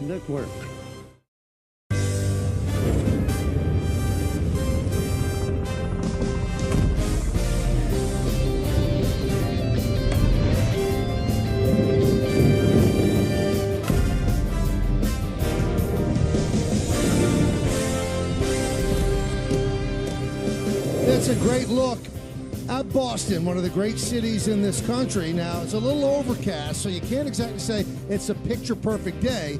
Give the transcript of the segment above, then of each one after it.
Network. It's a great look at Boston, one of the great cities in this country. Now, it's a little overcast, so you can't exactly say it's a picture-perfect day,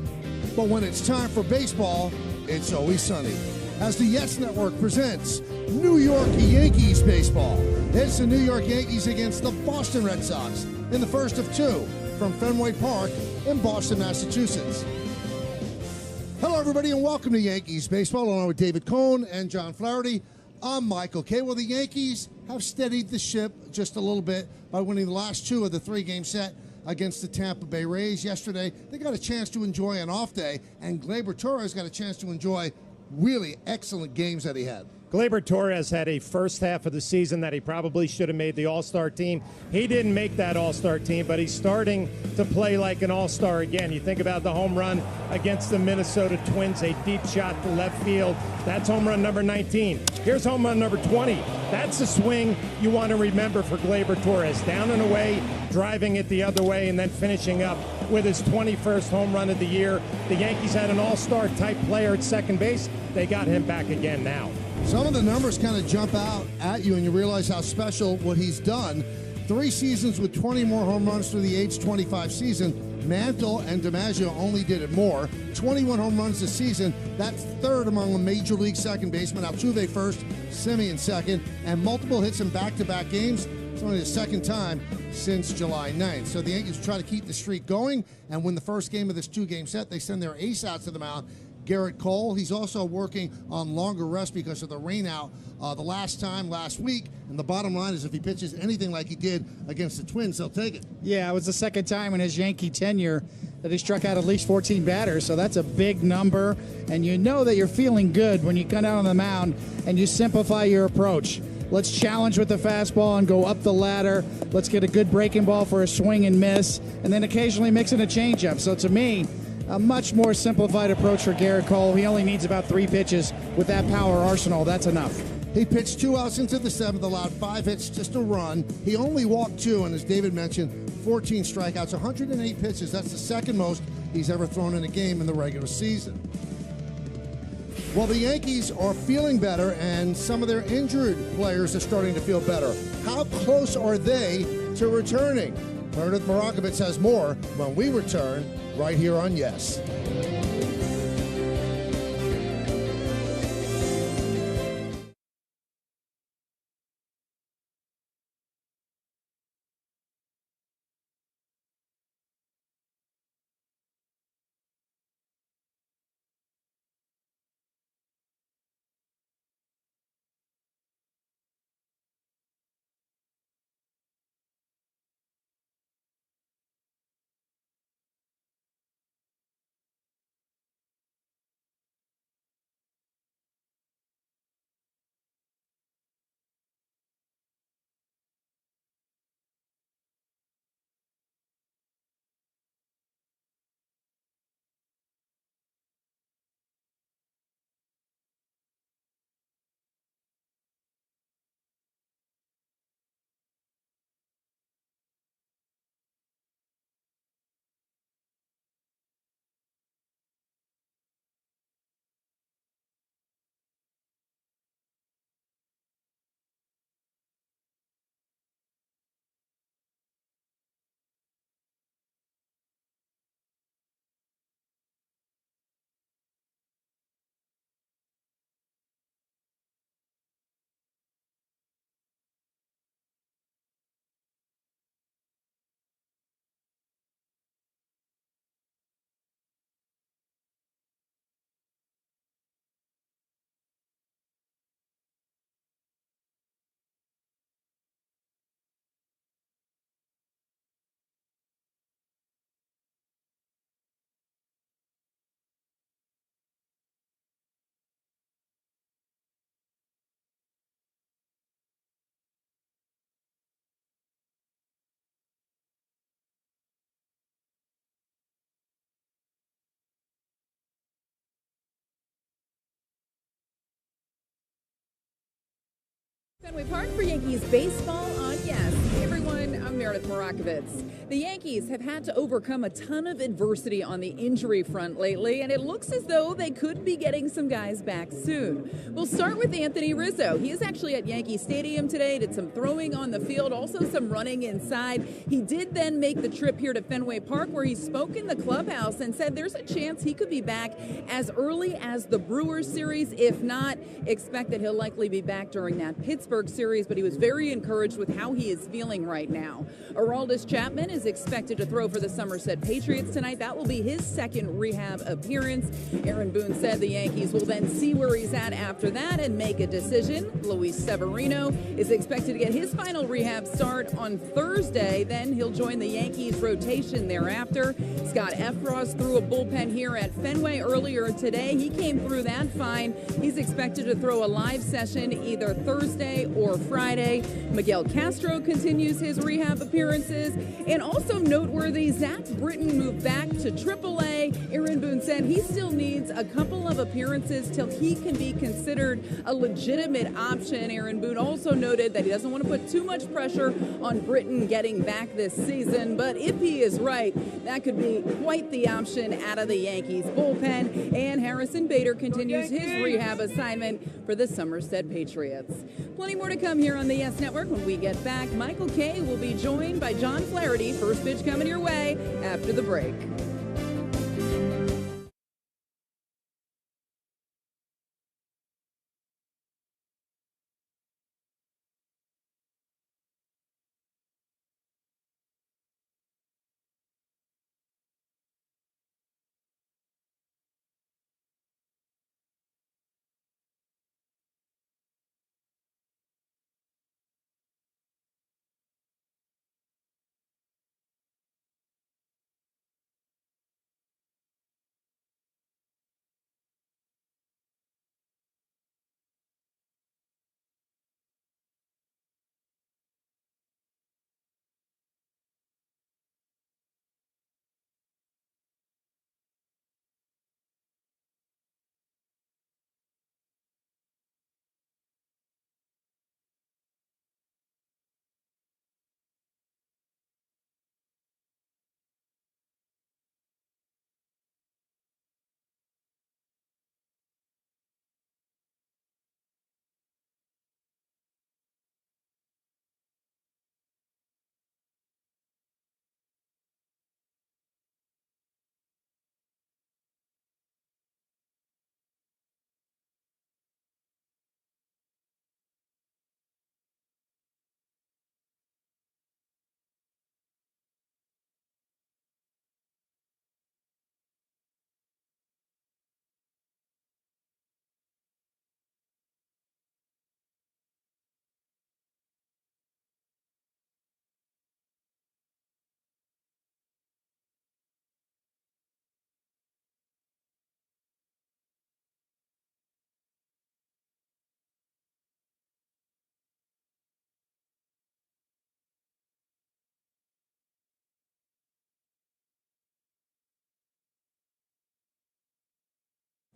but when it's time for baseball, it's always sunny. As the Yes Network presents New York Yankees baseball. It's the New York Yankees against the Boston Red Sox in the first of two from Fenway Park in Boston, Massachusetts. Hello, everybody, and welcome to Yankees baseball, along with David Cohn and John Flaherty. I'm Michael K. Well, the Yankees have steadied the ship just a little bit by winning the last two of the three-game set against the Tampa Bay Rays. Yesterday, they got a chance to enjoy an off day, and Gleyber Torres got a chance to enjoy really excellent games that he had. Gleyber Torres had a first half of the season that he probably should have made the All-Star team. He didn't make that All-Star team, but he's starting to play like an All-Star again. You think about the home run against the Minnesota Twins, a deep shot to left field. That's home run number 19. Here's home run number 20. That's a swing you want to remember for Gleyber Torres. Down and away, driving it the other way, and then finishing up with his 21st home run of the year. The Yankees had an All-Star type player at second base. They got him back again now. Some of the numbers kind of jump out at you and you realize how special what he's done. 3 seasons with 20 more home runs through the age 25 season. Mantle and DiMaggio only did it more. 21 home runs this season. That's third among the major league second basemen. Altuve first, Semien second, and multiple hits in back-to-back games. It's only the second time since July 9th. So the Yankees try to keep the streak going, and win the first game of this two-game set. They send their ace out to the mound, Garrett Cole. He's also working on longer rest because of the rain out the last week. And the bottom line is if he pitches anything like he did against the Twins, they'll take it. Yeah, it was the second time in his Yankee tenure that he struck out at least 14 batters, so that's a big number. And you know that you're feeling good when you come out on the mound and you simplify your approach. Let's challenge with the fastball and go up the ladder. Let's get a good breaking ball for a swing and miss, and then occasionally mix in a changeup. So to me, a much more simplified approach for Garrett Cole. He only needs about 3 pitches with that power arsenal. That's enough. He pitched 2 outs into the 7th, allowed 5 hits, just a run. He only walked 2, and as David mentioned, 14 strikeouts, 108 pitches. That's the second most he's ever thrown in a game in the regular season. Well, the Yankees are feeling better, and some of their injured players are starting to feel better. How close are they to returning? Meredith Marakovits has more when we return right here on Yes. Fenway Park for Yankees baseball on Yes. Hey everyone, I'm Meredith Marakovits. The Yankees have had to overcome a ton of adversity on the injury front lately, and it looks as though they could be getting some guys back soon. We'll start with Anthony Rizzo. He is actually at Yankee Stadium today, did some throwing on the field, also some running inside. He did then make the trip here to Fenway Park, where he spoke in the clubhouse and said there's a chance he could be back as early as the Brewers series. If not, expect that he'll likely be back during that Pittsburgh series, but he was very encouraged with how he is feeling right now. Aroldis Chapman is expected to throw for the Somerset Patriots tonight. That will be his second rehab appearance. Aaron Boone said the Yankees will then see where he's at after that and make a decision. Luis Severino is expected to get his final rehab start on Thursday. Then he'll join the Yankees rotation thereafter. Scott Effross threw a bullpen here at Fenway earlier today. He came through that fine. He's expected to throw a live session either Thursday or Friday. Miguel Castro continues his rehab appearances. And also noteworthy, Zach Britton moved back to AAA. Aaron Boone said he still needs a couple of appearances till he can be considered a legitimate option. Aaron Boone also noted that he doesn't want to put too much pressure on Britton getting back this season, but if he is right, that could be quite the option out of the Yankees bullpen. And Harrison Bader continues his rehab assignment for the Somerset Patriots. Plenty more to come here on the Yes Network. When we get back, Michael Kay will be joined by John Flaherty. First pitch coming your way after the break.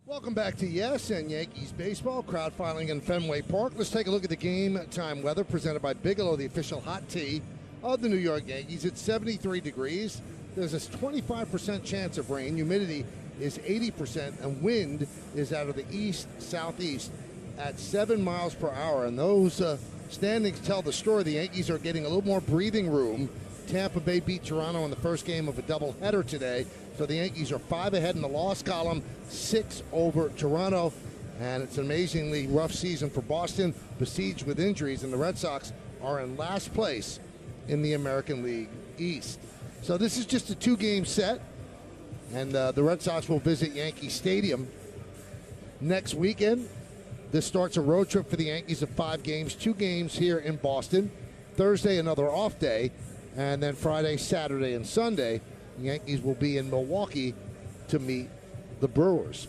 Welcome back to Yes and Yankees baseball. Crowd filing in Fenway Park. Let's take a look at the game time weather presented by Bigelow, the official hot tea of the New York Yankees. It's 73 degrees. There's a 25% chance of rain. Humidity is 80%, and wind is out of the east-southeast at 7 miles per hour. And those standings tell the story. The Yankees are getting a little more breathing room. Tampa Bay beat Toronto in the first game of a doubleheader today. So the Yankees are 5 ahead in the loss column, 6 over Toronto. And it's an amazingly rough season for Boston, besieged with injuries. And the Red Sox are in last place in the American League East. So this is just a 2-game set. And the Red Sox will visit Yankee Stadium next weekend. This starts a road trip for the Yankees of 5 games, 2 games here in Boston. Thursday, another off day. And then Friday, Saturday, and Sunday, the Yankees will be in Milwaukee to meet the Brewers.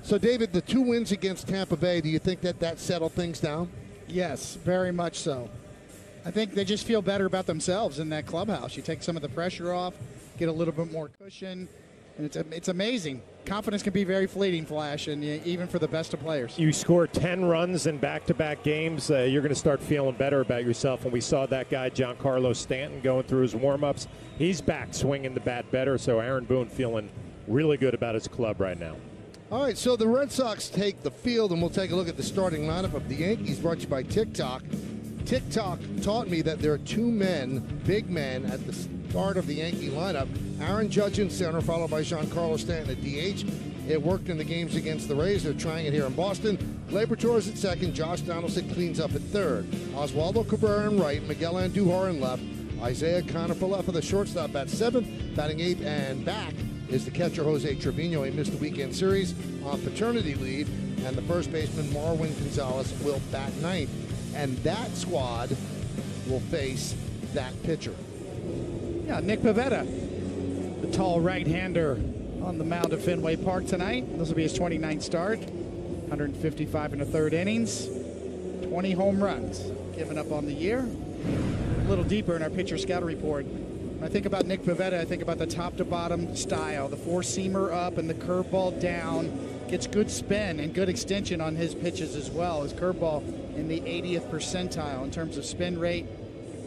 So, David, the 2 wins against Tampa Bay, do you think that settled things down? Yes, very much so. I think they just feel better about themselves in that clubhouse. You take some of the pressure off, get a little bit more cushion. And it's amazing. Confidence can be very fleeting, Flash, and even for the best of players. You score 10 runs in back-to-back games, you're going to start feeling better about yourself. And we saw that guy, Giancarlo Stanton, going through his warm-ups. He's back swinging the bat better, so Aaron Boone feeling really good about his club right now. All right, so the Red Sox take the field, and we'll take a look at the starting lineup of the Yankees, brought to you by TikTok. TikTok taught me that there are two men, big men, at the start of the Yankee lineup. Aaron Judge in center, followed by Giancarlo Stanton at DH. It worked in the games against the Rays. They're trying it here in Boston. Gleyber Torres at second. Josh Donaldson cleans up at third. Oswaldo Cabrera in right. Miguel Andujar in left. Isaiah Kiner-Falefa, the shortstop, at seventh. Batting eighth and back is the catcher Jose Trevino. He missed the weekend series on paternity leave. And the first baseman Marwin Gonzalez will bat ninth. And that squad will face that pitcher. Yeah, Nick Pivetta, the tall right-hander on the mound at Fenway Park tonight. This will be his 29th start. 155 and a third innings. 20 home runs given up on the year. A little deeper in our pitcher scout report. When I think about Nick Pivetta, I think about the top-to-bottom style. The four-seamer up and the curveball down. Gets good spin and good extension on his pitches as well. His curveball in the 80th percentile in terms of spin rate.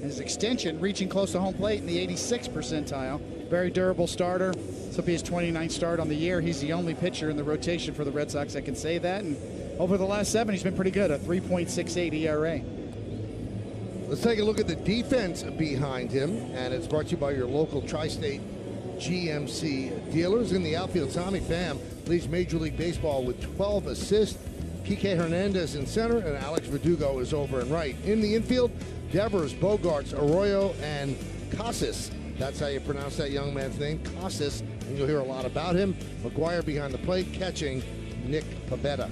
His extension reaching close to home plate in the 86th percentile. Very durable starter. This will be his 29th start on the year. He's the only pitcher in the rotation for the Red Sox that can say that. And over the last 7, he's been pretty good, a 3.68 ERA. Let's take a look at the defense behind him, and it's brought to you by your local Tri-State GMC dealers. In the outfield, Tommy Pham leads Major League Baseball with 12 assists. Kike Hernandez in center, and Alex Verdugo is over and right. In the infield, Devers, Bogarts, Arroyo, and Casas. That's how you pronounce that young man's name, Casas, and you'll hear a lot about him. McGuire behind the plate, catching Nick Pivetta.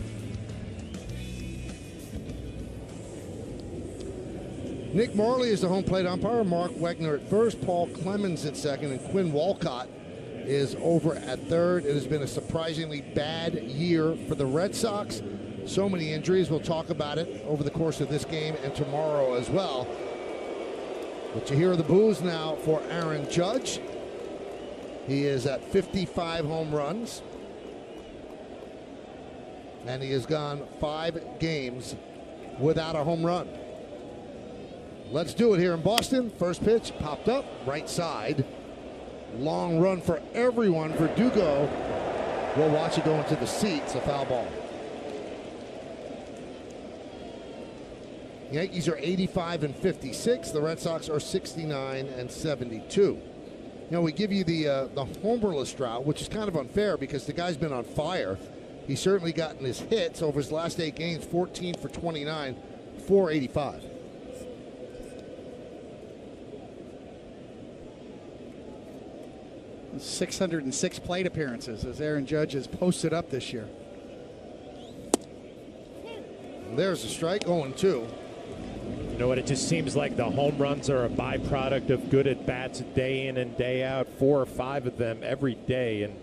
Nick Marley is the home plate umpire. Mark Wegner at first, Paul Clemens at second, and Quinn Walcott is over at third. It has been a surprisingly bad year for the Red Sox. So many injuries. We'll talk about it over the course of this game and tomorrow as well. But you hear the boos now for Aaron Judge. He is at 55 home runs. And he has gone 5 games without a home run. Let's do it here in Boston. First pitch popped up, right side. Long run for everyone. Verdugo will watch it go into the seats, a foul ball. Yankees are 85 and 56. The Red Sox are 69 and 72. You know, we give you the homerless drought, which is kind of unfair because the guy's been on fire. He's certainly gotten his hits over his last 8 games, 14 for 29, 485. And 606 plate appearances as Aaron Judge has posted up this year. And there's a strike, 0-2. You know what? It just seems like the home runs are a byproduct of good at-bats day in and day out, 4 or 5 of them every day. And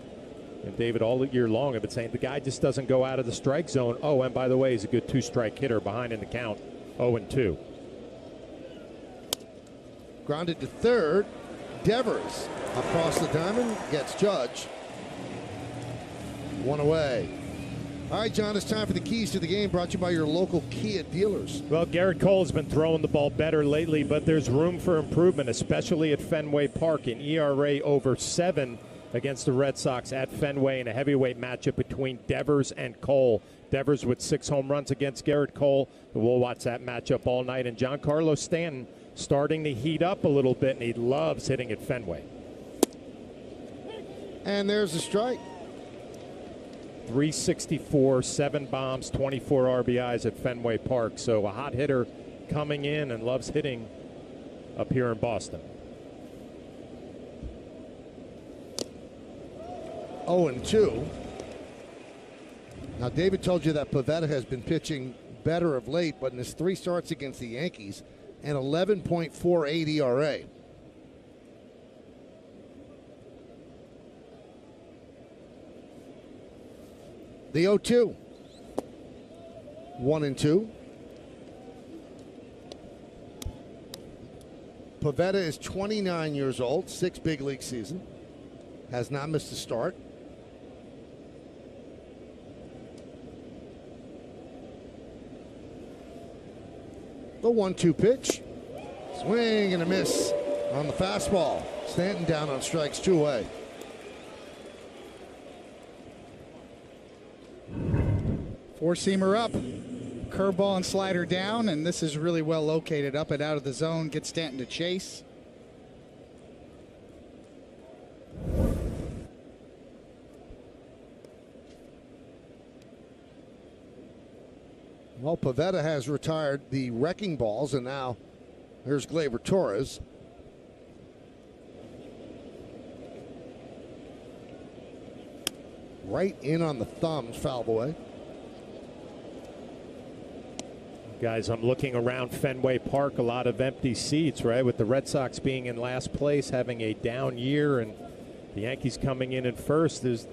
David, all year long, I've been saying the guy just doesn't go out of the strike zone. Oh, and by the way, he's a good 2-strike hitter behind in the count, 0-2. Grounded to third. Devers across the diamond gets Judge. 1 away. All right, John, it's time for the keys to the game, brought to you by your local Kia dealers. Well, Garrett Cole has been throwing the ball better lately, but there's room for improvement, especially at Fenway Park. An ERA over 7 against the Red Sox at Fenway in a heavyweight matchup between Devers and Cole. Devers with 6 home runs against Garrett Cole. We'll watch that matchup all night. And Giancarlo Stanton starting to heat up a little bit, and he loves hitting at Fenway. And there's a strike. 364, 7 bombs, 24 RBIs at Fenway Park. So a hot hitter coming in and loves hitting up here in Boston. 0-2. Now, David told you that Pivetta has been pitching better of late, but in his 3 starts against the Yankees, an 11.48 ERA. The 0-2. 1-2. Pivetta is 29 years old, 6 big league season. has not missed a start. The 1-2 pitch. Swing and a miss on the fastball. Stanton down on strikes, 2 away. Four-seamer up, curveball and slider down, and this is really well located up and out of the zone. Gets Stanton to chase. Well, Pivetta has retired the wrecking balls, and now here's Gleyber Torres. Right in on the thumbs, fouled away. Guys, I'm looking around Fenway Park, a lot of empty seats, right? With the Red Sox being in last place, having a down year, and the Yankees coming in first. There's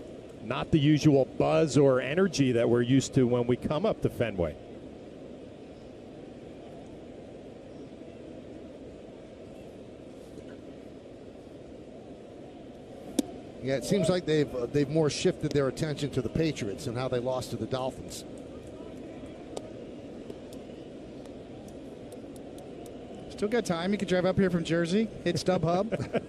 not the usual buzz or energy that we're used to when we come up to Fenway. Yeah, it seems like they've more shifted their attention to the Patriots and how they lost to the Dolphins. Still got time. You can drive up here from Jersey, hit StubHub.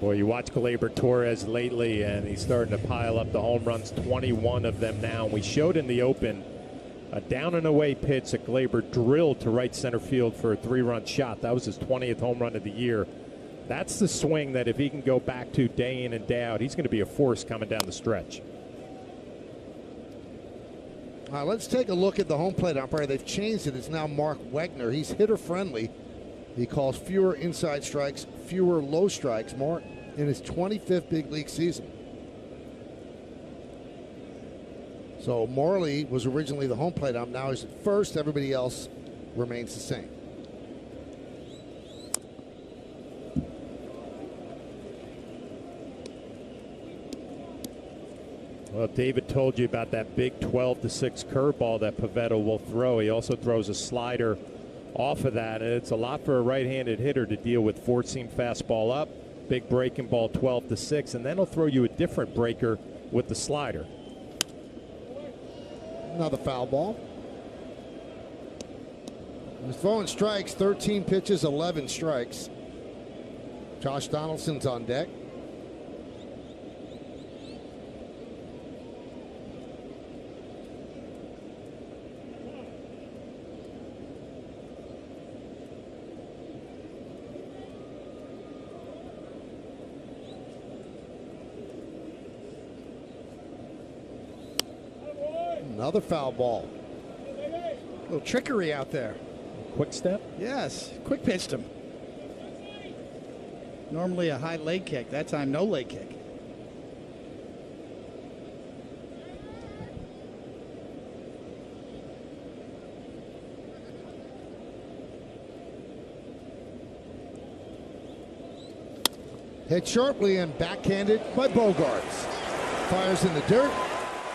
Boy, you watch Gleyber Torres lately, and he's starting to pile up the home runs, 21 of them now. And we showed in the open a down and away pitch that Gleyber drilled to right center field for a 3-run shot. That was his 20th home run of the year. That's the swing that if he can go back to day in and day out, he's going to be a force coming down the stretch. All right, let's take a look at the home plate umpire. They've changed it. It's now Mark Wegner. He's hitter friendly. He calls fewer inside strikes, fewer low strikes. Mark in his 25th big league season. So Morley was originally the home plate ump. Now he's at first. Everybody else remains the same. Well, David told you about that big 12-6 curveball that Pivetta will throw. He also throws a slider off of that. And it's a lot for a right-handed hitter to deal with. Four-seam fastball up, big breaking ball 12-6, and then he'll throw you a different breaker with the slider. Another foul ball. He's throwing strikes, 13 pitches, 11 strikes. Josh Donaldson's on deck. Another foul ball. A little trickery out there. Quick step? Yes, quick pitched him. Normally a high leg kick. That time, no leg kick. Hit sharply and backhanded by Bogarts. Fires in the dirt.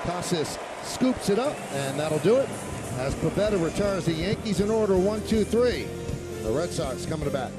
Casas scoops it up, and that'll do it. As Pivetta retires the Yankees in order 1-2-3. The Red Sox coming to bat.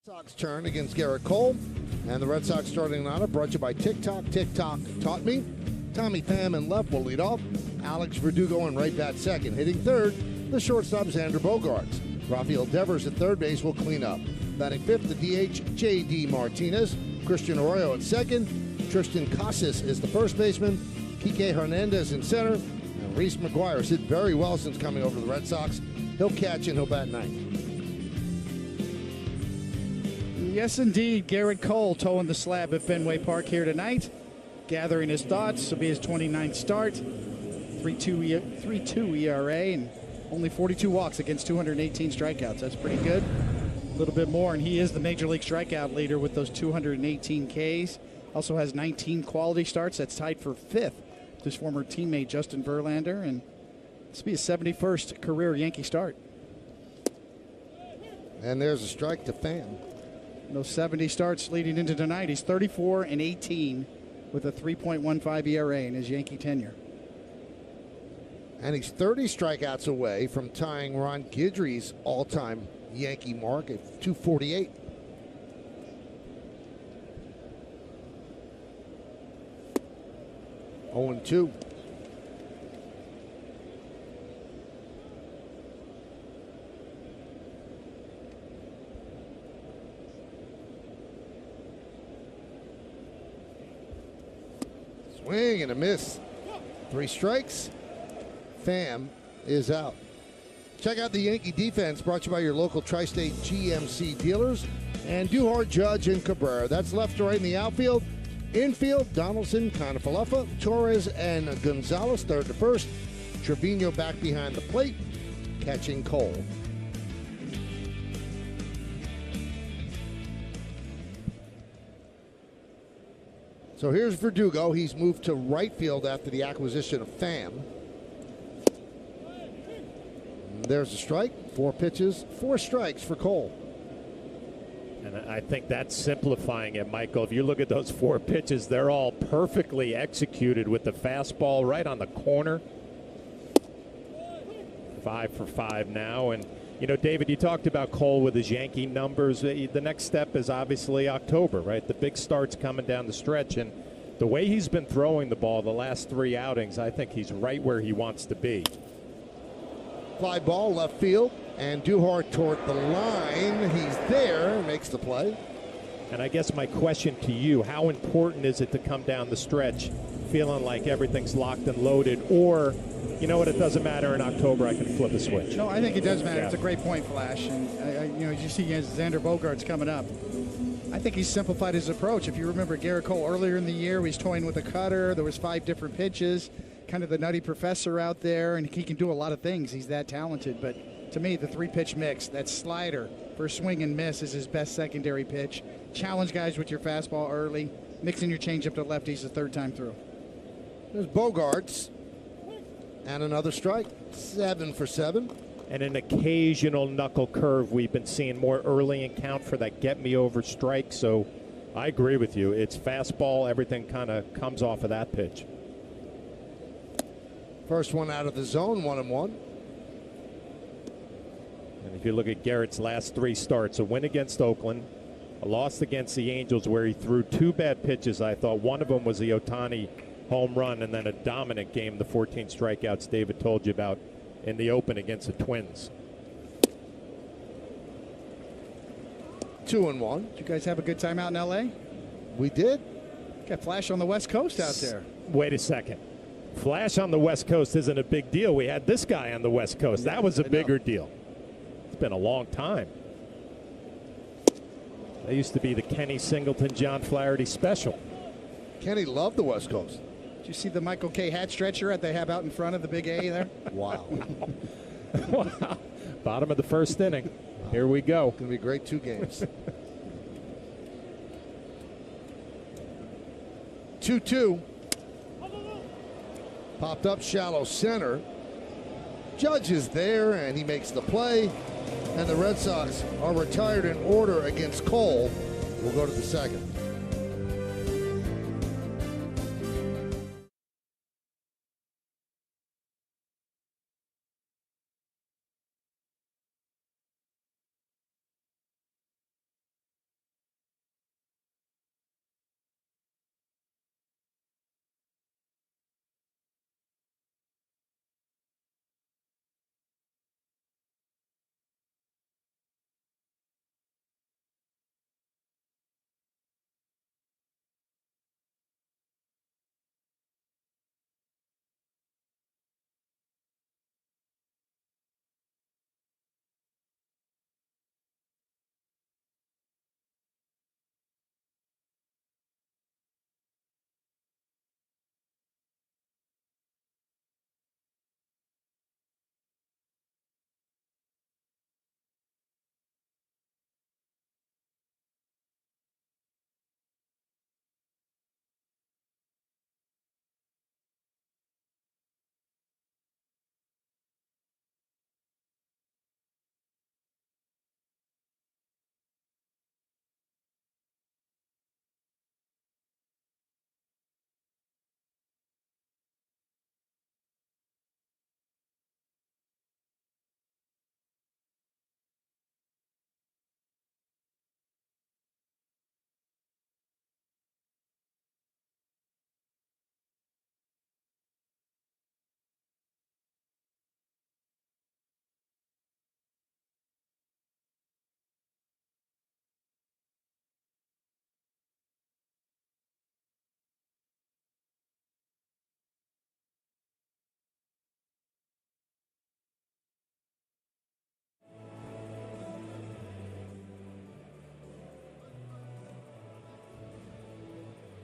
Sox turn against Garrett Cole. And the Red Sox starting lineup brought to you by TikTok. TikTok taught me. Tommy Pham in left will lead off. Alex Verdugo in right bat second. Hitting third, the shortstop Xander Bogaerts. Rafael Devers at third base will clean up. Batting fifth, the DH J.D. Martinez. Christian Arroyo at second. Tristan Casas is the first baseman. Kike Hernandez in center. And Reese McGuire's hit very well since coming over to the Red Sox. He'll catch and he'll bat ninth. Yes, indeed. Garrett Cole toeing the slab at Fenway Park here tonight. Gathering his thoughts. This will be his 29th start. 3.2 ERA and only 42 walks against 218 strikeouts. That's pretty good. A little bit more, and he is the Major League strikeout leader with those 218 Ks. Also has 19 quality starts. That's tied for fifth with his former teammate Justin Verlander. And this will be his 71st career Yankee start. And there's a strike to Pham. Those 70 starts leading into tonight. He's 34-18 with a 3.15 ERA in his Yankee tenure. And he's 30 strikeouts away from tying Ron Guidry's all-time Yankee mark at 248. Oh, 2. Swing and a miss. 3 strikes. Pham is out. Check out the Yankee defense brought to you by your local Tri-State GMC dealers and Duhart, Judge, and Cabrera. That's left to right in the outfield. Infield, Donaldson, Conafalefa, Torres, and Gonzalez, third to first. Trevino back behind the plate, catching Cole. So here's Verdugo. He's moved to right field after the acquisition of Pham. There's a strike. 4 pitches, 4 strikes for Cole. And I think that's simplifying it, Michael. If you look at those 4 pitches, they're all perfectly executed with the fastball right on the corner. 5 for 5 now. And, you know, David, you talked about Cole with his Yankee numbers. The next step is obviously October, right? The big start's coming down the stretch. And the way he's been throwing the ball the last 3 outings, I think he's right where he wants to be. Fly ball left field, and Duhart toward the line. He's there, makes the play. And I guess my question to you, how important is it to come down the stretch feeling like everything's locked and loaded, or, you know what, it doesn't matter in October, I can flip a switch? No, I think it does matter. Yeah. It's a great point, Flash. And, you know, as you see, Xander Bogaerts coming up. I think he's simplified his approach. If you remember Garrett Cole earlier in the year, he was toying with a cutter. There was 5 different pitches. Kind of the nutty professor out there, and he can do a lot of things. He's that talented. But to me, the 3-pitch mix, that slider for swing and miss is his best secondary pitch. Challenge guys with your fastball early. Mixing your changeup to lefties the 3rd time through. There's Bogaerts. And another strike. 7 for 7. And an occasional knuckle curve we've been seeing more early in count for that get-me-over strike. So I agree with you. It's fastball. Everything kind of comes off of that pitch. First one out of the zone, 1-1. And if you look at Garrett's last 3 starts, a win against Oakland, a loss against the Angels where he threw 2 bad pitches, I thought. One of them was the Ohtani home run, and then a dominant game, the 14 strikeouts David told you about in the open against the Twins. 2-1. Did you guys have a good time out in L.A.? We did. Got Flash on the West Coast out there. Wait a second. Flash on the West Coast isn't a big deal. We had this guy on the West Coast. That was a bigger deal. It's been a long time. That used to be the Kenny Singleton, John Flaherty special. Kenny loved the West Coast. Did you see the Michael K. hat stretcher that they have out in front of the big A there? Wow. Wow. Bottom of the 1st inning. Here we go. Going to be a great 2 games. 2-2. Popped up shallow center. Judge is there, and he makes the play. And the Red Sox are retired in order against Cole. We'll go to the 2nd.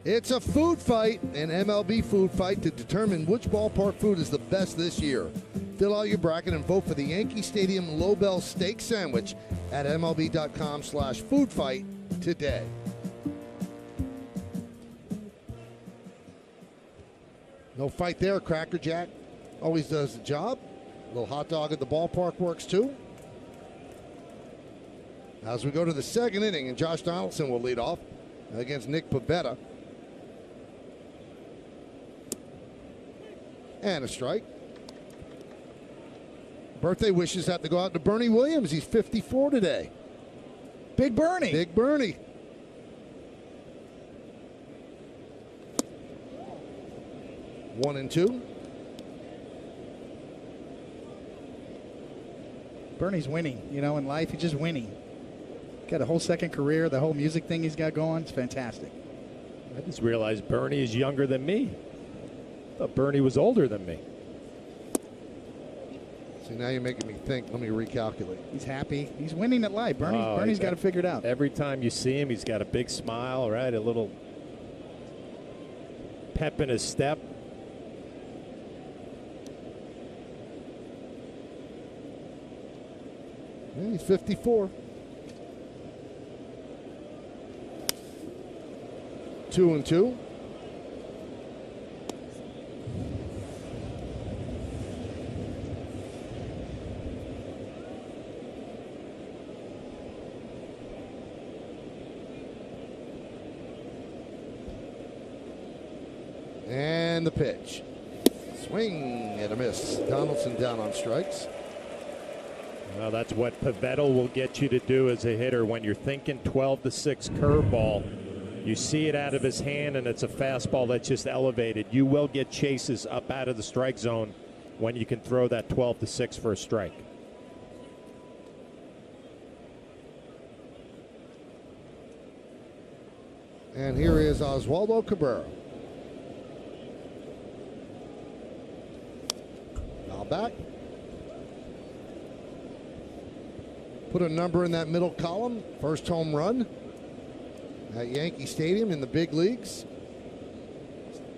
It's a food fight, an MLB food fight to determine which ballpark food is the best this year. Fill out your bracket and vote for the Yankee Stadium Lobel Steak Sandwich at MLB.com/foodfight today. No fight there, Cracker Jack. Always does the job. A little hot dog at the ballpark works too. As we go to the second inning, and Josh Donaldson will lead off against Nick Pivetta. And a strike. Birthday wishes have to go out to Bernie Williams. He's 54 today. Big Bernie. Big Bernie. One and two. Bernie's winning, you know, in life. He's just winning. Got a whole second career. The whole music thing he's got going. It's fantastic. I just realized Bernie is younger than me. I thought Bernie was older than me. See, now you're making me think. Let me recalculate. He's happy. He's winning at life. Bernie's got it figured out. Every time you see him, he's got a big smile, right? A little pep in his step. Yeah, he's 54. 2-2. And the pitch. Swing and a miss. Donaldson down on strikes. Well, that's what Pivetta will get you to do as a hitter when you're thinking 12-6 curveball. You see it out of his hand, and it's a fastball that's just elevated. You will get chases up out of the strike zone when you can throw that 12-6 for a strike. And here is Oswaldo Cabrera. Now back. Put a number in that middle column. First home run at Yankee Stadium in the big leagues.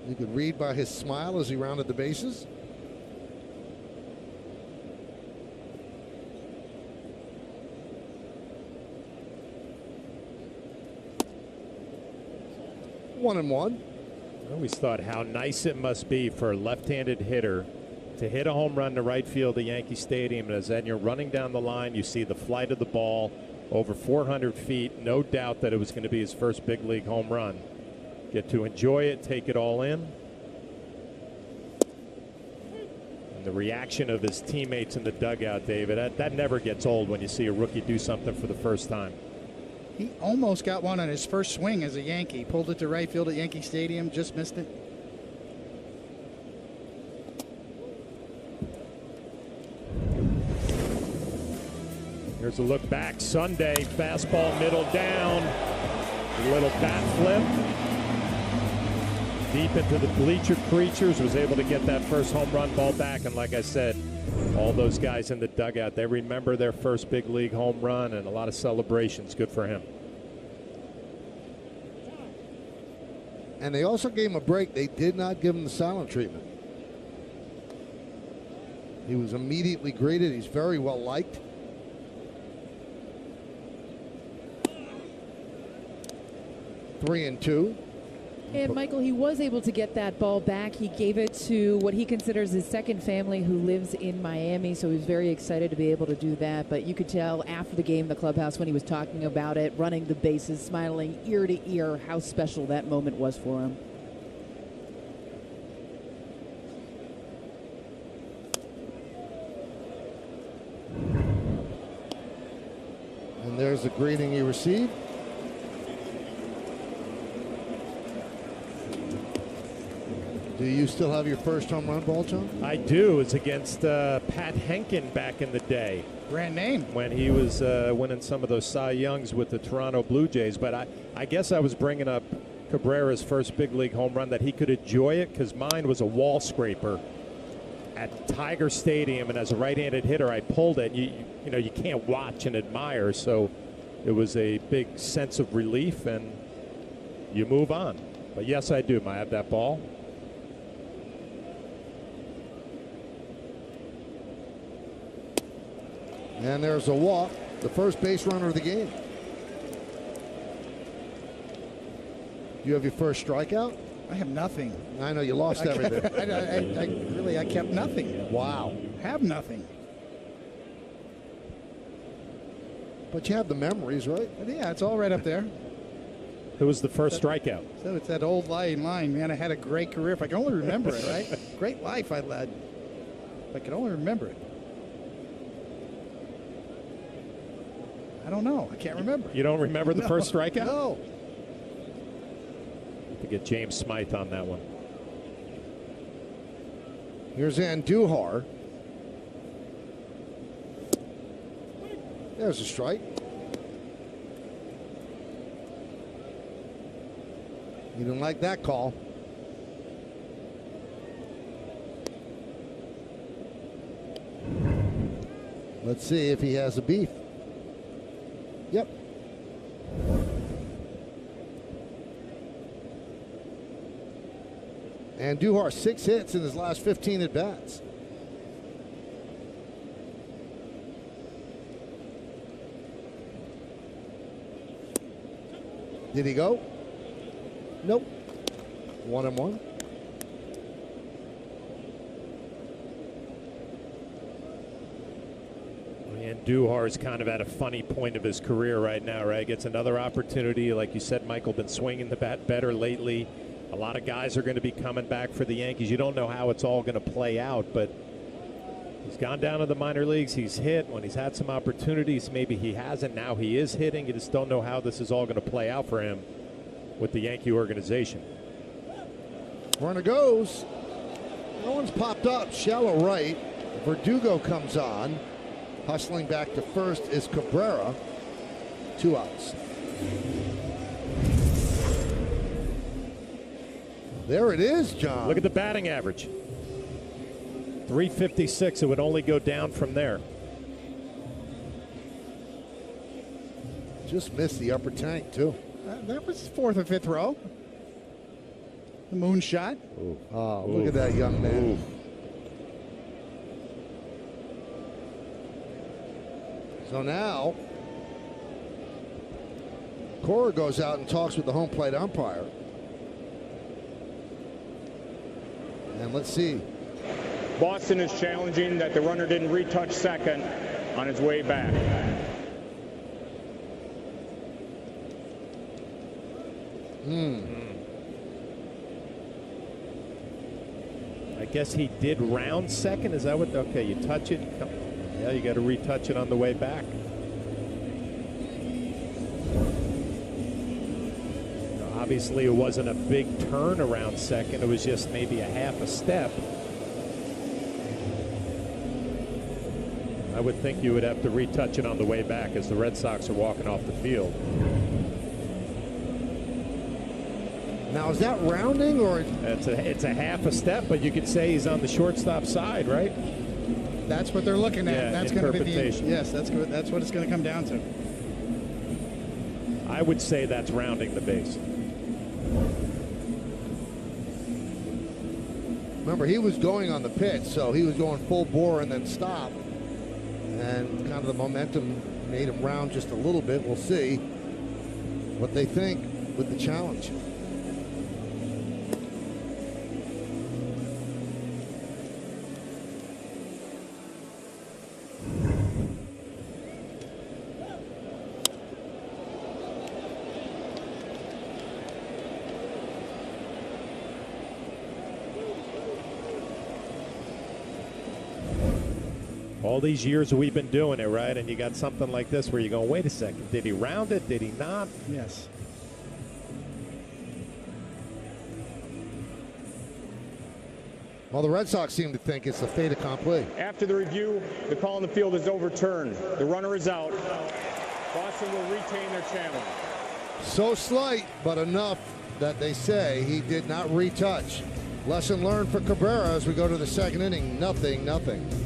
You could read by his smile as he rounded the bases. One and one. I always thought how nice it must be for a left-handed hitter to hit a home run to right field at Yankee Stadium, and as then you're running down the line, you see the flight of the ball over 400 feet. No doubt that it was going to be his first big league home run. Get to enjoy it, take it all in. And the reaction of his teammates in the dugout, David, that never gets old when you see a rookie do something for the first time. He almost got one on his first swing as a Yankee. Pulled it to right field at Yankee Stadium, just missed it. Here's a look back. Sunday, fastball middle down. A little bat flip. Deep into the bleacher creatures. Was able to get that first home run ball back. And like I said, all those guys in the dugout, they remember their first big league home run, and a lot of celebrations. Good for him. And they also gave him a break. They did not give him the silent treatment. He was immediately greeted. He's very well liked. 3-2. And Michael, he was able to get that ball back. He gave it to what he considers his second family who lives in Miami, so he was very excited to be able to do that. But you could tell after the game in the clubhouse when he was talking about it, running the bases, smiling ear to ear, how special that moment was for him. And there's the greeting he received. Do you still have your first home run ball, John? I do. It's against Pat Henkin back in the day. Grand name. When he was winning some of those Cy Youngs with the Toronto Blue Jays. But I guess I was bringing up Cabrera's first big league home run that he could enjoy it, because mine was a wall scraper at Tiger Stadium, and as a right-handed hitter, I pulled it. You know, you can't watch and admire, so it was a big sense of relief, and you move on. But yes, I do. I have that ball. And there's a walk, the first base runner of the game. You have your first strikeout? I have nothing. I know you lost everything. I kept nothing. Wow. Have nothing. But you have the memories, right? Yeah, it's all right up there. Who was the first strikeout? So it's that old line, man. I had a great career. If I can only remember it, right? Great life I led. If I can only remember it. I don't know. I can't remember. You don't remember the first strikeout? No. To get James Smythe on that one. Here's Andujar. There's a strike. You didn't like that call. Let's see if he has a beef. Yep. And Andujar 6 hits in his last 15 at bats. Did he go? Nope. 1-1. Andujar is kind of at a funny point of his career right now, right? Gets another opportunity. Like you said, Michael, been swinging the bat better lately. A lot of guys are going to be coming back for the Yankees. You don't know how it's all going to play out, but he's gone down to the minor leagues. He's hit when he's had some opportunities. Maybe he hasn't. Now he is hitting. You just don't know how this is all going to play out for him with the Yankee organization. Runner goes. No one's popped up. Shallow right. Verdugo comes on. Hustling back to first is Cabrera. 2 outs. There it is, John. Look at the batting average. 356. It would only go down from there. Just missed the upper tank, too. That was 4th or 5th row. The moonshot. Oh, look at that young man. Ooh. So now, Cora goes out and talks with the home plate umpire. And let's see. Boston is challenging that the runner didn't retouch second on his way back. I guess he did round second. Is that what? Okay, you touch it. Yeah, you got to retouch it on the way back. Obviously, it wasn't a big turn around second. It was just maybe a half a step. I would think you would have to retouch it on the way back as the Red Sox are walking off the field. Now, is that rounding or? It's a half a step, but you could say he's on the shortstop side, right? That's what they're looking at. Yeah, that's going to be interpretation. yes. That's good. That's what it's going to come down to. I would say that's rounding the base. Remember, he was going on the pitch, so he was going full bore and then stop. And kind of the momentum made him round just a little bit. We'll see what they think with the challenge. All these years we've been doing it, right? And you got something like this where you go, wait a second, did he round it? Did he not? Yes. Well, the Red Sox seem to think it's a fait accompli. After the review, the call in the field is overturned. The runner is out. Boston will retain their challenge. So slight, but enough that they say he did not retouch. Lesson learned for Cabrera as we go to the second inning. 0-0.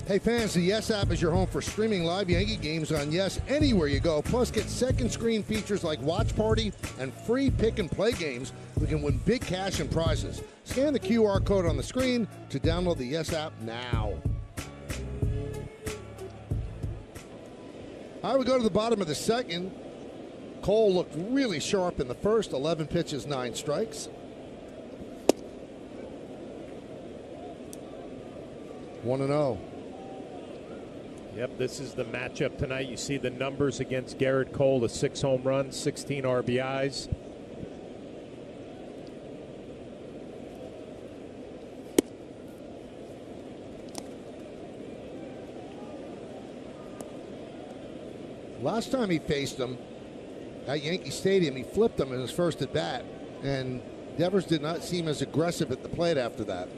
Hey fans, the Yes app is your home for streaming live Yankee games on Yes anywhere you go. Plus, get second screen features like Watch Party and free pick and play games. We can win big cash and prizes. Scan the QR code on the screen to download the Yes app now. All right, we go to the bottom of the second. Cole looked really sharp in the first. 11 pitches, 9 strikes. 1-0. Yep, this is the matchup tonight. You see the numbers against Garrett Cole, the 6 home runs, 16 RBIs. Last time he faced him at Yankee Stadium, he flipped him in his first at bat, and Devers did not seem as aggressive at the plate after that.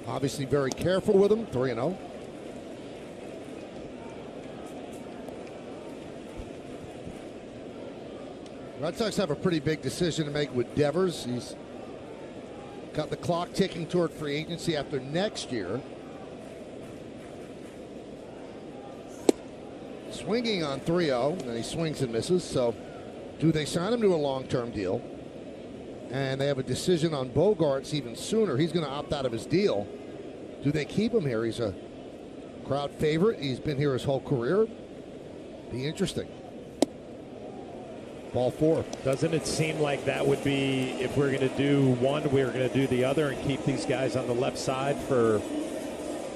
Obviously very careful with him, 3-0. Red Sox have a pretty big decision to make with Devers. He's got the clock ticking toward free agency after next year. Swinging on 3-0, and he swings and misses. So do they sign him to a long-term deal? And they have a decision on Bogarts even sooner. He's going to opt out of his deal. Do they keep him here? He's a crowd favorite. He's been here his whole career. Be interesting. Ball 4. Doesn't it seem like that would be, if we're going to do one, we're going to do the other and keep these guys on the left side for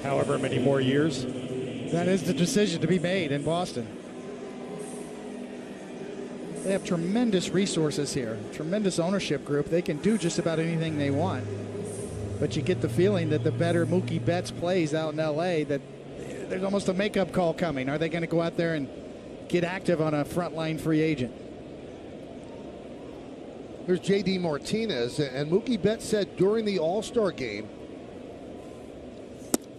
however many more years? That is the decision to be made in Boston. They have tremendous resources here, tremendous ownership group. They can do just about anything they want. But you get the feeling that the better Mookie Betts plays out in L.A., that there's almost a makeup call coming. Are they going to go out there and get active on a frontline free agent? Here's J.D. Martinez, and Mookie Betts said during the All-Star game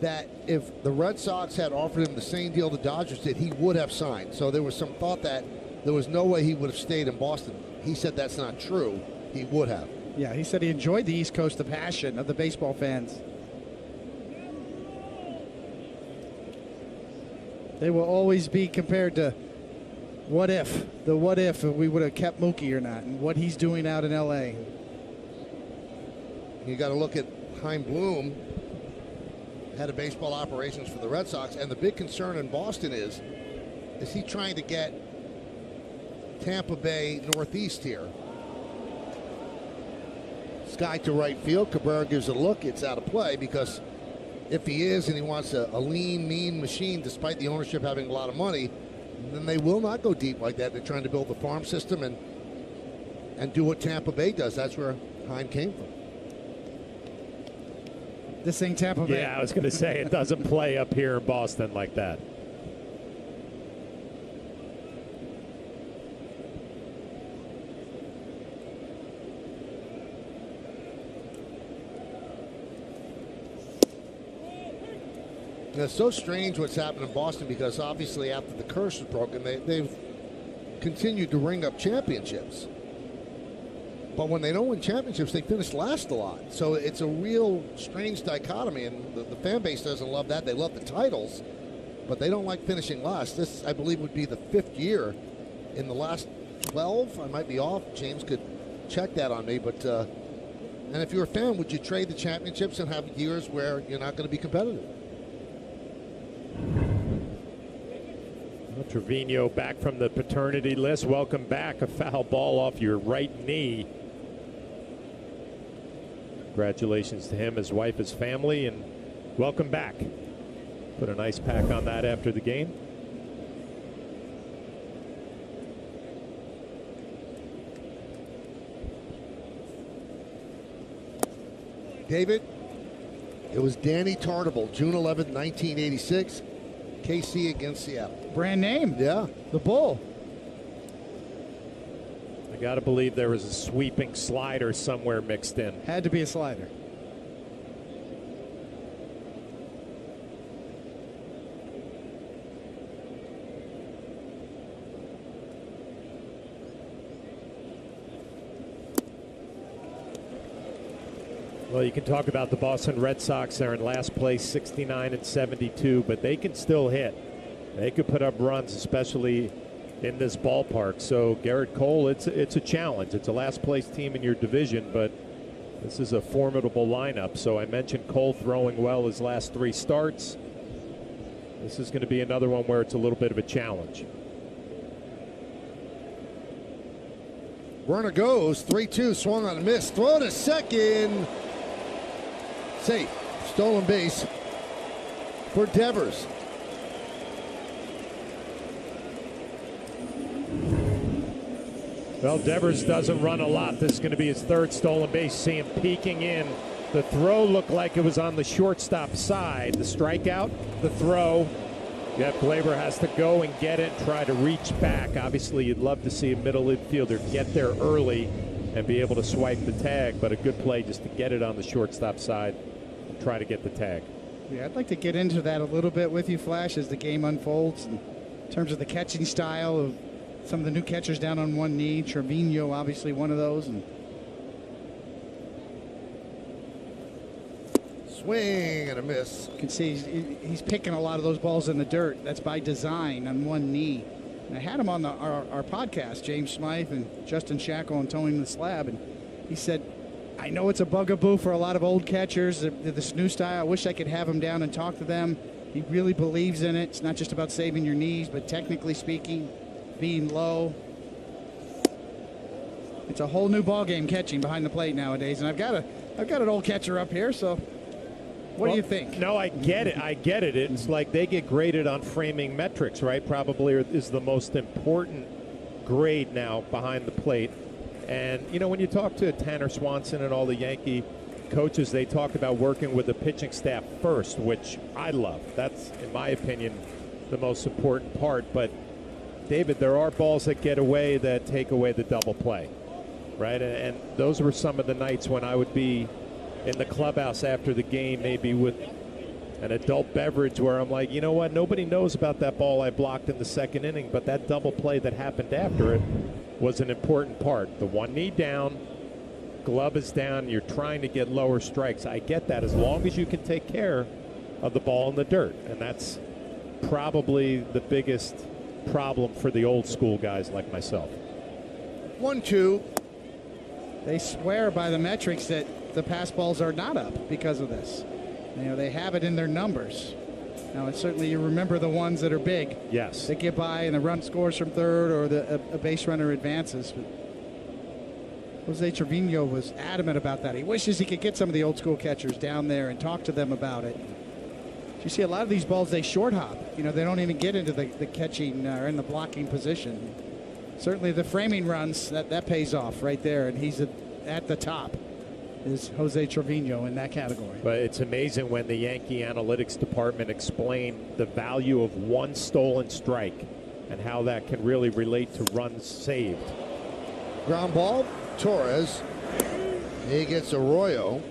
that if the Red Sox had offered him the same deal the Dodgers did, he would have signed. So there was some thought that there was no way he would have stayed in Boston. He said that's not true. He would have. Yeah, he said he enjoyed the East Coast, the passion of the baseball fans. They will always be compared to what if we would have kept Mookie or not, and what he's doing out in L.A. You got to look at Chaim Bloom, head of baseball operations for the Red Sox, and the big concern in Boston is he trying to get Tampa Bay Northeast here? Sky to right field. Cabrera gives it a look. It's out of play because if he is and he wants a lean, mean machine despite the ownership having a lot of money, then they will not go deep like that. They're trying to build the farm system and do what Tampa Bay does. That's where Chaim came from. This ain't Tampa Bay. Yeah, I was going to say it doesn't play up here in Boston like that. And it's so strange what's happened in Boston because obviously after the curse was broken, they've continued to ring up championships. But when they don't win championships, they finish last a lot. So it's a real strange dichotomy, and the fan base doesn't love that. They love the titles, but they don't like finishing last. This, I believe, would be the 5th year in the last 12. I might be off. James could check that on me. But and if you're a fan, would you trade the championships and have years where you're not going to be competitive? Trevino back from the paternity list. Welcome back. A foul ball off your right knee. Congratulations to him, his wife, his family, and welcome back. Put a nice pack on that after the game. David, it was Danny Tartable, June 11th, 1986. KC against Seattle. Brand name. Yeah. The Bull. I got to believe there was a sweeping slider somewhere mixed in. Had to be a slider. Well, you can talk about the Boston Red Sox. They're in last place, 69 and 72, but they can still hit. They could put up runs, especially in this ballpark. So Garrett Cole, it's a challenge. It's a last place team in your division, but this is a formidable lineup. So I mentioned Cole throwing well his last 3 starts. This is going to be another one where it's a little bit of a challenge. Runner goes, 3-2, swung on a miss, throw to second. Safe, stolen base for Devers. Well, Devers doesn't run a lot. This is going to be his 3rd stolen base. See him peeking in. The throw looked like it was on the shortstop side. The strikeout, the throw. Jeff Glaber has to go and get it, try to reach back. Obviously, you'd love to see a middle infielder get there early and be able to swipe the tag, but a good play just to get it on the shortstop side and try to get the tag. Yeah, I'd like to get into that a little bit with you, Flash, as the game unfolds in terms of the catching style of some of the new catchers down on one knee. Trevino, obviously one of those. And swing and a miss. you can see he's picking a lot of those balls in the dirt. That's by design on one knee. And I had him on our podcast, James Smythe and Justin Shackle and Tony the Slab, and he said, I know it's a bugaboo for a lot of old catchers, this new style. I wish I could have him down and talk to them. He really believes in it. It's not just about saving your knees, but technically speaking, being low. It's a whole new ball game catching behind the plate nowadays, and I've got an old catcher up here, so what do you think? No, I get it. I get it. It's like they get graded on framing metrics, right? Probably is the most important grade now behind the plate. And, you know, when you talk to Tanner Swanson and all the Yankee coaches, they talk about working with the pitching staff first, which I love. That's, in my opinion, the most important part. But, David, there are balls that get away that take away the double play, right? And those were some of the nights when I would be in the clubhouse after the game, maybe with an adult beverage, where I'm like, you know what, nobody knows about that ball I blocked in the 2nd inning, but that double play that happened after it was an important part. The one knee down, glove is down, you're trying to get lower strikes. I get that, as long as you can take care of the ball in the dirt. And that's probably the biggest problem for the old school guys like myself. 1-2. They swear by the metrics that the pass balls are not up because of this. You know, they have it in their numbers. Now, certainly you remember the ones that are big. Yes. That get by and the run scores from third, or a base runner advances. But Jose Trevino was adamant about that. He wishes he could get some of the old school catchers down there and talk to them about it. You see a lot of these balls, they short hop. You know, they don't even get into the catching or in the blocking position. Certainly the framing runs, that pays off right there, and he's at the top. Is Jose Trevino in that category. But it's amazing when the Yankee analytics department explained the value of one stolen strike and how that can really relate to runs saved. Ground ball, Torres. He gets Arroyo.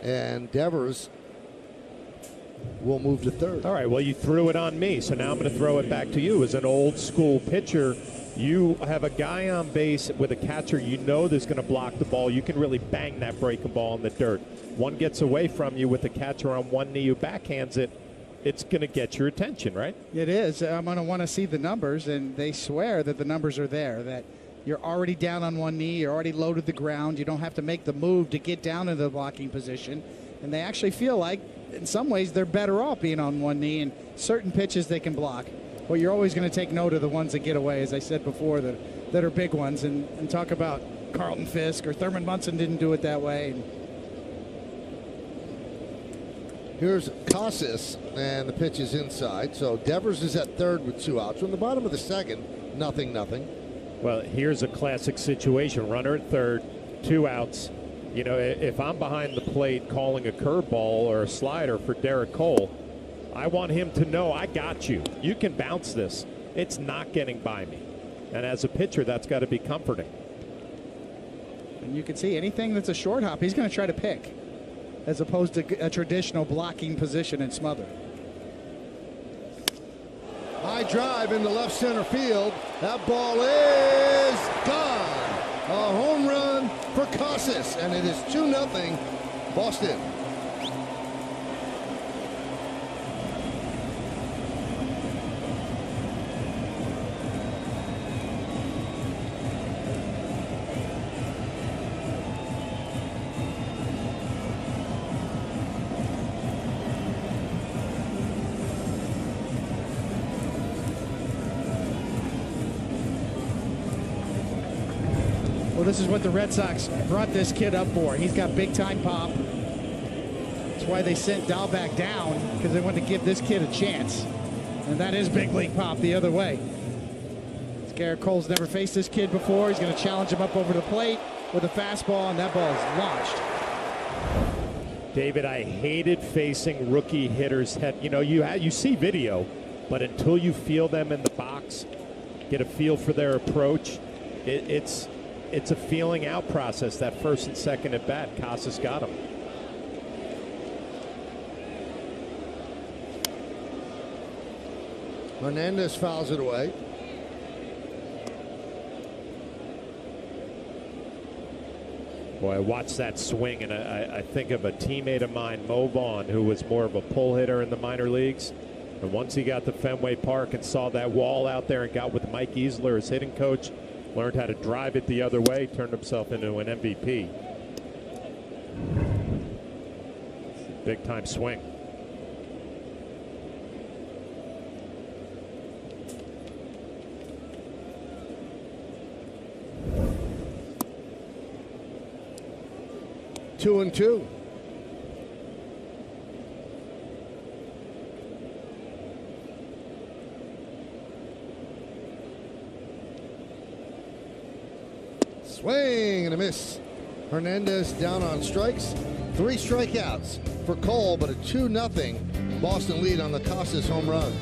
And Devers will move to third. All right, well, you threw it on me, so now I'm going to throw it back to you. As an old school pitcher, you have a guy on base with a catcher you know that's going to block the ball. You can really bang that breaking ball in the dirt. One gets away from you with the catcher on one knee who backhands it. It's going to get your attention, right? It is. I'm going to want to see the numbers, and they swear that the numbers are there, that you're already down on one knee, you're already low to the ground, you don't have to make the move to get down into the blocking position. And they actually feel like, in some ways, they're better off being on one knee, and certain pitches they can block. But you're always going to take note of the ones that get away, as I said before, that are big ones, and talk about Carlton Fisk or Thurman Munson didn't do it that way. Here's Casas, and the pitch is inside. So Devers is at third with 2 outs. From the bottom of the 2nd, nothing. Well, here's a classic situation. Runner at third, 2 outs. You know, if I'm behind the plate calling a curveball or a slider for Derek Cole, I want him to know, I got you. You can bounce this. It's not getting by me. And as a pitcher, that's got to be comforting. And you can see anything that's a short hop, he's going to try to pick, as opposed to a traditional blocking position and smother. High drive into left center field. That ball is gone. A home run for Casas, and it is 2-0 Boston. Well, this is what the Red Sox brought this kid up for. He's got big-time pop. That's why they sent Dahlback down, because they wanted to give this kid a chance. And that is big league pop the other way. Garrett Cole's never faced this kid before. He's going to challenge him up over the plate with a fastball, and that ball is launched. David, I hated facing rookie hitters' head. You know, you see video, but until you feel them in the box, get a feel for their approach, it's a feeling out process. That first and second at bat, Casas got him. Hernandez fouls it away. Boy, I watched that swing, and I think of a teammate of mine, Mo Vaughn, who was more of a pull hitter in the minor leagues. And once he got to Fenway Park and saw that wall out there and got with Mike Easler, his hitting coach, learned how to drive it the other way, turned himself into an MVP. Big time swing. 2-2. Swing and a miss. Hernandez down on strikes. 3 strikeouts for Cole, but a 2-0 Boston lead on the Casas home run.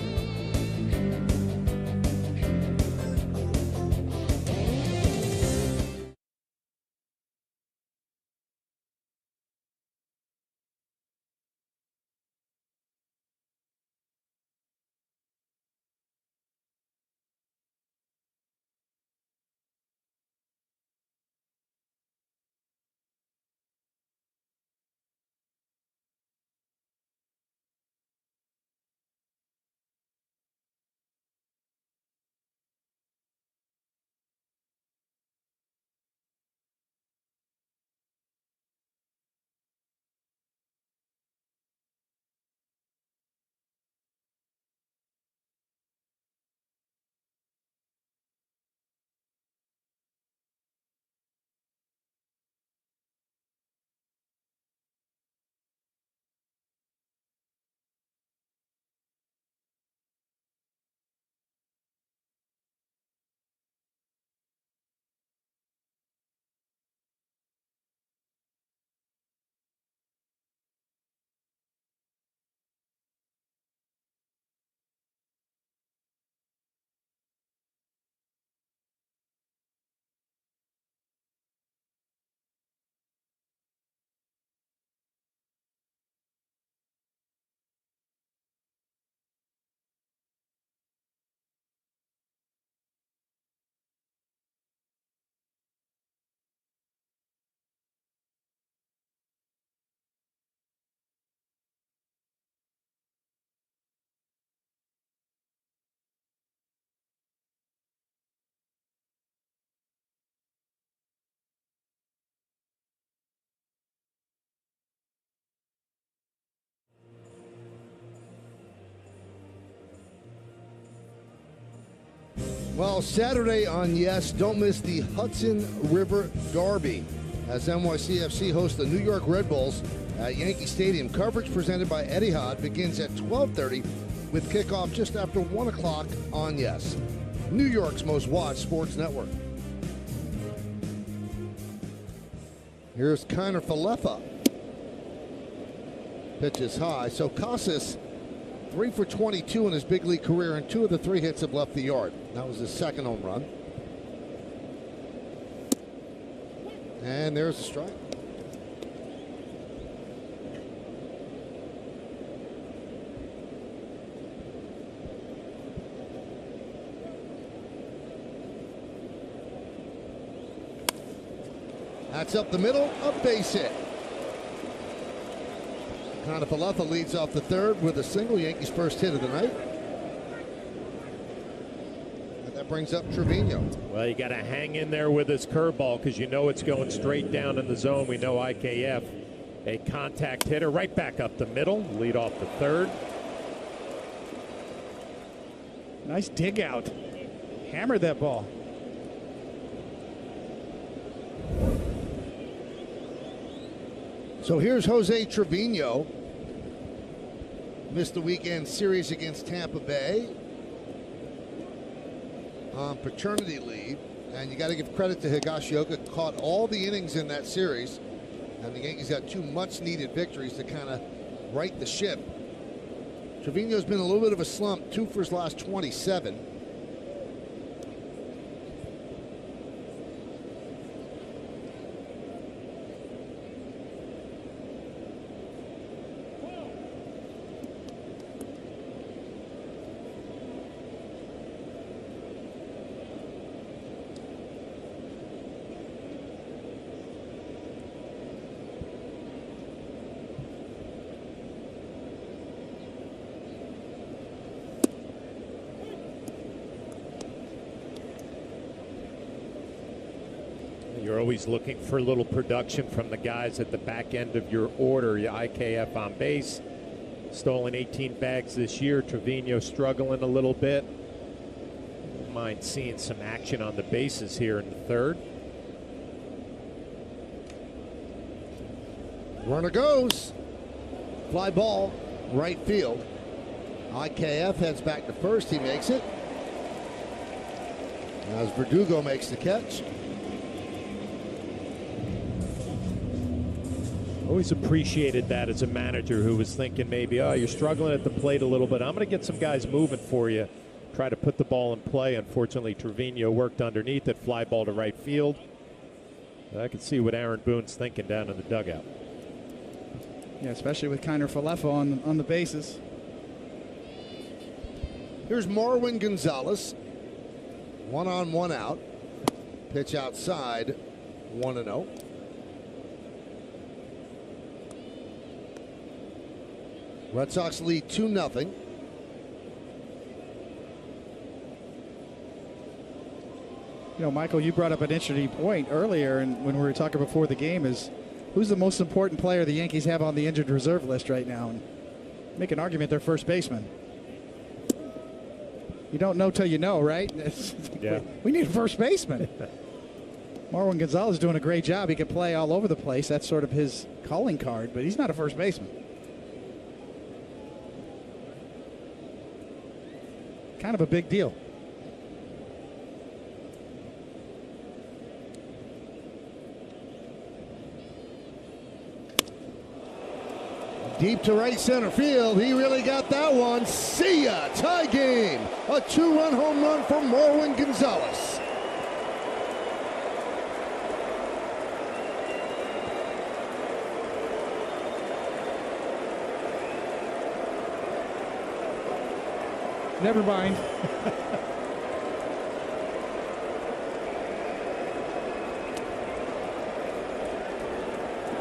Well, Saturday on Yes, don't miss the Hudson River Derby as NYCFC hosts the New York Red Bulls at Yankee Stadium. Coverage presented by Etihad begins at 12:30 with kickoff just after 1 o'clock on Yes, New York's most watched sports network. Here's Kiner Falefa. Pitch is high. So Casas 3 for 22 in his big league career, and 2 of the 3 hits have left the yard. That was his second home run. And there's a strike. That's up the middle, a base hit. Flaherty leads off the third with a single, Yankees' first hit of the night. And that brings up Trevino. Well, you got to hang in there with his curveball because you know it's going straight down in the zone. We know IKF, a contact hitter, right back up the middle, lead off the third. Nice dig out. Hammered that ball. So here's Jose Trevino. Missed the weekend series against Tampa Bay on paternity leave. And you got to give credit to Higashioka. Caught all the innings in that series. And the Yankees got 2 much-needed victories to kind of right the ship. Trevino's been a little bit of a slump. 2 for his last 27. You're always looking for a little production from the guys at the back end of your order. Your IKF on base, stolen 18 bags this year. Trevino struggling a little bit. Don't mind seeing some action on the bases here in the third. Runner goes. Fly ball, right field. IKF heads back to first. He makes it. As Verdugo makes the catch. Always appreciated that as a manager who was thinking maybe, oh, you're struggling at the plate a little bit. I'm going to get some guys moving for you. Try to put the ball in play. Unfortunately, Trevino worked underneath it. Fly ball to right field. I can see what Aaron Boone's thinking down in the dugout. Yeah, especially with Kiner Falefa on the bases. Here's Marwin Gonzalez. 1 on, 1 out. Pitch outside. 1-0. Red Sox lead 2-0. You know, Michael, you brought up an interesting point earlier, and when we were talking before the game, is who's the most important player the Yankees have on the injured reserve list right now? And make an argument they're first baseman. You don't know till you know, right? Yeah. We need a first baseman. Marwin Gonzalez is doing a great job. He can play all over the place. That's sort of his calling card, but he's not a first baseman. Kind of a big deal. Deep to right center field. He really got that one. See ya. Tie game. A 2-run home run for Marwin Gonzalez. Never mind.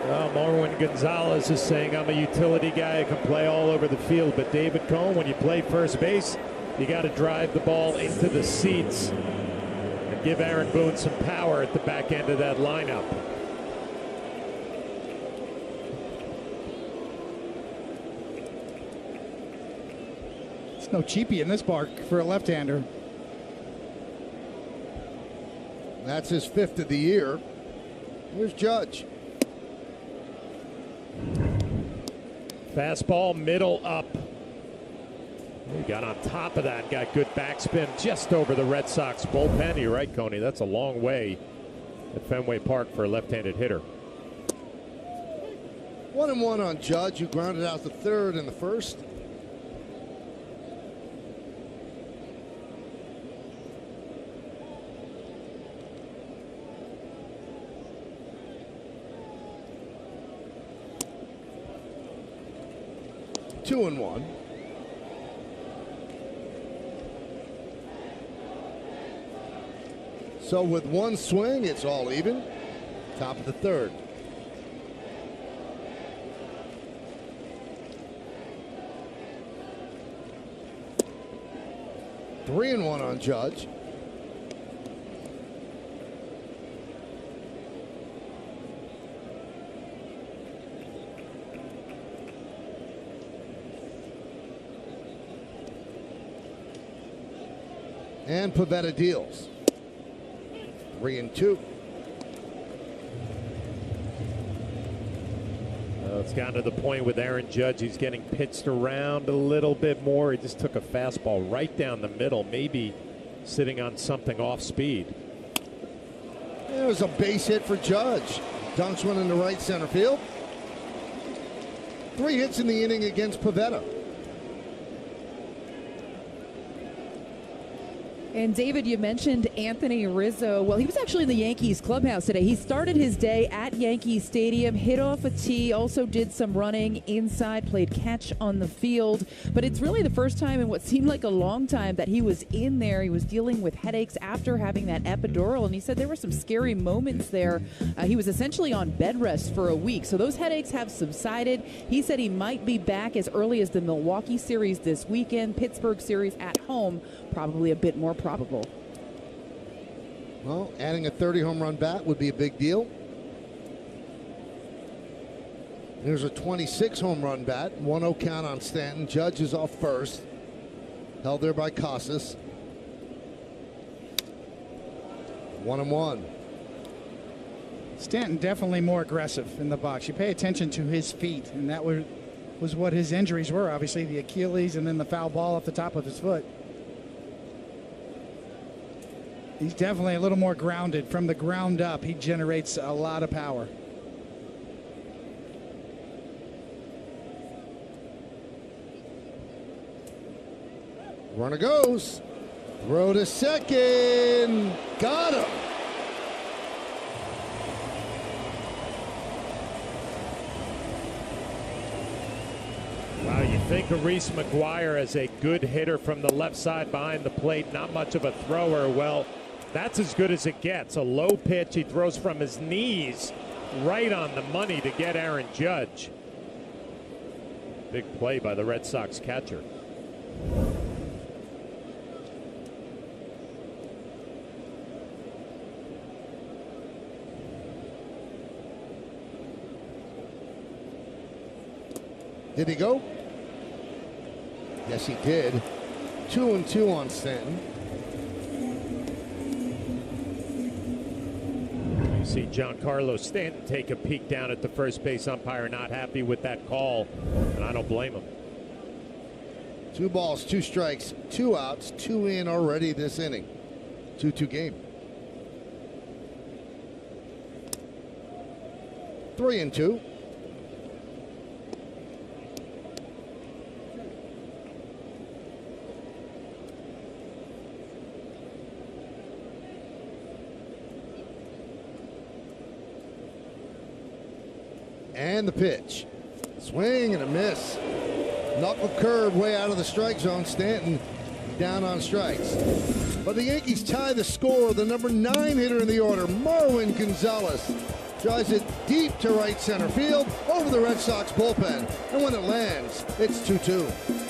Well, Marwin Gonzalez is saying I'm a utility guy. I can play all over the field. But David Cone, when you play first base, you got to drive the ball into the seats and give Aaron Boone some power at the back end of that lineup. It's no cheapie in this park for a left-hander. That's his 5th of the year. Here's Judge. Fastball, middle up. He got on top of that, got good backspin just over the Red Sox bullpen. You're right, Coney. That's a long way at Fenway Park for a left-handed hitter. 1-1 on Judge, who grounded out the third in the first. Two and one. So with one swing, it's all even. Top of the third. Three and one on Judge. And Pivetta deals. 3 and 2. It's gotten to the point with Aaron Judge, he's getting pitched around a little bit more. He just took a fastball right down the middle, maybe sitting on something off speed. There was a base hit for Judge. Dunks one into right center field. 3 hits in the inning against Pivetta. And David, you mentioned Anthony Rizzo. Well, he was actually in the Yankees clubhouse today. He started his day at Yankee Stadium, hit off a tee, also did some running inside, played catch on the field. But it's really the first time in what seemed like a long time that he was in there. He was dealing with headaches after having that epidural, and he said there were some scary moments there. He was essentially on bed rest for a week, so those headaches have subsided. He said he might be back as early as the Milwaukee series this weekend. Pittsburgh series at home, probably a bit more probable. Well, adding a 30 home run bat would be a big deal. There's a 26 home run bat, 1-0 count on Stanton. Judge is off first, held there by Casas. 1-1. Stanton definitely more aggressive in the box. You pay attention to his feet, and that was what his injuries were, obviously, the Achilles and then the foul ball off the top of his foot. He's definitely a little more grounded. From the ground up, he generates a lot of power. Runner goes. Throw to second. Got him. Wow, you think of Reese McGuire as a good hitter from the left side behind the plate, not much of a thrower. Well, that's as good as it gets. A low pitch, he throws from his knees right on the money to get Aaron Judge. Big play by the Red Sox catcher. Did he go? Yes, he did. 2-2 on Stanton. You see Giancarlo Stanton take a peek down at the first base umpire, not happy with that call, and I don't blame him. 2 balls, 2 strikes, 2 outs, 2 in already this inning. 2-2 game. 3-2. And the pitch. Swing and a miss. Knuckle curve way out of the strike zone. Stanton down on strikes. But the Yankees tie the score. The number 9 hitter in the order, Marwin Gonzalez, drives it deep to right center field over the Red Sox bullpen. And when it lands, it's 2-2.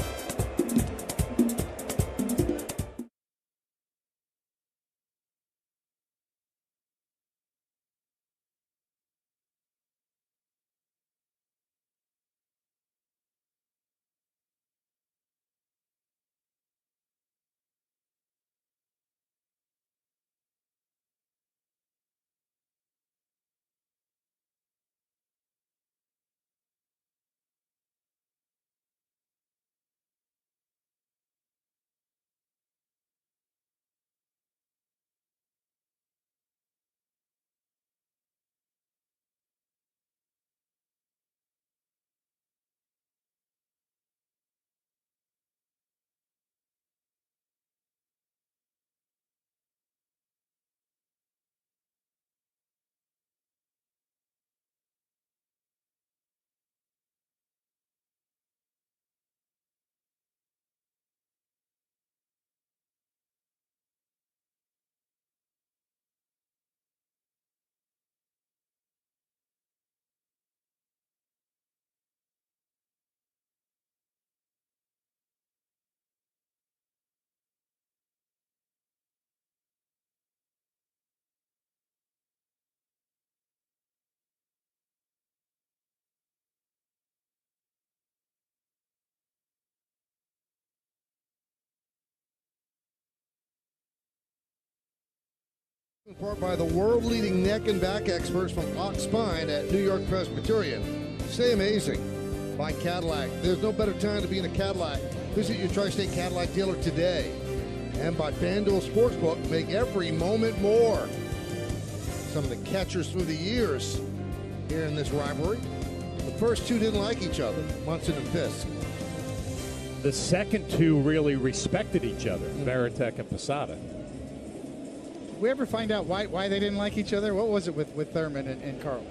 In part by the world-leading neck and back experts from Ox Spine at New York Presbyterian. Stay amazing. By Cadillac. There's no better time to be in a Cadillac. Visit your Tri-State Cadillac dealer today. And by FanDuel Sportsbook, make every moment more. Some of the catchers through the years here in this rivalry. The first two didn't like each other, Munson and Fisk. The second two really respected each other, Veritek and Posada. Did we ever find out why they didn't like each other? What was it with Thurman and Carl?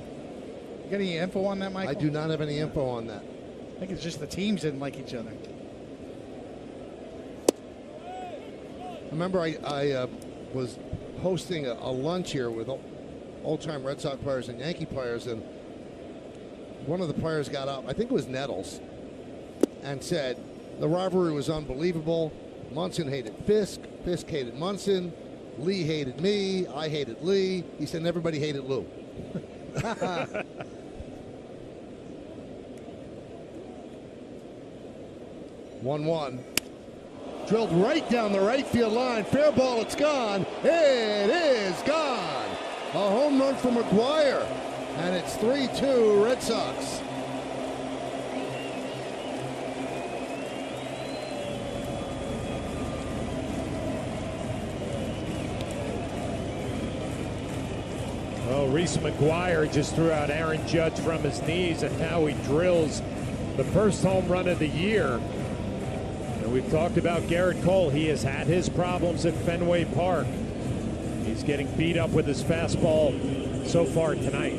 You got any info on that, Michael? I do not have any info on that. I think it's just the teams didn't like each other. Remember, I was hosting a lunch here with old-time Red Sox players and Yankee players, and one of the players got up, I think it was Nettles, and said the rivalry was unbelievable. Munson hated Fisk, Fisk hated Munson, Lee hated me, I hated Lee. He said, and everybody hated Lou. 1-1. Drilled right down the right field line. Fair ball, it's gone. It is gone. A home run for McGuire. And it's 3-2 Red Sox. Oh, Reese McGuire just threw out Aaron Judge from his knees, and now he drills the first home run of the year. And we've talked about Garrett Cole. He has had his problems at Fenway Park. He's getting beat up with his fastball so far tonight.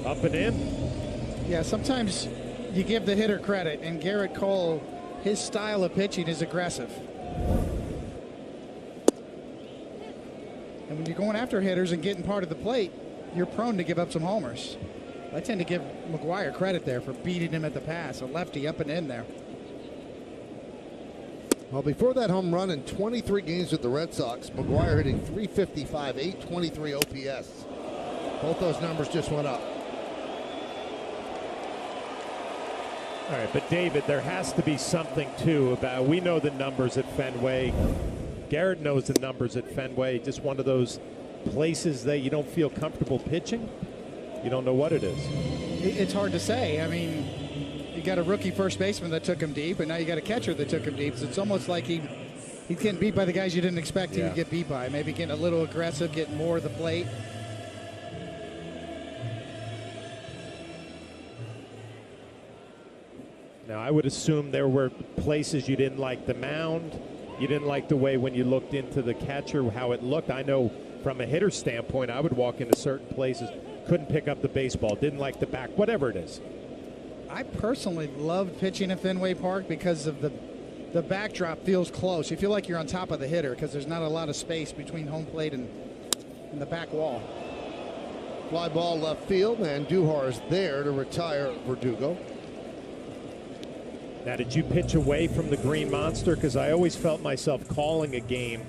Up and in. Yeah, sometimes you give the hitter credit, and Garrett Cole, his style of pitching is aggressive. And when you're going after hitters and getting part of the plate, you're prone to give up some homers. I tend to give McGuire credit there for beating him at the pass. A lefty up and in there. Well, before that home run in 23 games with the Red Sox, McGuire hitting .355, .823 OPS. Both those numbers just went up. All right, but David, there has to be something, too, about, we know the numbers at Fenway. Garrett knows the numbers at Fenway. Just one of those places that you don't feel comfortable pitching. You don't know what it is. It's hard to say. I mean, you got a rookie first baseman that took him deep, and now you got a catcher that took him deep. So it's almost like he's getting beat by the guys you didn't expect he would get beat by. Maybe getting a little aggressive, getting more of the plate. Now, I would assume there were places you didn't like the mound. You didn't like the way when you looked into the catcher, how it looked. I know from a hitter standpoint, I would walk into certain places, couldn't pick up the baseball, didn't like the back, whatever it is. I personally loved pitching at Fenway Park because of the backdrop feels close. You feel like you're on top of the hitter because there's not a lot of space between home plate and the back wall. Fly ball left field, and Duhar is there to retire Verdugo. Now, did you pitch away from the Green Monster? Because I always felt myself calling a game.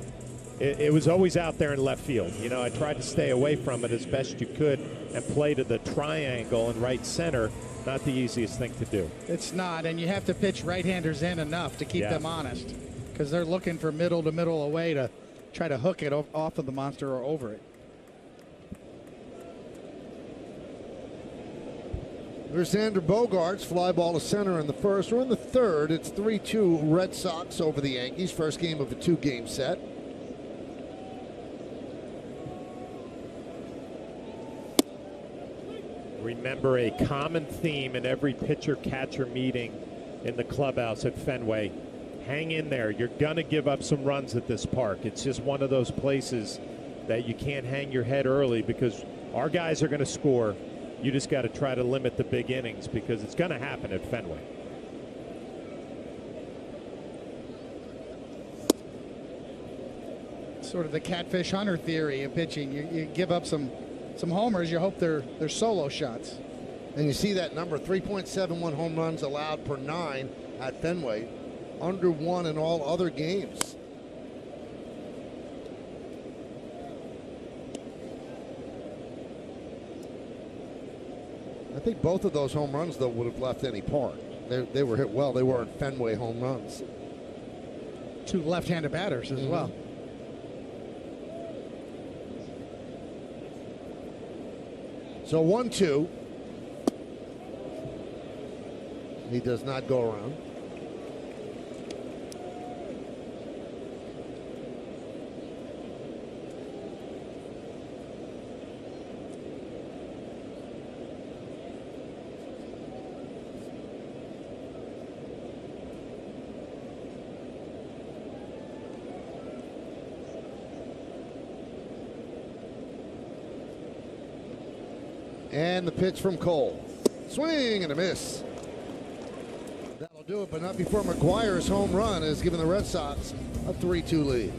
It was always out there in left field. You know, I tried to stay away from it as best you could and play to the triangle in right center. Not the easiest thing to do. It's not, and you have to pitch right-handers in enough to keep them honest because they're looking for middle to middle away to try to hook it off of the monster or over it. There's Xander Bogaerts, fly ball to center in the first. We're in the third. It's 3-2 Red Sox over the Yankees. First game of a two-game set. Remember, a common theme in every pitcher-catcher meeting in the clubhouse at Fenway. Hang in there. You're going to give up some runs at this park. It's just one of those places that you can't hang your head early because our guys are going to score. You just got to try to limit the big innings because it's going to happen at Fenway. Sort of the catfish hunter theory of pitching. You give up some homers, you hope they're solo shots. And you see that number, 3.71 home runs allowed per 9 at Fenway, under 1 in all other games. I think both of those home runs, though, would have left any park. They were hit well. They weren't Fenway home runs. two left-handed batters as well. So 1-2. He does not go around. And the pitch from Cole. Swing and a miss. That'll do it, but not before McGuire's home run has given the Red Sox a 3-2 lead.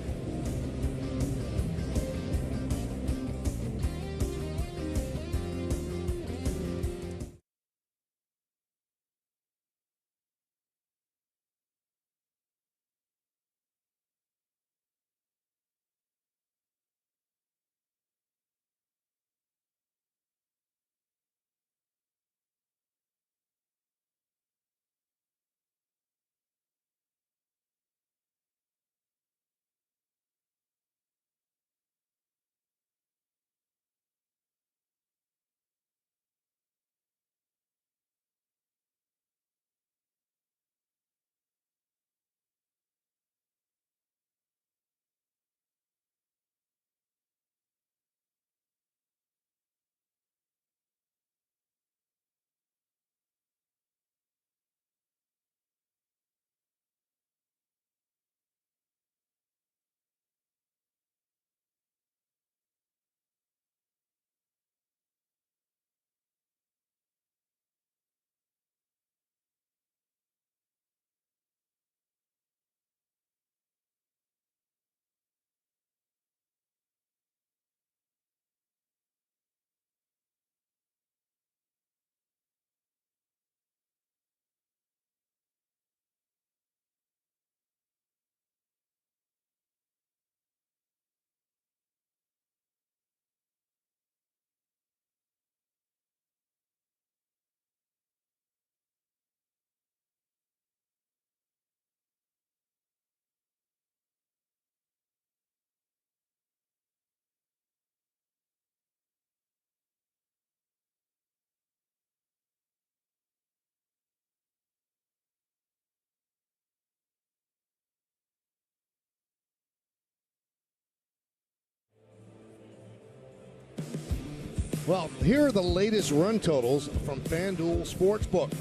Well, here are the latest run totals from FanDuel Sportsbook.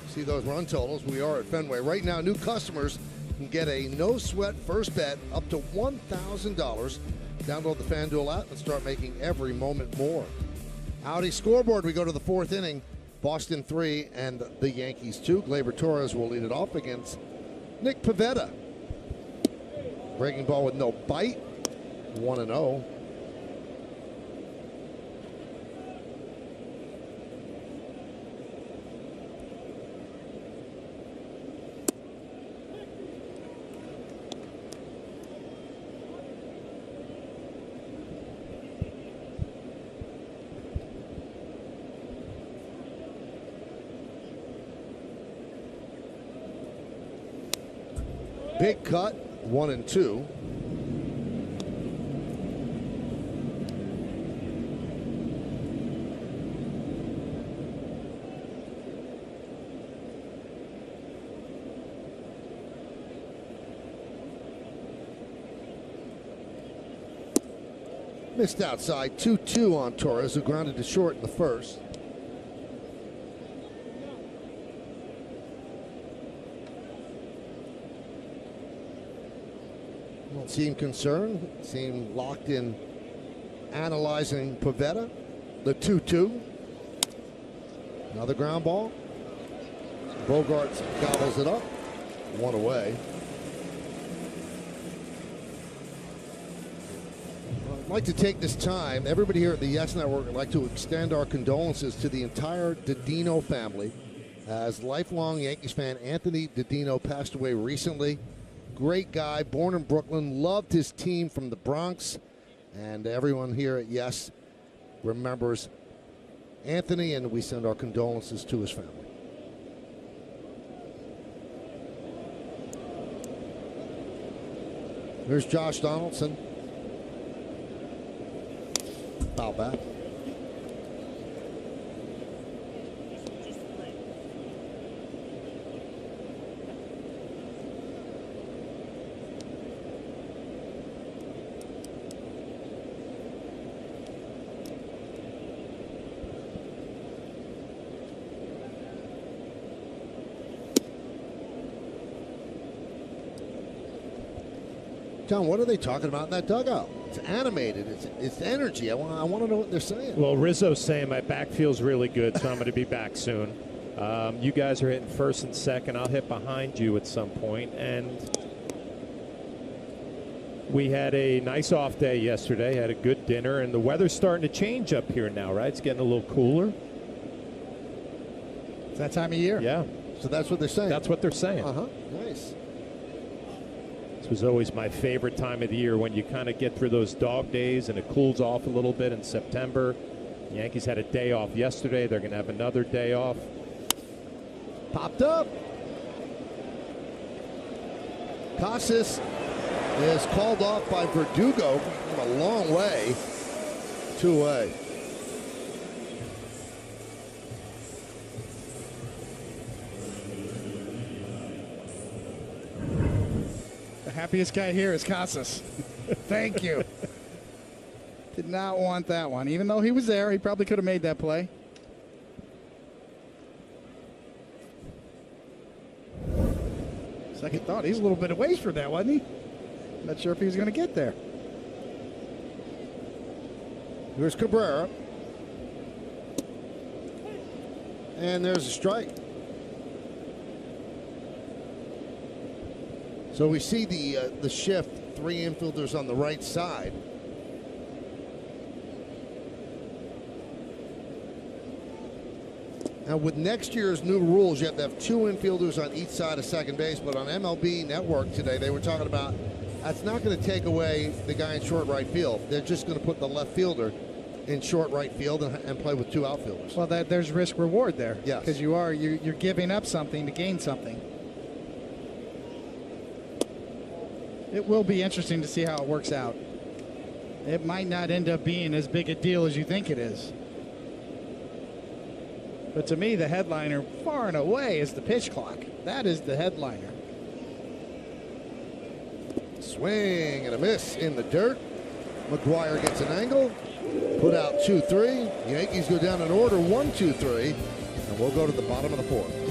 See those run totals? We are at Fenway. Right now, new customers can get a no-sweat first bet up to $1,000. Download the FanDuel app and start making every moment more. Audi scoreboard, we go to the fourth inning. Boston 3 and the Yankees 2. Gleyber Torres will lead it off against Nick Pivetta. Breaking ball with no bite. 1-0. Big cut, 1-2. Missed outside, 2-2 on Torres, who grounded to short in the first. Don't seem concerned, seem locked in analyzing Pivetta. The 2-2. Another ground ball. Bogarts gobbles it up. One away. I'd like to take this time, everybody here at the Yes Network would like to extend our condolences to the entire Didino family, as lifelong Yankees fan Anthony Didino passed away recently. Great guy, born in Brooklyn, loved his team from the Bronx, and everyone here at Yes remembers Anthony, and we send our condolences to his family. Here's Josh Donaldson. Foul back. John, what are they talking about in that dugout? It's animated. It's energy. I want to know what they're saying. Well, Rizzo's saying my back feels really good, so I'm going to be back soon. You guys are hitting first and second. I'll hit behind you at some point. And we had a nice off day yesterday. Had a good dinner, and the weather's starting to change up here now, right? It's getting a little cooler. It's that time of year. Yeah. So that's what they're saying. That's what they're saying. Nice. This was always my favorite time of the year when you kind of get through those dog days and it cools off a little bit in September. The Yankees had a day off yesterday. They're going to have another day off. Popped up. Casas is called off by Verdugo from a long way. 2-away. The happiest guy here is Casas. Thank you. Did not want that one. Even though he was there, he probably could have made that play. Second thought, he's a little bit away from that, wasn't he? Not sure if he was going to get there. Here's Cabrera. And there's a strike. So we see the shift, 3 infielders on the right side. Now with next year's new rules, you have to have 2 infielders on each side of second base, but on MLB Network today, they were talking about that's not going to take away the guy in short right field. They're just going to put the left fielder in short right field and play with 2 outfielders. Well, there's risk reward there. Yes. Because you're giving up something to gain something. It will be interesting to see how it works out. It might not end up being as big a deal as you think it is. But to me, the headliner far and away is the pitch clock. That is the headliner. Swing and a miss in the dirt. McGuire gets an angle. Put out 2-3. Yankees go down in order 1-2-3. And we'll go to the bottom of the 4th.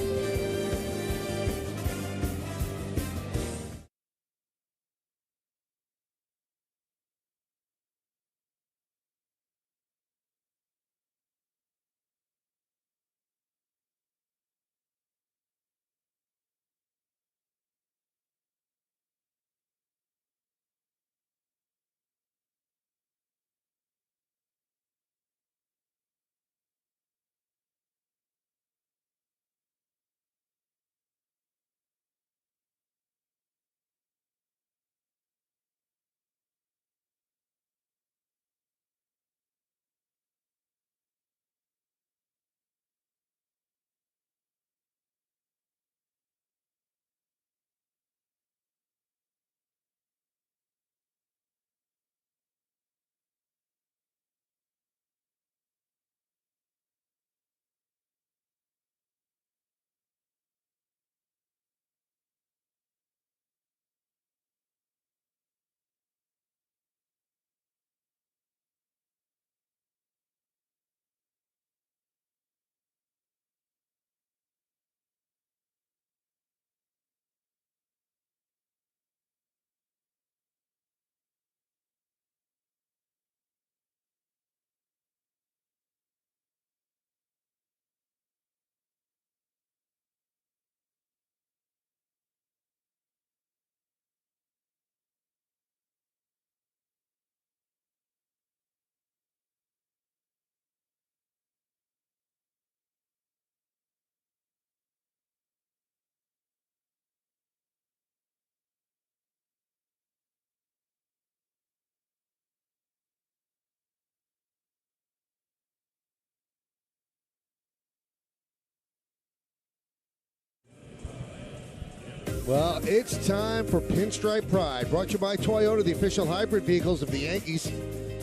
Well, it's time for Pinstripe Pride, brought to you by Toyota, the official hybrid vehicles of the Yankees.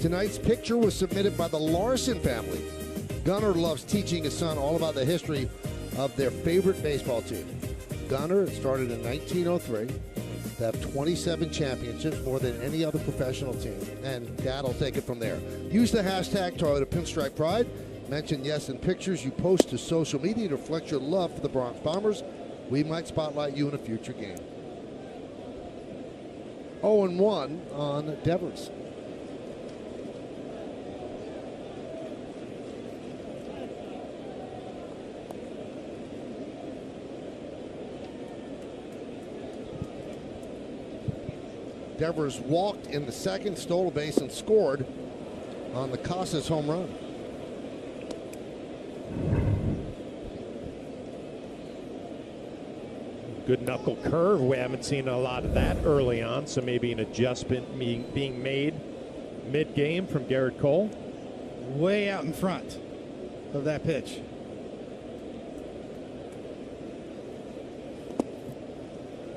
Tonight's picture was submitted by the Larson family. Gunnar loves teaching his son all about the history of their favorite baseball team. Gunnar started in 1903. They have 27 championships, more than any other professional team. And Dad will take it from there. Use the hashtag Toyota Pinstripe Pride. Mention yes in pictures you post to social media to reflect your love for the Bronx Bombers. We might spotlight you in a future game. 0-1 on Devers. Devers walked in the second, stole a base, and scored on the Casas home run. Good knuckle curve. We haven't seen a lot of that early on, so maybe an adjustment being made mid-game from Garrett Cole. Way out in front of that pitch.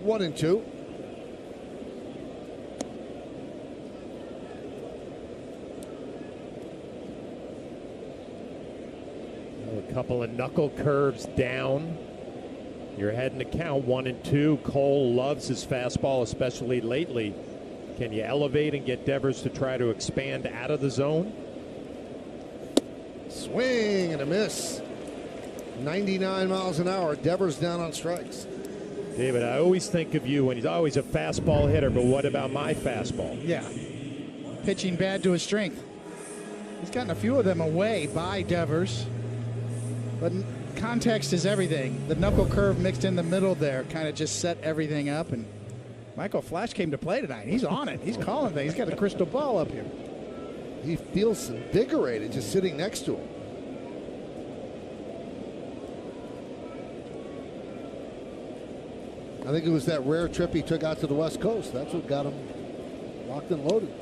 One and two. A couple of knuckle curves down. You're heading to count 1-2. Cole loves his fastball, especially lately. Can you elevate and get Devers to try to expand out of the zone? Swing and a miss. 99 miles an hour. Devers down on strikes. David, I always think of you when he's always a fastball hitter, but what about my fastball? Yeah. Pitching bad to his strength. He's gotten a few of them away by Devers. But context is everything. The knuckle curve mixed in the middle there kind of just set everything up. And Michael Flash came to play tonight. He's on it. He's calling things. He's got a crystal ball up here. He feels invigorated just sitting next to him. I think it was that rare trip he took out to the West Coast. That's what got him locked and loaded.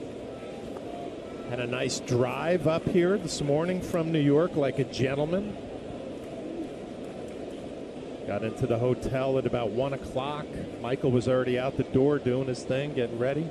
Had a nice drive up here this morning from New York like a gentleman. Got into the hotel at about 1 o'clock. Michael was already out the door doing his thing, getting ready.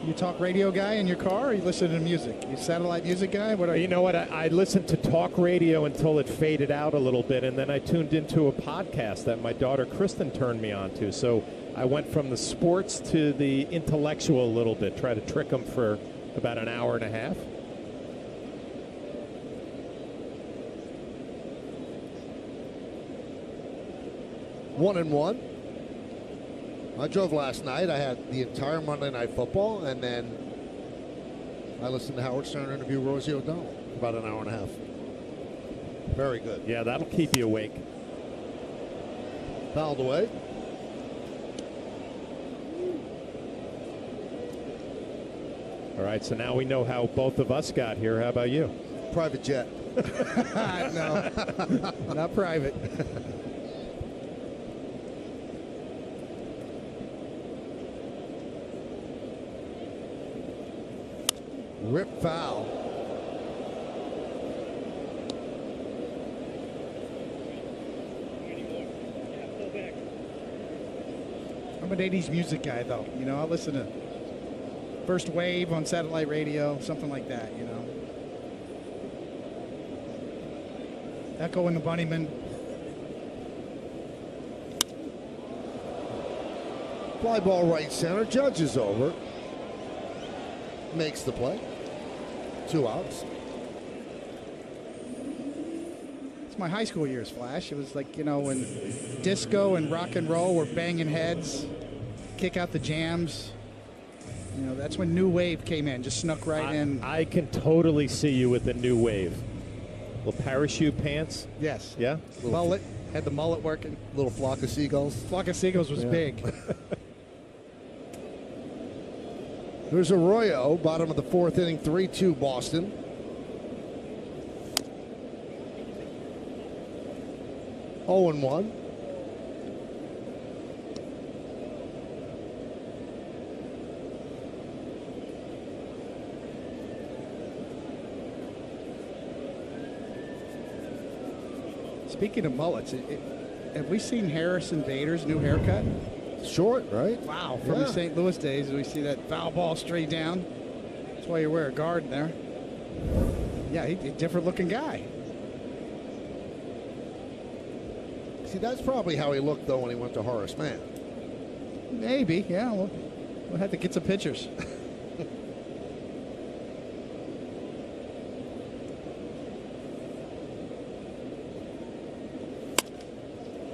You talk radio guy in your car, or you listen to music? You satellite music guy? What are you? You know what? I listened to talk radio until it faded out a little bit, and then I tuned into a podcast that my daughter Kristen turned me on to. So I went from the sports to the intellectual a little bit, try to trick them for about an hour and a half. One and one. I drove last night. I had the entire Monday Night Football, and then I listened to Howard Stern interview Rosie O'Donnell for about an hour and a half. Very good. Yeah, that'll keep you awake. Fouled away. All right, so now we know how both of us got here. How about you? Private jet. No, not private. Rip foul. I'm an 80s music guy, though. You know, I listen to First Wave on satellite radio, something like that, you know. Echo and the Bunnymen. Fly ball right center. Judge is over. Makes the play. 2 outs. It's my high school years, Flash. It was like, you know, when disco and rock and roll were banging heads, kick out the jams. You know, that's when New Wave came in, just snuck right in. I can totally see you with the New Wave. Little parachute pants. Yes. Yeah? Mullet. Had the mullet working. Little flock of seagulls. Flock of seagulls was big. There's Arroyo, bottom of the 4th inning, 3-2 Boston. Oh and 1. Speaking of mullets, have we seen Harrison Bader's new haircut? Short, right? Wow, from the St. Louis days, we see that foul ball straight down. That's why you wear a guard in there. Yeah, he's a different looking guy. See, that's probably how he looked, though, when he went to Horace Mann. Maybe, yeah. We'll have to get some pictures.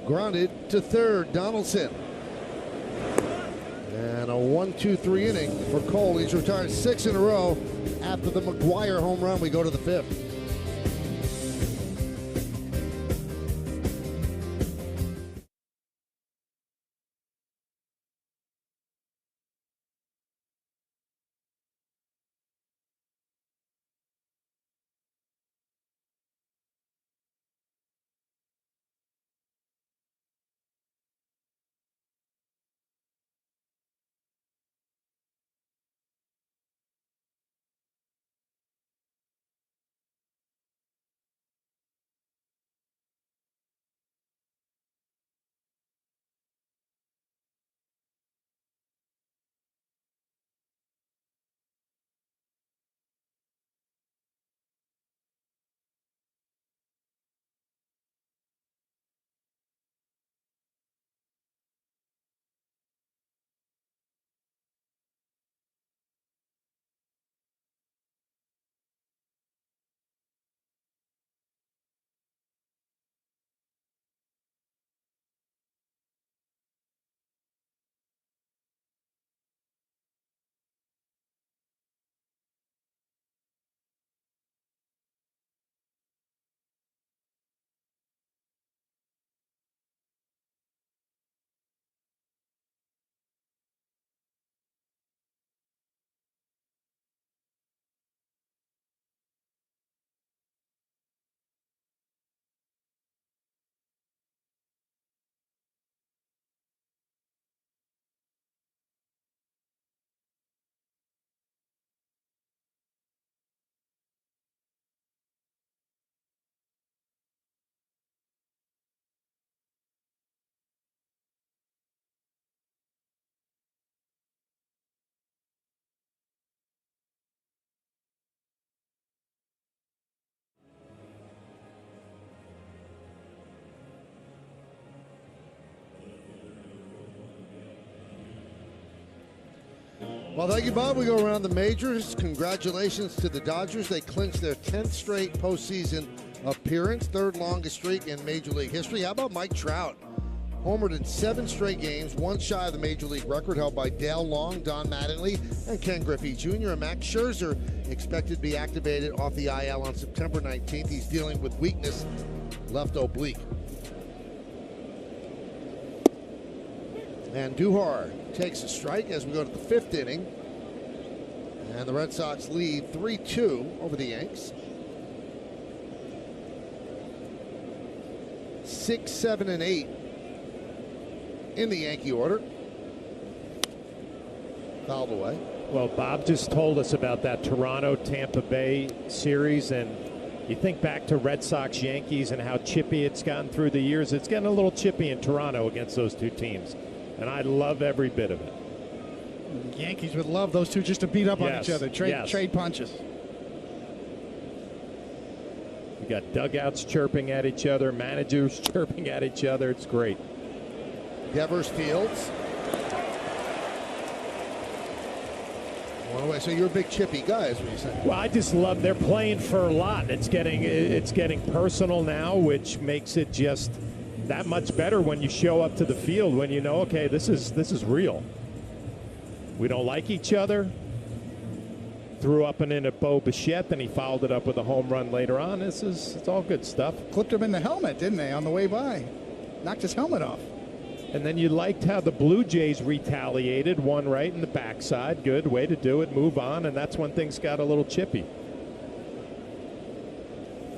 Grounded to third, Donaldson. And a 1-2-3 inning for Cole. He's retired 6 in a row. After the McGuire home run, we go to the 5th. Well, thank you, Bob. We go around the majors. Congratulations to the Dodgers. They clinched their 10th straight postseason appearance, third longest streak in Major League history. How about Mike Trout? Homered in 7 straight games, one shy of the Major League record held by Dale Long, Don Mattingly, and Ken Griffey Jr. And Max Scherzer expected to be activated off the IL on September 19th. He's dealing with weakness, left oblique. And Duhar takes a strike as we go to the 5th inning. And the Red Sox lead 3-2 over the Yanks. 6, 7, and 8 in the Yankee order. Fouled away. Well, Bob just told us about that Toronto-Tampa Bay series, and you think back to Red Sox-Yankees and how chippy it's gotten through the years. It's getting a little chippy in Toronto against those two teams, and I love every bit of it. The Yankees would love those two just to beat up on each other, trade punches. You got dugouts chirping at each other, managers chirping at each other. It's great. Devers Fields. One away. So you're a big chippy guy, is what you're saying. Well, I just love they're playing for a lot. It's getting personal now, which makes it just that much better when you show up to the field, when you know, okay, this is real. We don't like each other. Threw up and in at Bo Bichette, and he fouled it up with a home run later on. It's all good stuff. Clipped him in the helmet, didn't they, on the way by? Knocked his helmet off. And then you liked how the Blue Jays retaliated, one right in the backside. Good way to do it, move on, and that's when things got a little chippy.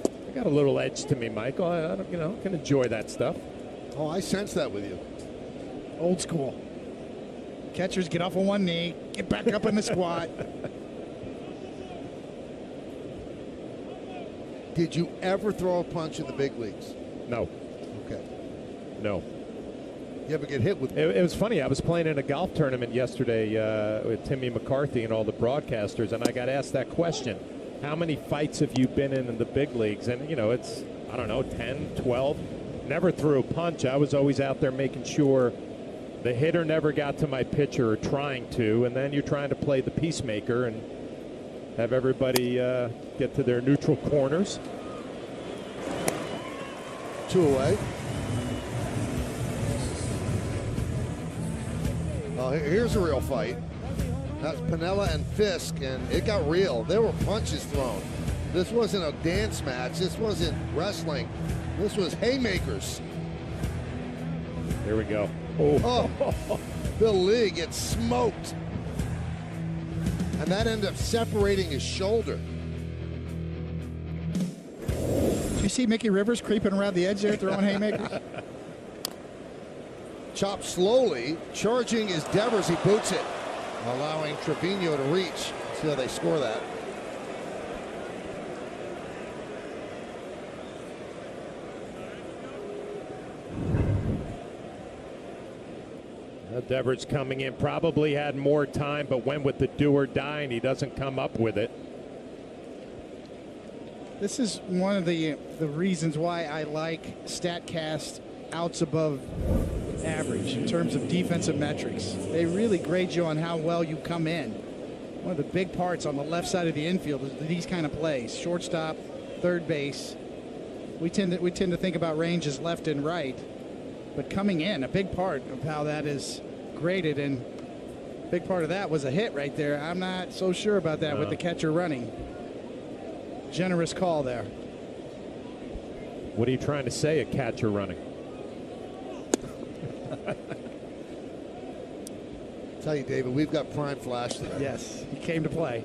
I got a little edge to me, Michael. I can enjoy that stuff. Oh, I sense that with you. Old school. Catchers get off on one knee, get back up in the squat. Did you ever throw a punch in the big leagues? No. Okay. No. You ever get hit with? It was funny. I was playing in a golf tournament yesterday with Timmy McCarthy and all the broadcasters, and I got asked that question. How many fights have you been in the big leagues? And, it's, I don't know, 10, 12. Never threw a punch. I was always out there making sure the hitter never got to my pitcher or trying to, and then you're trying to play the peacemaker and have everybody get to their neutral corners. 2 away. Oh, here's a real fight. That's Piniella and Fisk, and it got real. There were punches thrown. This wasn't a dance match. This wasn't wrestling. This was haymakers. Here we go. Oh, Bill Lee gets smoked. And that ended up separating his shoulder. Did you see Mickey Rivers creeping around the edge there throwing haymakers? Chopped slowly, charging is Devers. He boots it, allowing Trevino to reach. See how they score that. Devers coming in, probably had more time, but went with the do or die, and he doesn't come up with it. This is one of the reasons why I like StatCast outs above average in terms of defensive metrics. They really grade you on how well you come in. One of the big parts on the left side of the infield is these kind of plays. Shortstop, third base. We tend to think about range as left and right, but coming in, a big part of how that is graded, and a big part of that was a hit right there. I'm not so sure about that with the catcher running. Generous call there. What are you trying to say, a catcher running? Tell you, David, we've got prime flash today. Yes, he came to play.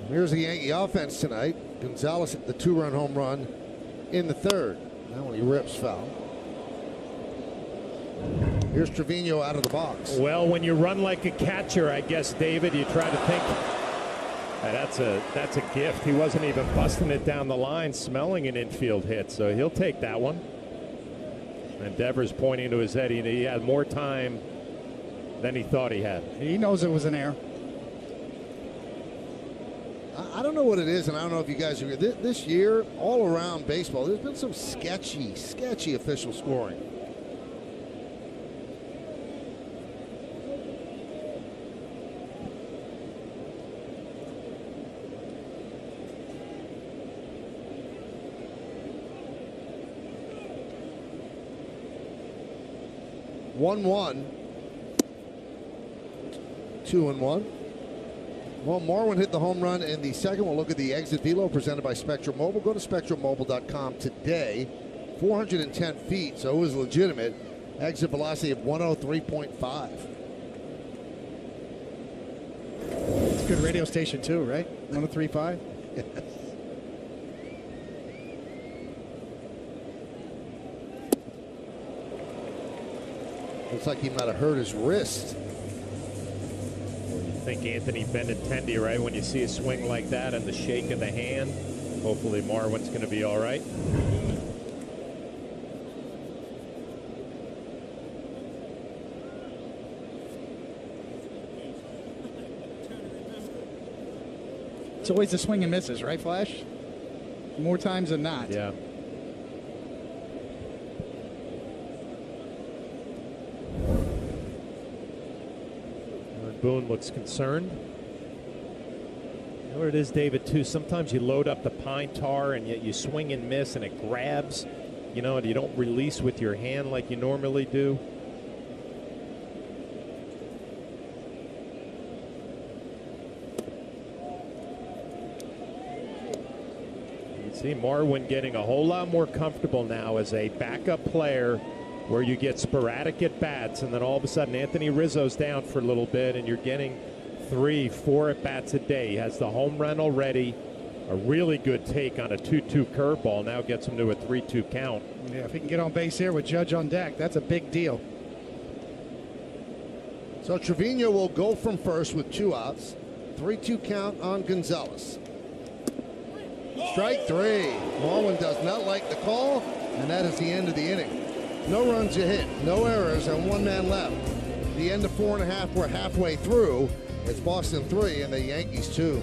Here's the Yankee offense tonight. Gonzalez hit the 2-run home run in the third. Now when he rips foul. Here's Trevino out of the box. Well, when you run like a catcher, I guess, David, you try to think, that's a gift. He wasn't even busting it down the line, smelling an infield hit, so he'll take that one. And Devers pointing to his head. He had more time than he thought he had. He knows it was an error. I don't know what it is, and I don't know if you guys agree. This year, all around baseball, there's been some sketchy official scoring. One, 2-1. Well, Marwin hit the home run in the second. We'll look at the exit velo presented by Spectrum Mobile. Go to SpectrumMobile.com today. 410 feet, so it was legitimate. Exit velocity of 103.5. It's a good radio station too, right? 103.5? Yes. Looks like he might have hurt his wrist. I think Anthony Benintendi, right? When you see a swing like that and the shake of the hand, hopefully Marwin's going to be all right. It's always the swing and misses, right, Flash? More times than not. Yeah. Boone looks concerned. You know what it is, David, too? Sometimes you load up the pine tar and yet you swing and miss and it grabs, and you don't release with your hand like you normally do. You can see Marwin getting a whole lot more comfortable now as a backup player, where you get sporadic at bats, and then all of a sudden Anthony Rizzo's down for a little bit, and you're getting 3-4 at bats a day. He has the home run already, a really good take on a 2-2 curveball. Now gets him to a 3-2 count. Yeah, if he can get on base here with Judge on deck, that's a big deal. So Trevino will go from first with 2 outs. 3-2 count on Gonzalez. Strike 3. Marwin does not like the call, and that is the end of the inning. No runs a hit, no errors, and 1 man left. The end of 4.5, we're halfway through. It's Boston 3 and the Yankees 2.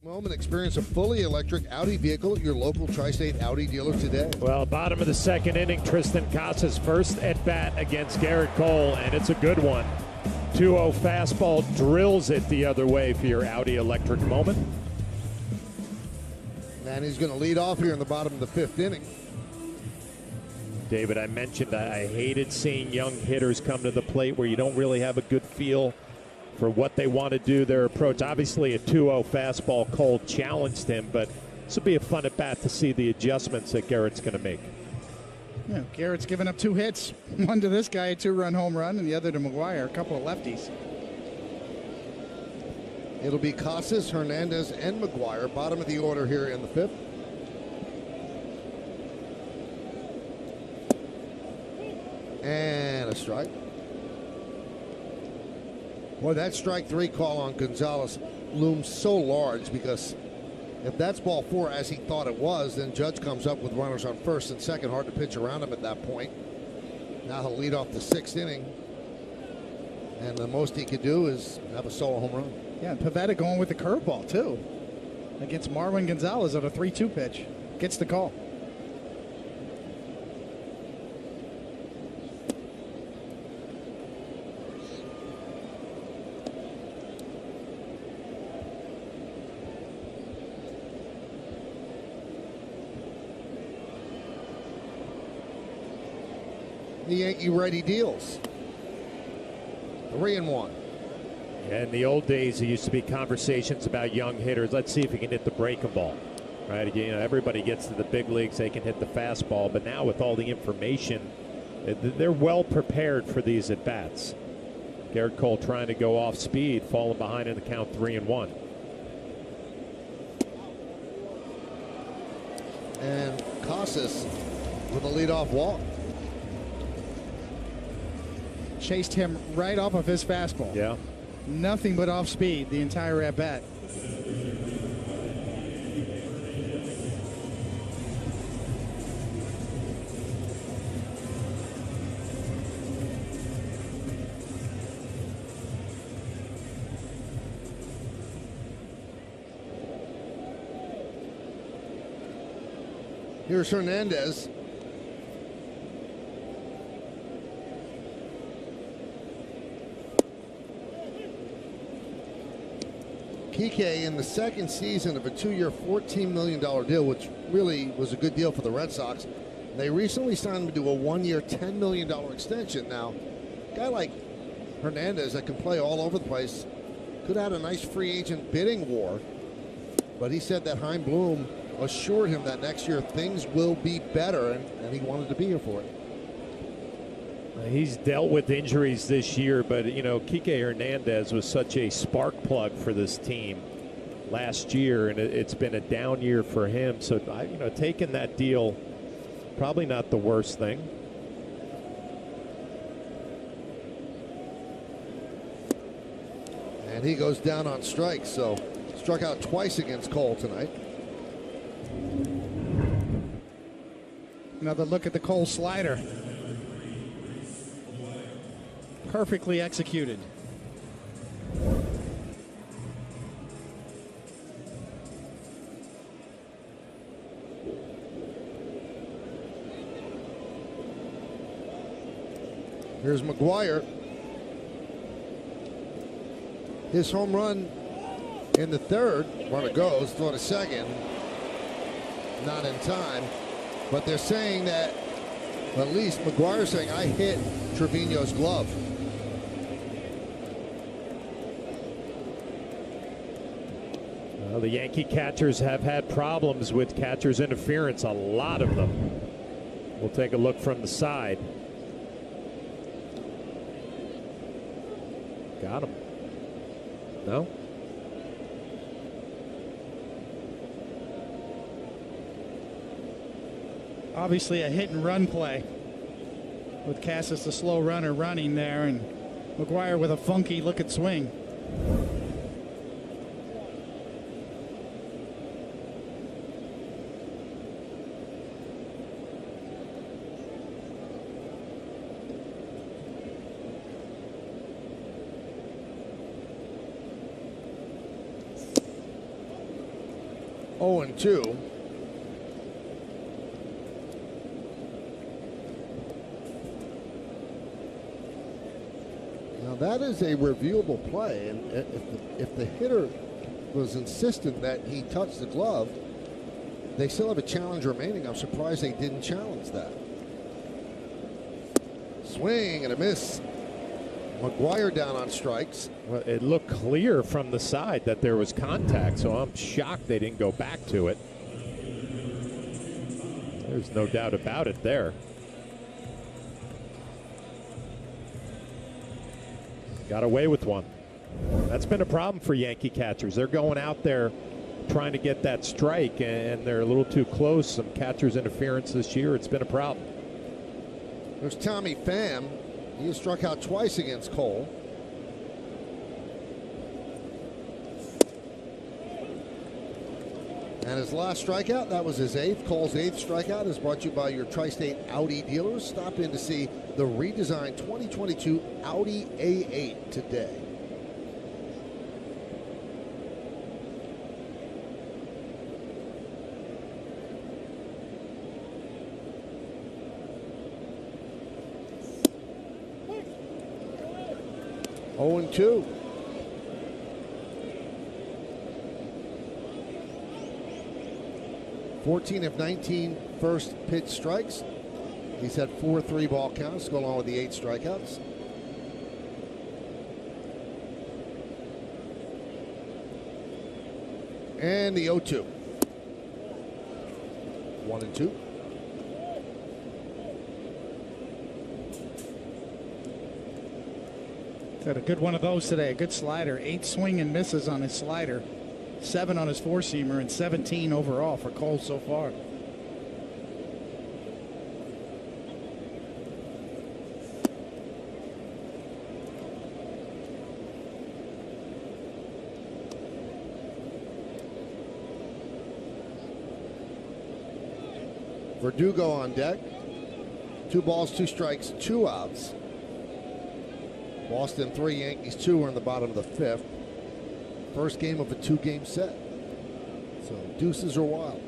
Moment, experience a fully electric Audi vehicle at your local Tri-State Audi dealer today. Well, bottom of the second inning, Tristan Casas first at bat against Garrett Cole, and it's a good one. 2-0 fastball drills it the other way for your Audi electric moment. And he's going to lead off here in the bottom of the 5th inning. David, I mentioned I hated seeing young hitters come to the plate where you don't really have a good feel for what they want to do, their approach. Obviously, a 2-0 fastball, Cole challenged him, but this will be a fun at-bat to see the adjustments that Garrett's going to make. Yeah, Garrett's given up 2 hits. One to this guy, a 2-run home run, and the other to McGuire, a couple of lefties. It'll be Casas, Hernandez, and McGuire, bottom of the order here in the 5th. And a strike. Boy, that strike 3 call on Gonzalez looms so large, because if that's ball 4 as he thought it was, then Judge comes up with runners on first and second. Hard to pitch around him at that point. Now he'll lead off the 6th inning, and the most he could do is have a solo home run. Yeah, and Pivetta going with the curveball too against Marwin Gonzalez on a 3-2 pitch. Gets the call. The Yankee righty deals. 3-1. Yeah, in the old days, there used to be conversations about young hitters. Let's see if he can hit the breaking ball. Right? You know, everybody gets to the big leagues, they can hit the fastball. But now with all the information, they're well prepared for these at-bats. Garrett Cole trying to go off speed, falling behind in the count 3-1. And Casas with a leadoff walk. Chased him right off of his fastball. Yeah. Nothing but off speed the entire at bat. Here's Hernandez. Kike in the second season of a 2-year, $14 million deal, which really was a good deal for the Red Sox. They recently signed him to a 1-year, $10 million extension. Now, a guy like Hernandez that can play all over the place could have had a nice free agent bidding war, but he said that Chaim Bloom assured him that next year things will be better, and he wanted to be here for it. He's dealt with injuries this year, but, you know, Kike Hernandez was such a spark plug for this team last year, and it's been a down year for him. So, you know, taking that deal, probably not the worst thing. And he goes down on strikes, so struck out twice against Cole tonight. Another look at the Cole slider. Perfectly executed. Here's McGuire. His home run in the third. Runner goes, throw to second. Not in time. But they're saying that, at least McGuire's saying, I hit Trevino's glove. Well, the Yankee catchers have had problems with catcher's interference, a lot of them. We'll take a look from the side. Got him. No? Obviously a hit and run play with Cassis, the slow runner, running there, and McGuire with a funky looking swing. Oh, and 2. Now that is a reviewable play, and if the hitter was insistent that he touched the glove, they still have a challenge remaining. I'm surprised they didn't challenge that. Swing and a miss. McGuire down on strikes. Well, it looked clear from the side that there was contact, so I'm shocked they didn't go back to it. There's no doubt about it there. Got away with one. That's been a problem for Yankee catchers. They're going out there trying to get that strike, and they're a little too close. Some catcher's interference this year. It's been a problem. There's Tommy Pham. He has struck out twice against Cole. And his last strikeout, that was his 8th. Cole's 8th strikeout is brought to you by your Tri-State Audi dealers. Stop in to see the redesigned 2022 Audi A8 today. Oh, and 2. (14 of 19 first pitch strikes. He's had 4 3-ball counts, go along with the 8 strikeouts. And the 0-2. 1 and 2. Had a good one of those today, a good slider. 8 swing and misses on his slider, 7 on his four-seamer, and 17 overall for Cole so far. Verdugo on deck. 2 balls, 2 strikes, 2 outs. Boston 3, Yankees 2 are in the bottom of the 5th. First game of a 2-game set. So deuces are wild.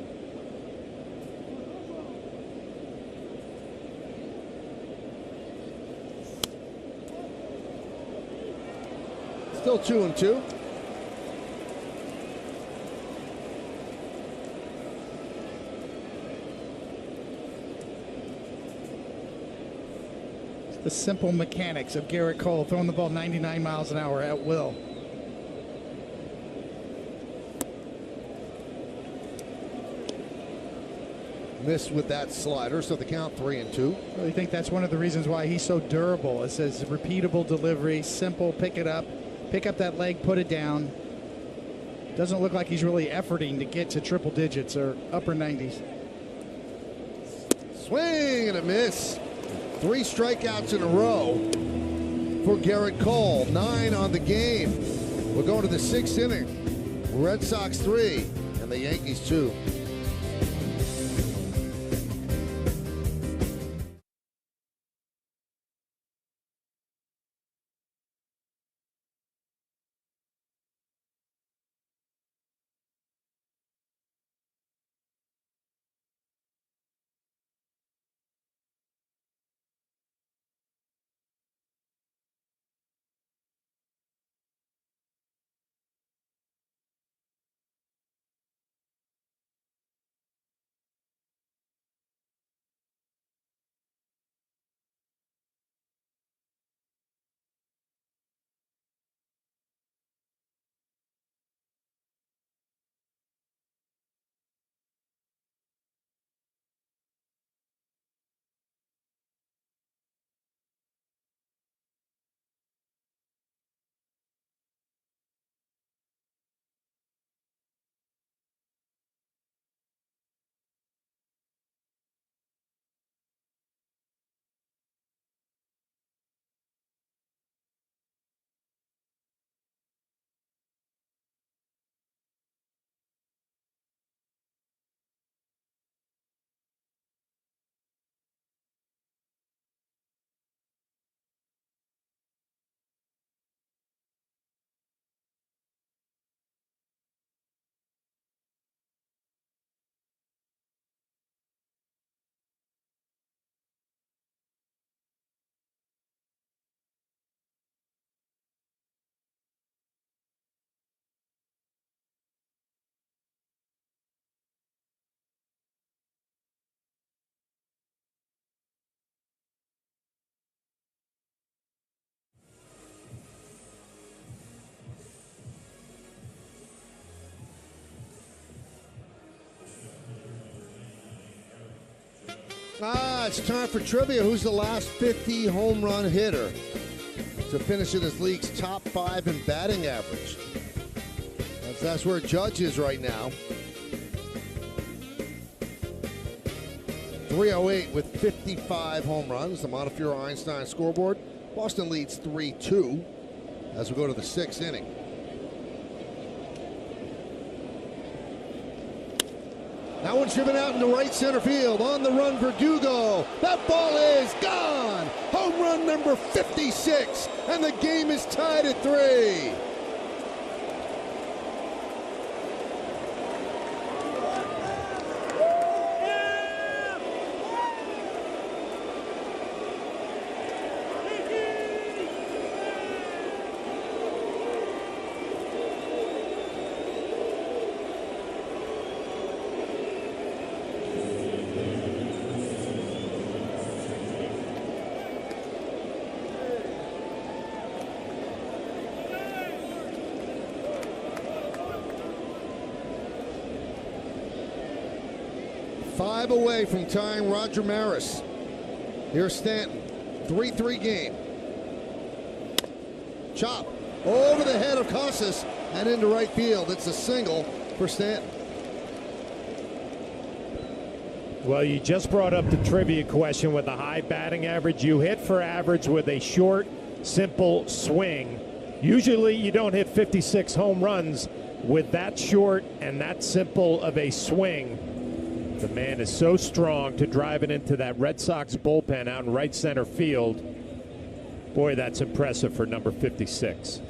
Still 2 and 2. The simple mechanics of Garrett Cole throwing the ball 99 miles an hour at will. Missed with that slider, so the count 3-2. I really think that's one of the reasons why he's so durable. It says repeatable delivery, simple, pick it up, pick up that leg, put it down. Doesn't look like he's really efforting to get to triple digits or upper 90s. Swing and a miss. 3 strikeouts in a row for Garrett Cole. 9 on the game. We're going to the 6th inning. Red Sox 3 and the Yankees 2. It's time for trivia. Who's the last 50 home run hitter to finish in this league's top 5 in batting average? That's where Judge is right now. 308 with 55 home runs. The Montefiore Einstein scoreboard. Boston leads 3-2 as we go to the 6th inning. That one's driven out into right center field. On the run, Verdugo. That ball is gone. Home run number 56. And the game is tied at 3. Away from tying Roger Maris. Here's Stanton. 3-3 game. Chop over the head of Casas and into right field. It's a single for Stanton. Well, you just brought up the trivia question with the high batting average. You hit for average with a short, simple swing. Usually you don't hit 56 home runs with that short and that simple of a swing. The man is so strong to drive it into that Red Sox bullpen out in right center field. Boy, that's impressive for number 56.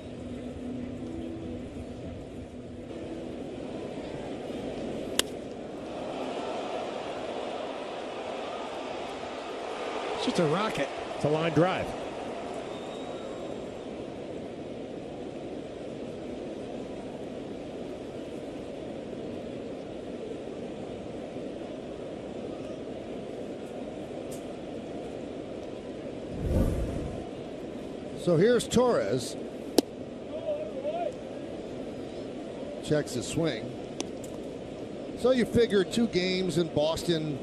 It's just a rocket. It's a line drive. So here's Torres. Checks his swing. So you figure 2 games in Boston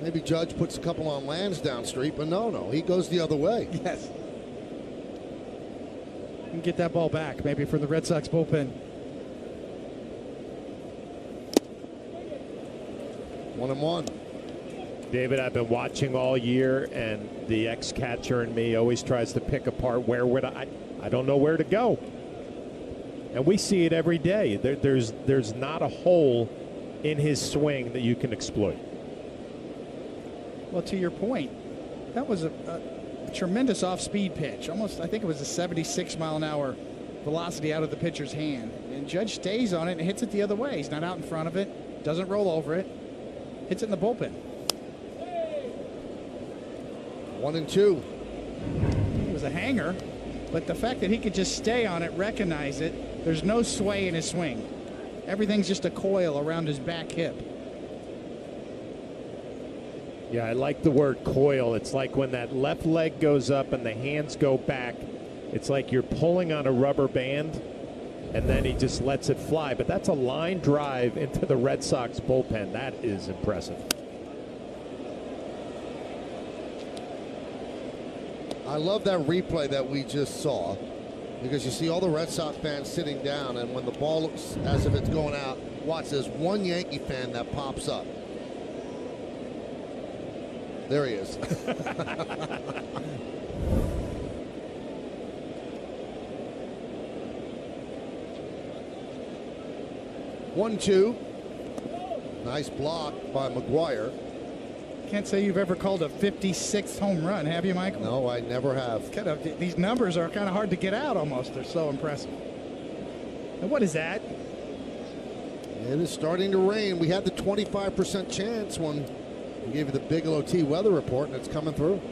Maybe Judge puts a couple on Lansdowne Street, but no, he goes the other way. Yes. And get that ball back, maybe from the Red Sox bullpen. 1-1. David, I've been watching all year, and the ex-catcher in me always tries to pick apart where would I don't know where to go. And we see it every day. There's not a hole in his swing that you can exploit. Well, to your point, that was a tremendous off-speed pitch. Almost, I think it was a 76-mile-an-hour velocity out of the pitcher's hand. And Judge stays on it and hits it the other way. He's not out in front of it, doesn't roll over it, hits it in the bullpen. 1-2. It was a hanger, but the fact that he could just stay on it, recognize it, there's no sway in his swing. Everything's just a coil around his back hip. Yeah, I like the word coil. It's like when that left leg goes up and the hands go back, it's like you're pulling on a rubber band, and then he just lets it fly. But that's a line drive into the Red Sox bullpen. That is impressive. I love that replay that we just saw, because you see all the Red Sox fans sitting down, and when the ball looks as if it's going out, watch, there's one Yankee fan that pops up. There he is. One, two. Nice block by McGuire. Can't say you've ever called a 56th home run, have you, Michael? No, I never have. These numbers are kind of hard to get out almost. They're so impressive. And what is that? It is starting to rain. We had the 25% chance when we gave you the Bigelow T weather report, and it's coming through.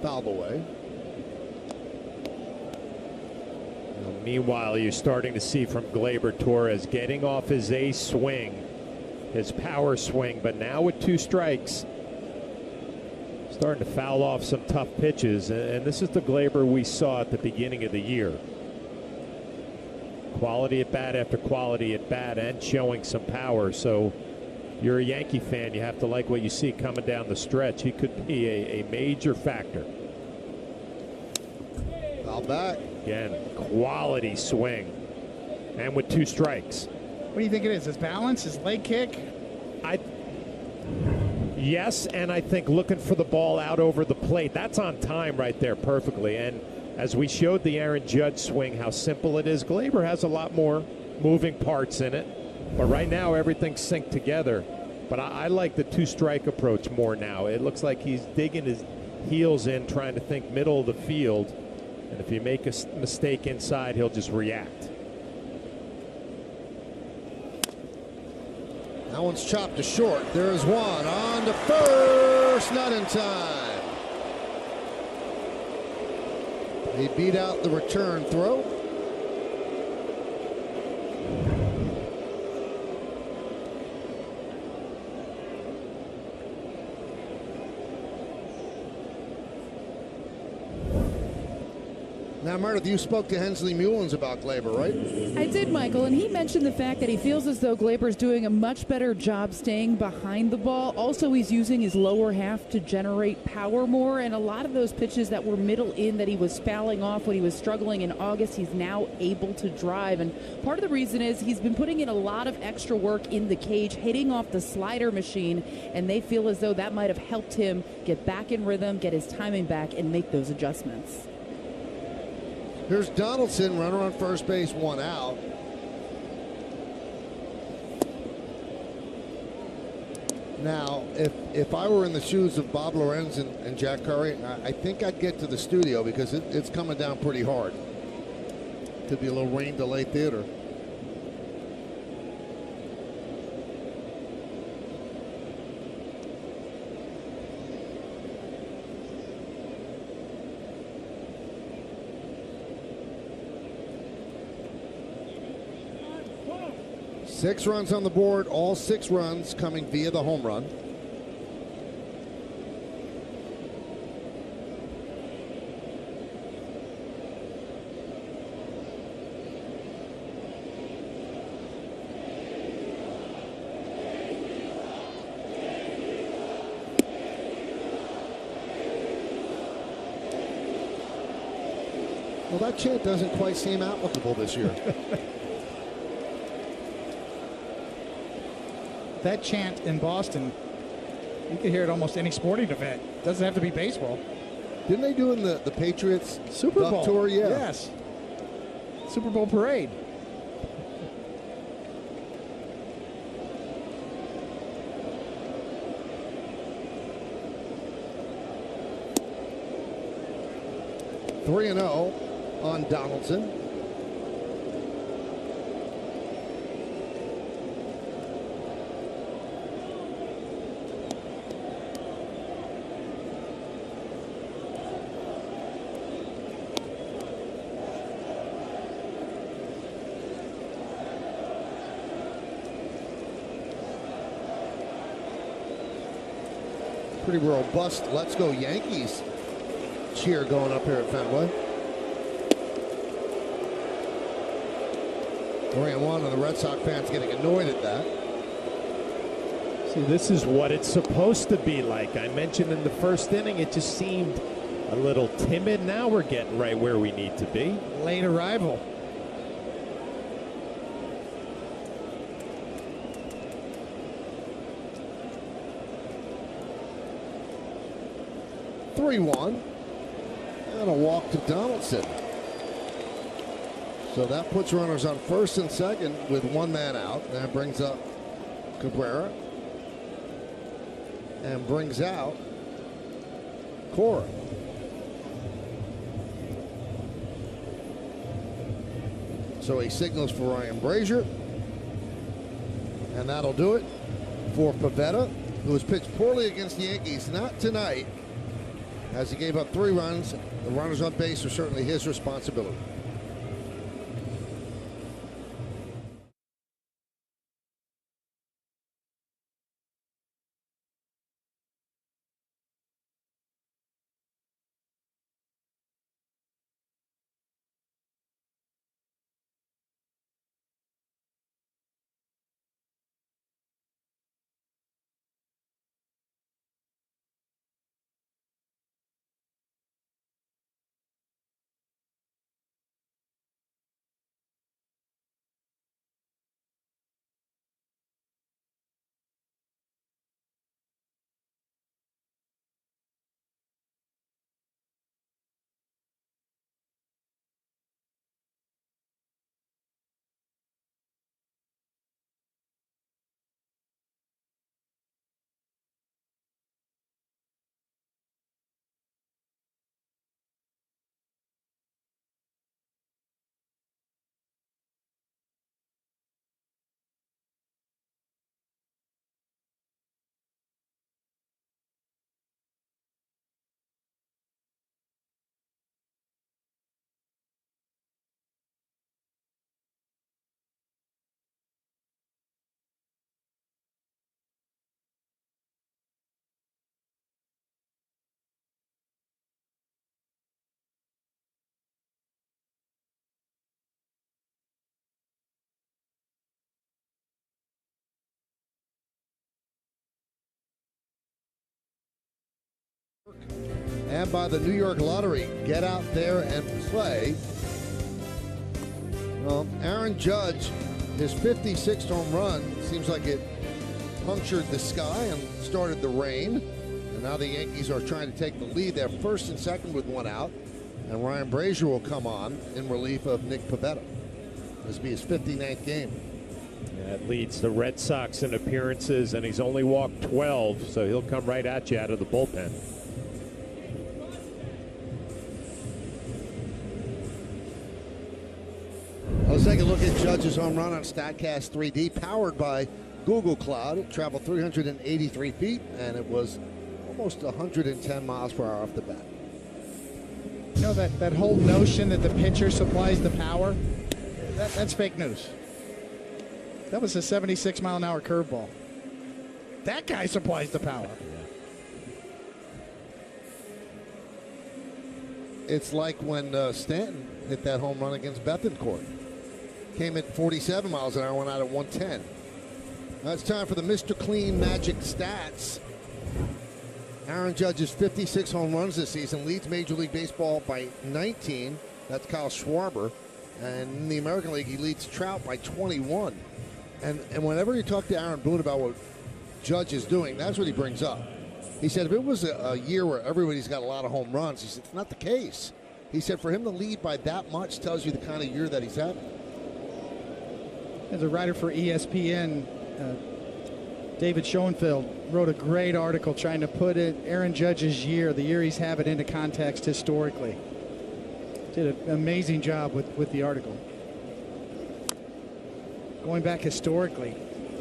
Fouled away. Meanwhile, you're starting to see from Gleyber Torres getting off his ace swing, his power swing, but now with 2 strikes, starting to foul off some tough pitches. And this is the Gleyber we saw at the beginning of the year. Quality at bat after quality at bat, and showing some power. So you're a Yankee fan, you have to like what you see coming down the stretch. He could be a major factor. Foul back. Again, quality swing, and with 2 strikes. What do you think it is? His balance, his leg kick? Yes, and I think looking for the ball out over the plate. That's on time right there perfectly. And as we showed the Aaron Judge swing, how simple it is, Gleyber has a lot more moving parts in it. But right now, everything's synced together. But I like the 2-strike approach more now. It looks like he's digging his heels in, trying to think middle of the field. And if you make a mistake inside, he'll just react. That one's chopped to short. There is one on to first, not in time. He beat out the return throw. Now, Meredith, you spoke to Hensley Mullins about Gleyber, right? I did, Michael, and he mentioned the fact that he feels as though Gleyber's doing a much better job staying behind the ball. Also, he's using his lower half to generate power more, and a lot of those pitches that were middle in that he was fouling off when he was struggling in August, he's now able to drive. And part of the reason is he's been putting in a lot of extra work in the cage, hitting off the slider machine, and they feel as though that might have helped him get back in rhythm, get his timing back, and make those adjustments. Here's Donaldson, runner on first base, 1 out. Now, if I were in the shoes of Bob Lorenz and Jack Curry, I think I'd get to the studio because it's coming down pretty hard. Could be a little rain delay theater. Six runs on the board, all 6 runs coming via the home run. Well, that chant doesn't quite seem applicable this year. That chant in Boston, you can hear it almost any sporting event. Doesn't have to be baseball. Didn't they do in the Patriots Super Bowl tour? Yeah. Yes. Super Bowl parade. Three and 0 on Donaldson. Pretty robust "Let's Go Yankees" cheer going up here at Fenway. 3-1, and the Red Sox fans getting annoyed at that. See, this is what it's supposed to be like. I mentioned in the first inning, it just seemed a little timid. Now we're getting right where we need to be. Late arrival. And a walk to Donaldson. So that puts runners on first and second with one man out. That brings up Cabrera. And brings out Cora. So he signals for Ryan Brazier. And that'll do it for Pivetta, who has pitched poorly against the Yankees. Not tonight, as he gave up 3 runs. The runners on base are certainly his responsibility. And by the New York Lottery, get out there and play. Well, Aaron Judge, his 56th home run, seems like it punctured the sky and started the rain. And now the Yankees are trying to take the lead. They're first and second with one out. And Ryan Brazier will come on in relief of Nick Pivetta. This will be his 59th game. That leads the Red Sox in appearances, and he's only walked 12, so he'll come right at you out of the bullpen. Let's take a look at Judge's home run on StatCast 3D, powered by Google Cloud. It traveled 383 feet, and it was almost 110 miles per hour off the bat. You know, that whole notion that the pitcher supplies the power, that's fake news. That was a 76-mile-an-hour curveball. That guy supplies the power. It's like when Stanton hit that home run against Bethancourt. Came at 47 miles an hour, went out at 110. Now it's time for the Mr. Clean Magic Stats. Aaron Judge's 56 home runs this season leads Major League Baseball by 19. That's Kyle Schwarber. And in the American League, he leads Trout by 21. And whenever you talk to Aaron Boone about what Judge is doing, that's what he brings up. He said if it was a year where everybody's got a lot of home runs, he said it's not the case. He said for him to lead by that much tells you the kind of year that he's having. As a writer for ESPN, David Schoenfeld wrote a great article trying to put Aaron Judge's year, the year he's having, into context historically. Did an amazing job with the article. Going back historically,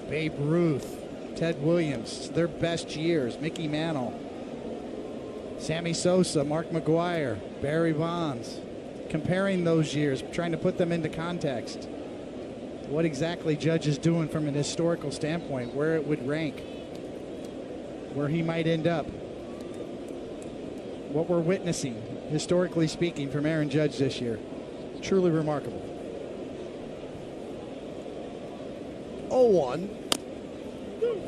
Babe Ruth, Ted Williams, their best years, Mickey Mantle, Sammy Sosa, Mark McGwire, Barry Bonds. Comparing those years, trying to put them into context. What exactly Judge is doing from an historical standpoint, where it would rank, where he might end up. What we're witnessing, historically speaking, from Aaron Judge this year. Truly remarkable. 0-1.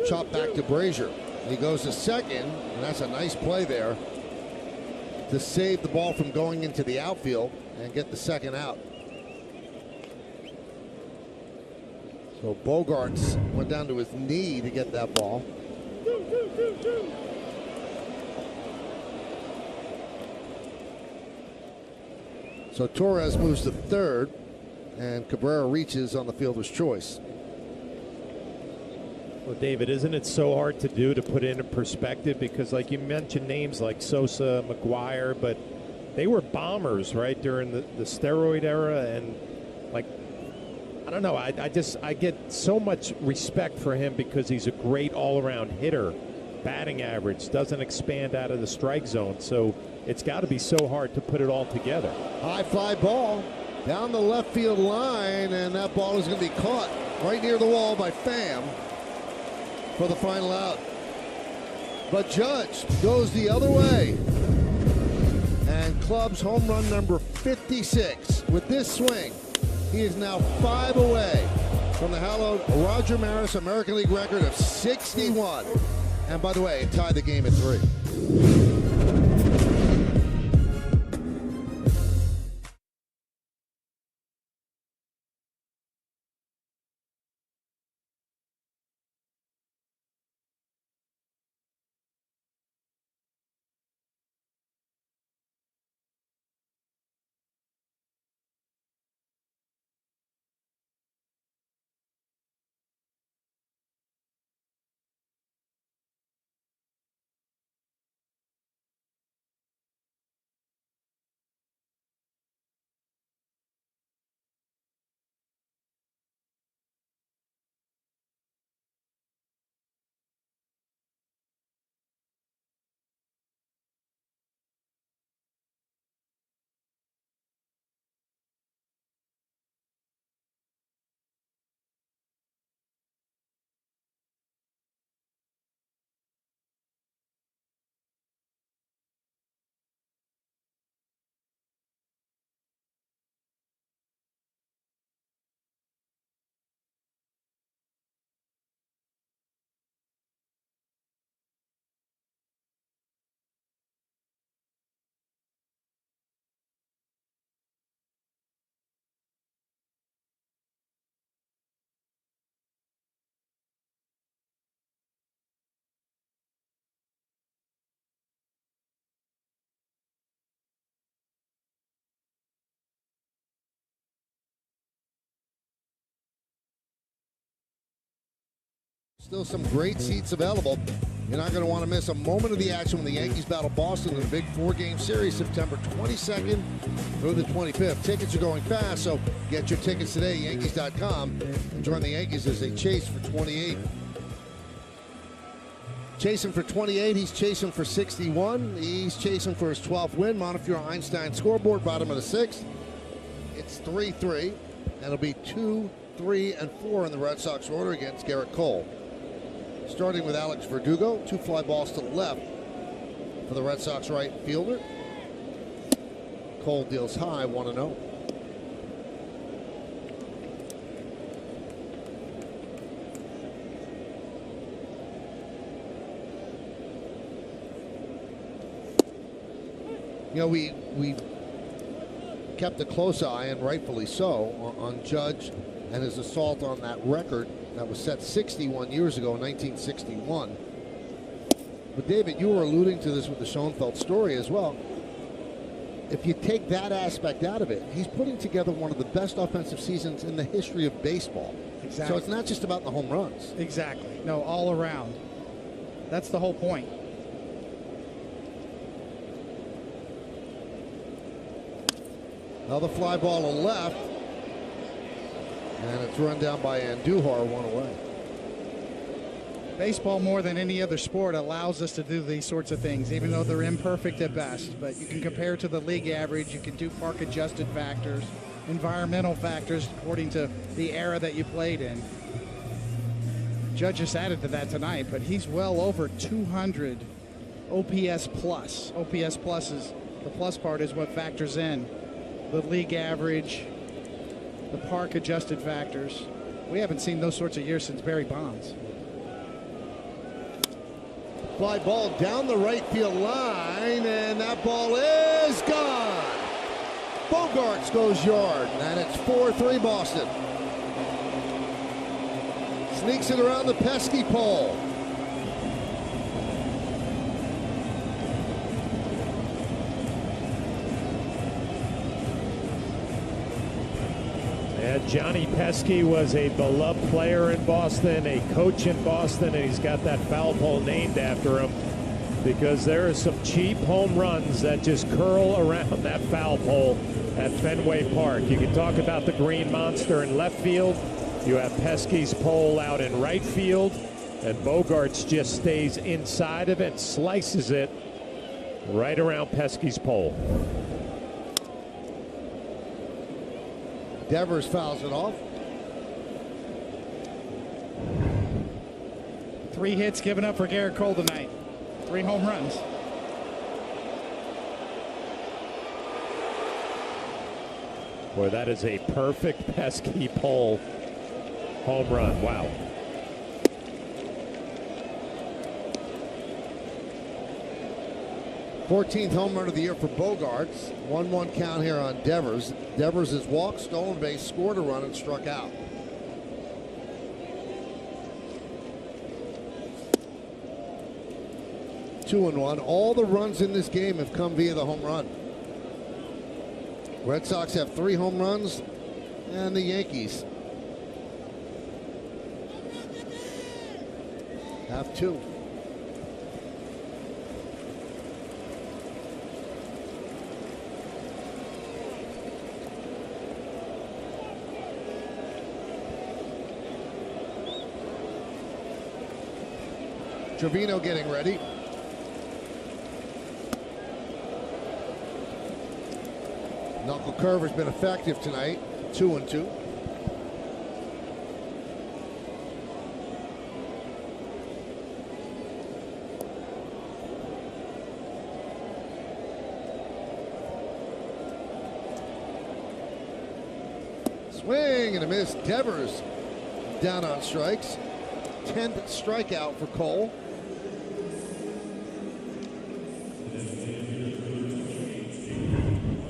Chop back to Brazier. He goes to second, and that's a nice play there to save the ball from going into the outfield and get the second out. So Bogarts went down to his knee to get that ball. So Torres moves to third, and Cabrera reaches on the fielder's choice. Well, David, isn't it so hard to do, to put it in perspective? Because, like you mentioned, names like Sosa, McGwire, but they were bombers, right, during the steroid era. And, like, I don't know, I get so much respect for him because he's a great all-around hitter. Batting average doesn't expand out of the strike zone, so it's got to be so hard to put it all together. High fly ball down the left field line, and that ball is going to be caught right near the wall by Pham for the final out. But Judge goes the other way and clubs home run number 56. With this swing, he is now 5 away from the hallowed Roger Maris American League record of 61. And by the way, it tied the game at 3. Still some great seats available. You're not going to want to miss a moment of the action when the Yankees battle Boston in a big 4-game series, September 22nd through the 25th. Tickets are going fast, so get your tickets today, Yankees.com, and join the Yankees as they chase for 28. Chasing for 28, he's chasing for 61. He's chasing for his 12th win. Montefiore Einstein scoreboard, bottom of the 6th. It's 3-3, and it'll be 2, 3, and 4 in the Red Sox order against Garrett Cole. Starting with Alex Verdugo, 2 fly balls to the left for the Red Sox right fielder. Cole deals high, 1-0. You know, we kept a close eye, and rightfully so, on Judge and his assault on that record that was set 61 years ago in 1961. But David, you were alluding to this with the Schoenfeld story as well. If you take that aspect out of it, he's putting together one of the best offensive seasons in the history of baseball. Exactly. So it's not just about the home runs. Exactly. No, all around. That's the whole point. Another fly ball to left. And it's run down by Andujar, one away. Baseball, more than any other sport, allows us to do these sorts of things, even though they're imperfect at best. But you can compare to the league average. You can do park-adjusted factors, environmental factors, according to the era that you played in. Judge just added to that tonight, but he's well over 200 OPS plus. OPS plus is, the plus part is what factors in the league average, the park-adjusted factors. We haven't seen those sorts of years since Barry Bonds. Fly ball down the right field line, and that ball is gone. Bogarts goes yard, and it's 4-3 Boston. Sneaks it around the pesky pole. Johnny Pesky was a beloved player in Boston, a coach in Boston, and he's got that foul pole named after him because there are some cheap home runs that just curl around that foul pole at Fenway Park. You can talk about the Green Monster in left field. You have Pesky's pole out in right field, and Bogarts just stays inside of it, slices it right around Pesky's pole. Devers fouls it off. 3 hits given up for Garrett Cole tonight. 3 home runs. Boy, that is a perfect Pesky pole home run. Wow. th home run of the year for Bogarts. 1-1 count here on Devers. Devers has walked, stolen base, scored a run, and struck out. Two and one. All the runs in this game have come via the home run. Red Sox have 3 home runs, and the Yankees have 2. Trevino getting ready. Knuckle curve has been effective tonight. 2-2. Swing and a miss. Devers down on strikes. 10th strikeout for Cole.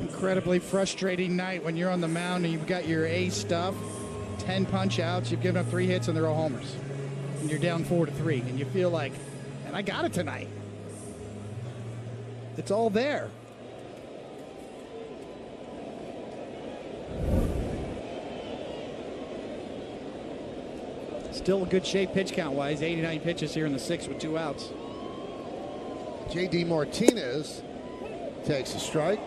Incredibly frustrating night when you're on the mound and you've got your A stuff, 10 punch outs, you've given up 3 hits and they're all homers. And you're down 4-3 and you feel like, and I got it tonight. It's all there. Still a good shape pitch count wise, 89 pitches here in the 6th with 2 outs. J.D. Martinez takes a strike.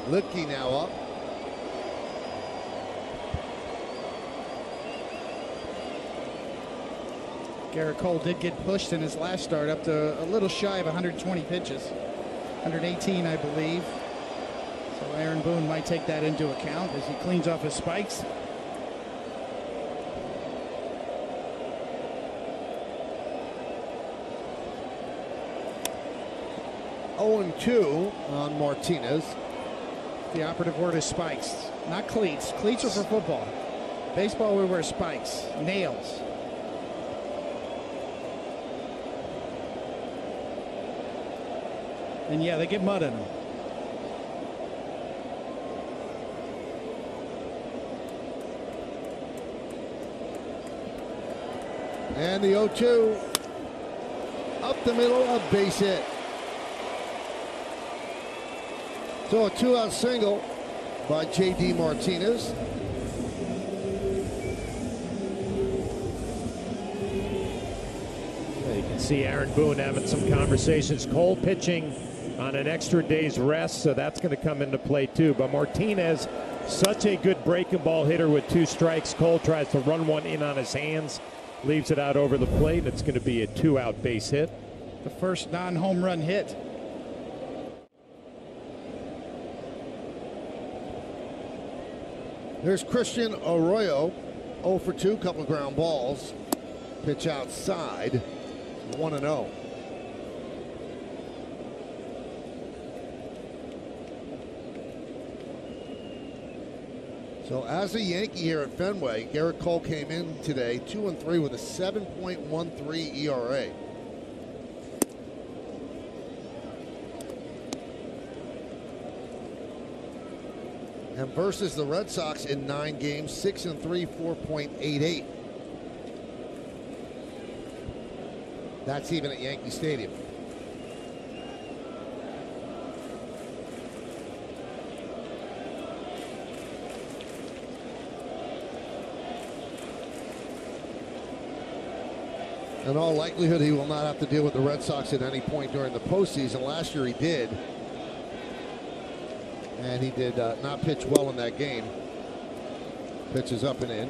Lipke now up. Garrett Cole did get pushed in his last start up to a little shy of 120 pitches. 118, I believe. So Aaron Boone might take that into account as he cleans off his spikes. Oh, 2 on Martinez. The operative word is spikes, not cleats. Cleats are for football. Baseball, we wear spikes, nails. And yeah, they get mud in them. And the 0-2 up the middle, a base hit. So a 2-out single by J.D. Martinez. You can see Aaron Boone having some conversations. Cole pitching on an extra day's rest, so that's going to come into play too. But Martinez, such a good breaking ball hitter with 2 strikes. Cole tries to run one in on his hands, leaves it out over the plate. It's going to be a 2-out base hit. The first non-home run hit. There's Christian Arroyo, 0 for 2, couple of ground balls. Pitch outside, 1-0. So as a Yankee here at Fenway, Garrett Cole came in today 2-3 with a 7.13 ERA. And versus the Red Sox in 9 games, 6-3, 4.88. That's even at Yankee Stadium. In all likelihood, he will not have to deal with the Red Sox at any point during the postseason. Last year he did. And he did not pitch well in that game. Pitches up and in.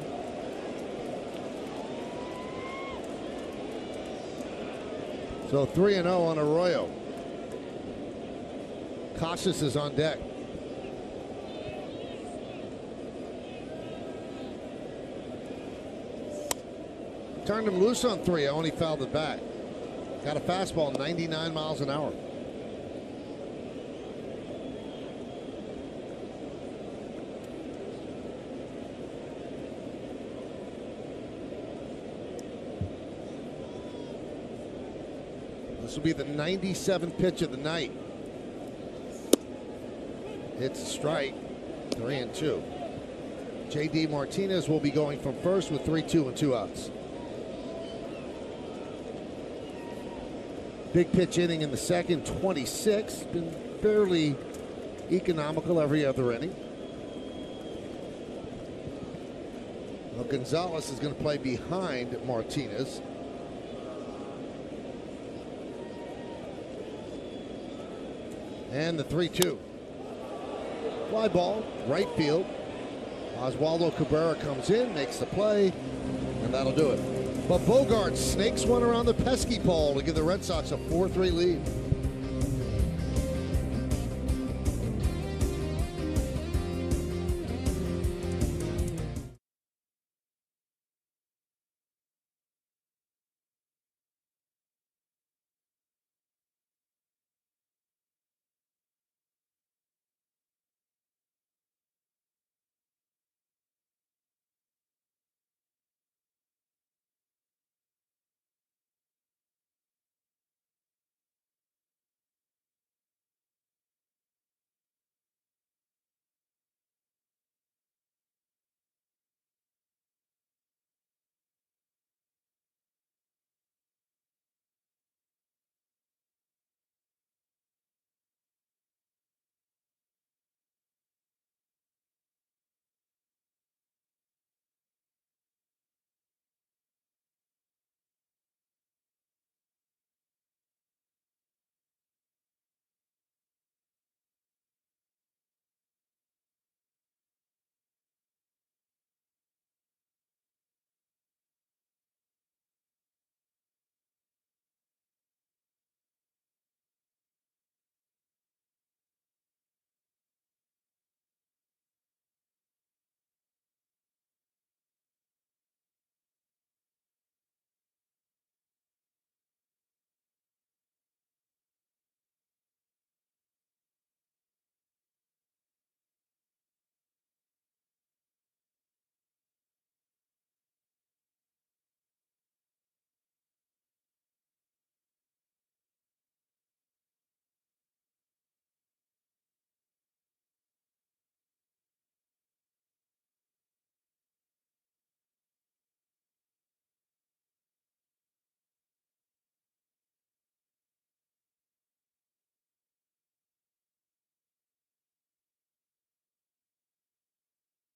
So 3-0 on Arroyo. Casas is on deck. Turned him loose on 3-0 and he fouled it back. Got a fastball 99 miles an hour. This will be the 97th pitch of the night. It's a strike, 3-2. J.D. Martinez will be going from first with 3-2 and 2 outs. Big pitch inning in the second, 26. Been fairly economical every other inning. Well, Gonzalez is going to play behind Martinez. And the 3-2. Fly ball, right field. Oswaldo Cabrera comes in, makes the play, and that'll do it. But Bogart snakes one around the pesky pole to give the Red Sox a 4-3 lead.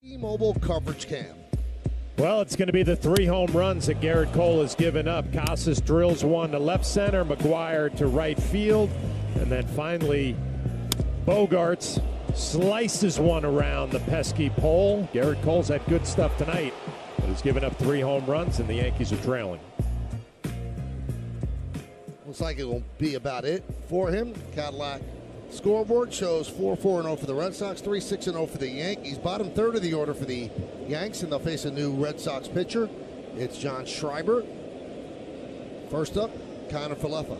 T-Mobile coverage cam. Well, it's going to be the 3 home runs that Garrett Cole has given up. Casas drills one to left center, McGuire to right field, and then finally Bogarts slices one around the pesky pole. Garrett Cole's had good stuff tonight, but he's given up 3 home runs, and the Yankees are trailing. Looks like it will be about it for him. Cadillac scoreboard shows 4-4-0 for the Red Sox, 3-6-0 for the Yankees. Bottom third of the order for the Yanks, and they'll face a new Red Sox pitcher. It's John Schreiber. First up, Connor Falefa.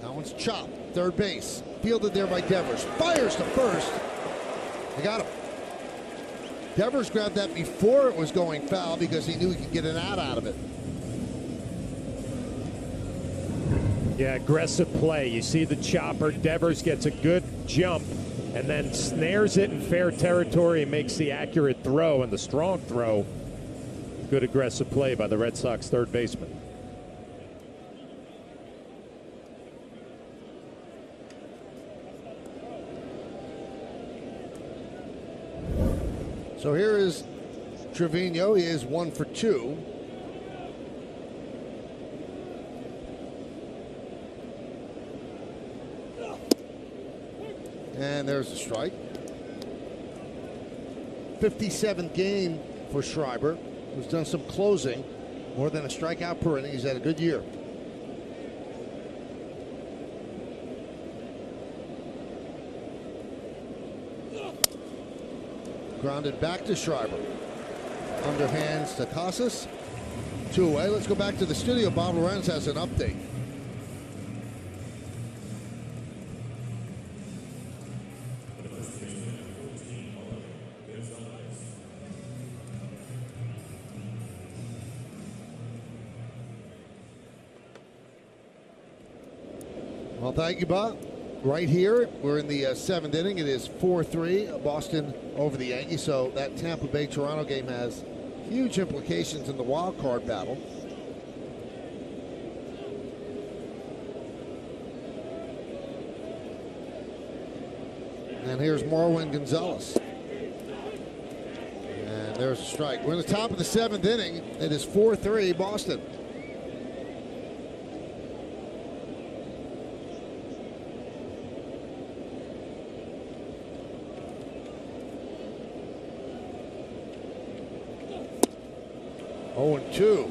That one's chopped. Third base. Fielded there by Devers. Fires to first. They got him. Devers grabbed that before it was going foul because he knew he could get an out of it. Yeah, aggressive play. You see the chopper. Devers gets a good jump and then snares it in fair territory and makes the accurate throw and the strong throw. Good aggressive play by the Red Sox third baseman. So here is Trevino. He is 1 for 2. And there's a strike. 57th game for Schreiber, who's done some closing, more than a strikeout per inning. He's had a good year. Grounded back to Schreiber. Underhands to Casas. 2 away. Let's go back to the studio. Bob Lorenz has an update. Well, thank you, Bob. Right here, we're in the 7th inning. It is 4-3, Boston over the Yankees. So that Tampa Bay-Toronto game has huge implications in the wild card battle. And here's Marwin Gonzalez. And there's a strike. We're in the top of the 7th inning. It is 4-3, Boston. Oh, and 2.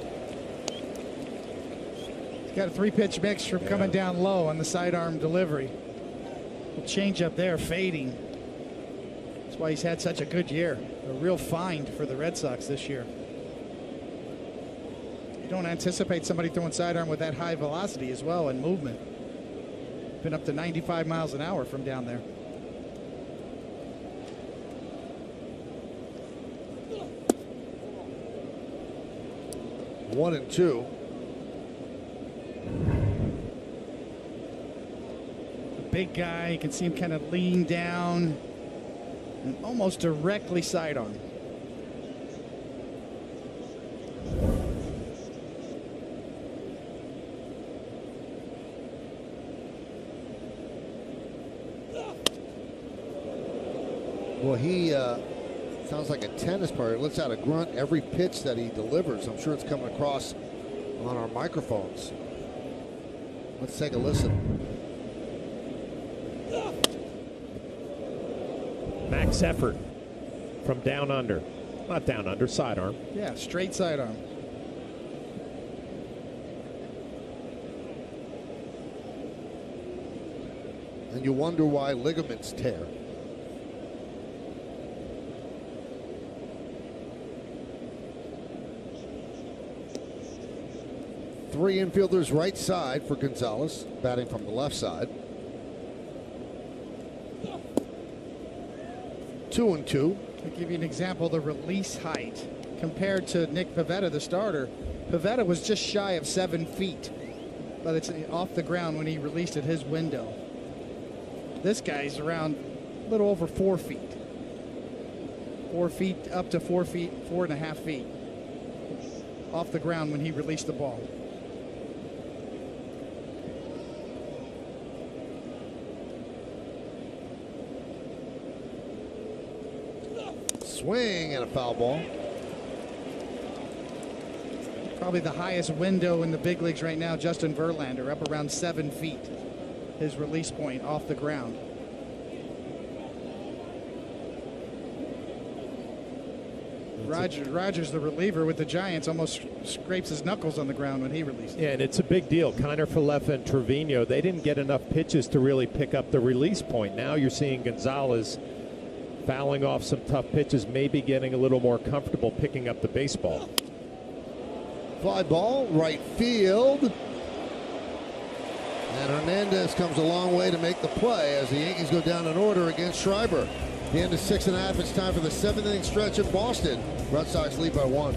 He's got a 3-pitch mix from coming down low on the sidearm delivery. A change up there, fading. That's why he's had such a good year. A real find for the Red Sox this year. You don't anticipate somebody throwing sidearm with that high velocity as well and movement. Been up to 95 miles an hour from down there. One and 2. Big guy, you can see him kind of lean down and almost directly sidearm. Well, he sounds like a tennis player. He lets out a grunt every pitch that he delivers. I'm sure it's coming across on our microphones. Let's take a listen. Max effort from down under. Not down under, sidearm. Yeah, straight sidearm. And you wonder why ligaments tear. Three infielders right side for Gonzalez, batting from the left side. 2 and 2. To give you an example, the release height compared to Nick Pivetta, the starter. Pivetta was just shy of 7 feet, but it's off the ground when he released at his window. This guy's around a little over 4 feet. 4 feet up to 4 feet, 4.5 feet off the ground when he released the ball. swing and a foul ball. Probably the highest window in the big leagues right now, Justin Verlander, up around 7 feet. His release point off the ground. Rogers, the reliever with the Giants, almost scrapes his knuckles on the ground when he released. Yeah, and it's a big deal. Kiner Falefa and Trevino, they didn't get enough pitches to really pick up the release point. Now you're seeing Gonzalez fouling off some tough pitches, maybe getting a little more comfortable picking up the baseball. Fly ball, right field. And Hernandez comes a long way to make the play as the Yankees go down in order against Schreiber. The end of 6.5. It's time for the 7th inning stretch in Boston. Red Sox lead by 1.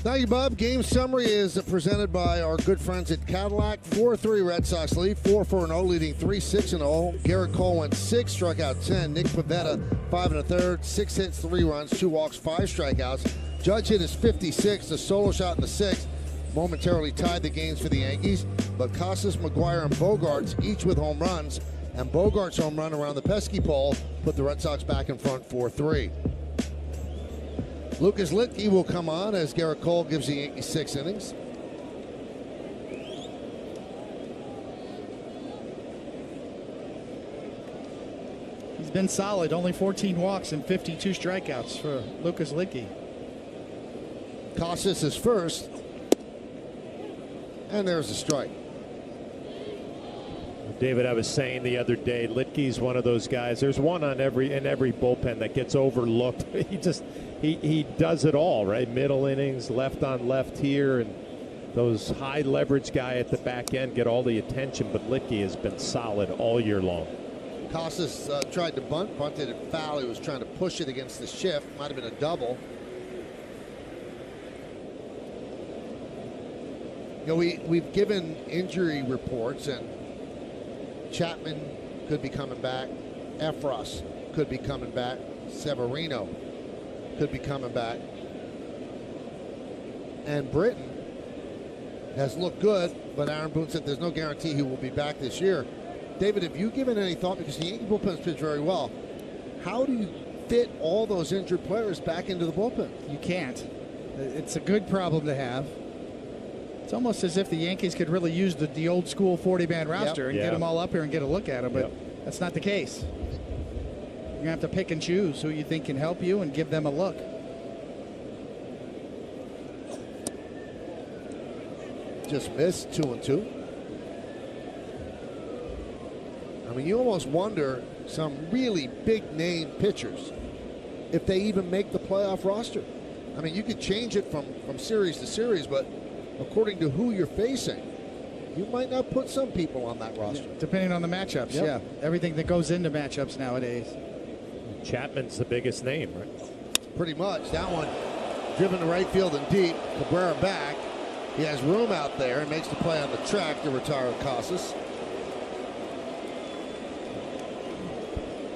Thank you, Bob. Game summary is presented by our good friends at Cadillac. 4-3 Red Sox lead, 4-4-0, leading 3-6-0. Garrett Cole went 6, struck out 10. Nick Pivetta, 5 1/3, 6 hits, 3 runs, 2 walks, 5 strikeouts. Judge hit his 56th, a solo shot in the 6th. Momentarily tied the games for the Yankees, but Casas, McGuire, and Bogarts each with home runs, and Bogarts' home run around the pesky pole put the Red Sox back in front 4-3. Lucas Litke will come on as Garrett Cole gives the Yankees 6 innings. He's been solid, only 14 walks and 52 strikeouts for Lucas Litke. Casas is first, and there's a strike. David, I was saying the other day, Litke's one of those guys. There's one on every bullpen that gets overlooked. He does it all, right? Middle innings, left on left here, and those high leverage guy at the back end get all the attention. But Litke has been solid all year long. Casas tried to bunted it foul. He was trying to push it against the shift. Might have been a double. You know, we've given injury reports, and Chapman could be coming back. Efros could be coming back. Severino could be coming back. And Britton has looked good, but Aaron Boone said there's no guarantee he will be back this year. David, have you given any thought, because the Yankee bullpen's pitched very well, how do you fit all those injured players back into the bullpen? You can't. It's a good problem to have. It's almost as if the Yankees could really use the old school 40-man roster and get them all up here and get a look at them, but that's not the case. You're going to have to pick and choose who you think can help you and give them a look. Just missed 2-2. I mean, you almost wonder, some really big-name pitchers if they even make the playoff roster. I mean, you could change it from series to series, but according to who you're facing, you might not put some people on that roster. Yeah, depending on the matchups, yeah. Everything that goes into matchups nowadays. Chapman's the biggest name, right? Pretty much. That one driven to right field and deep. Cabrera back. He has room out there and makes the play on the track to retire Casas.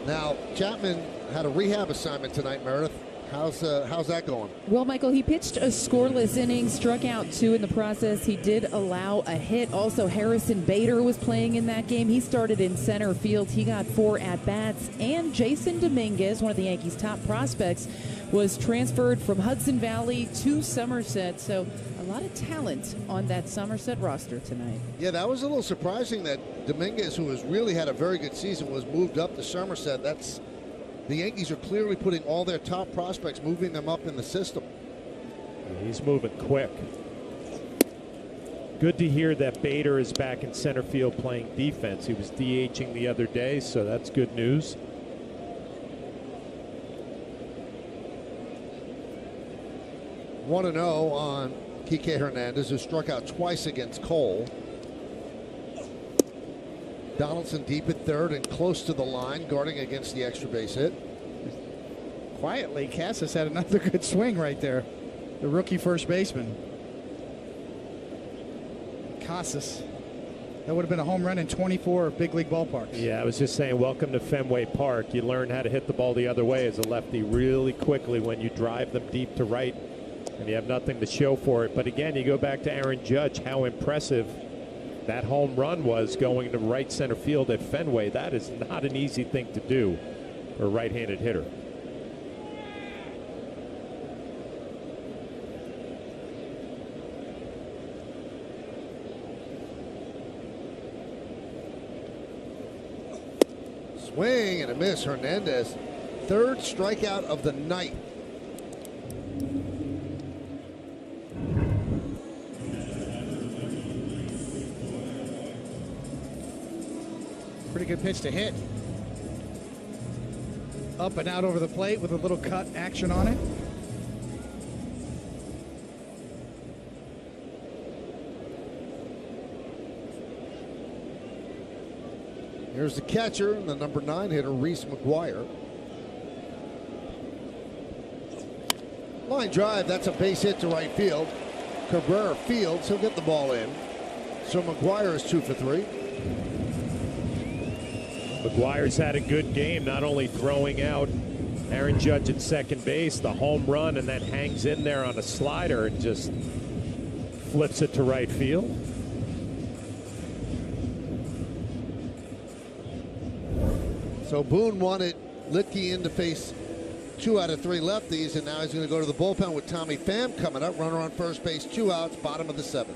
Now, Chapman had a rehab assignment tonight, Meredith. How's that going? Well, Michael, he pitched a scoreless inning, struck out 2 in the process. He did allow a hit. Also, Harrison Bader was playing in that game. He started in center field. He got 4 at-bats. And Jason Dominguez, one of the Yankees' top prospects, was transferred from Hudson Valley to Somerset. So a lot of talent on that Somerset roster tonight. Yeah, that was a little surprising that Dominguez, who has really had a very good season, was moved up to Somerset. The Yankees are clearly putting all their top prospects, moving them up in the system. He's moving quick. Good to hear that Bader is back in center field playing defense. He was DHing the other day, so that's good news. One 1-0 on Kike Hernandez, who struck out twice against Cole. Donaldson deep at third and close to the line, guarding against the extra base hit. Quietly, Casas had another good swing right there. The rookie first baseman. Casas. That would have been a home run in 24 big league ballparks. Yeah, I was just saying, welcome to Fenway Park. You learn how to hit the ball the other way as a lefty really quickly when you drive them deep to right and you have nothing to show for it. But again, you go back to Aaron Judge, how impressive that home run was going to right center field at Fenway. That is not an easy thing to do for a right-handed hitter. Swing and a miss. Hernandez, third strikeout of the night. Pretty good pitch to hit. Up and out over the plate with a little cut action on it. Here's the catcher, the number 9 hitter, Reese McGuire. Line drive, that's a base hit to right field. Cabrera fields, he'll get the ball in. So McGuire is 2 for 3. McGuire's had a good game, not only throwing out Aaron Judge at second base, the home run, and then hangs in there on a slider and just flips it to right field. So Boone wanted Litke in to face 2 out of 3 lefties, and now he's going to go to the bullpen with Tommy Pham coming up. Runner on first base, 2 outs, bottom of the 7th.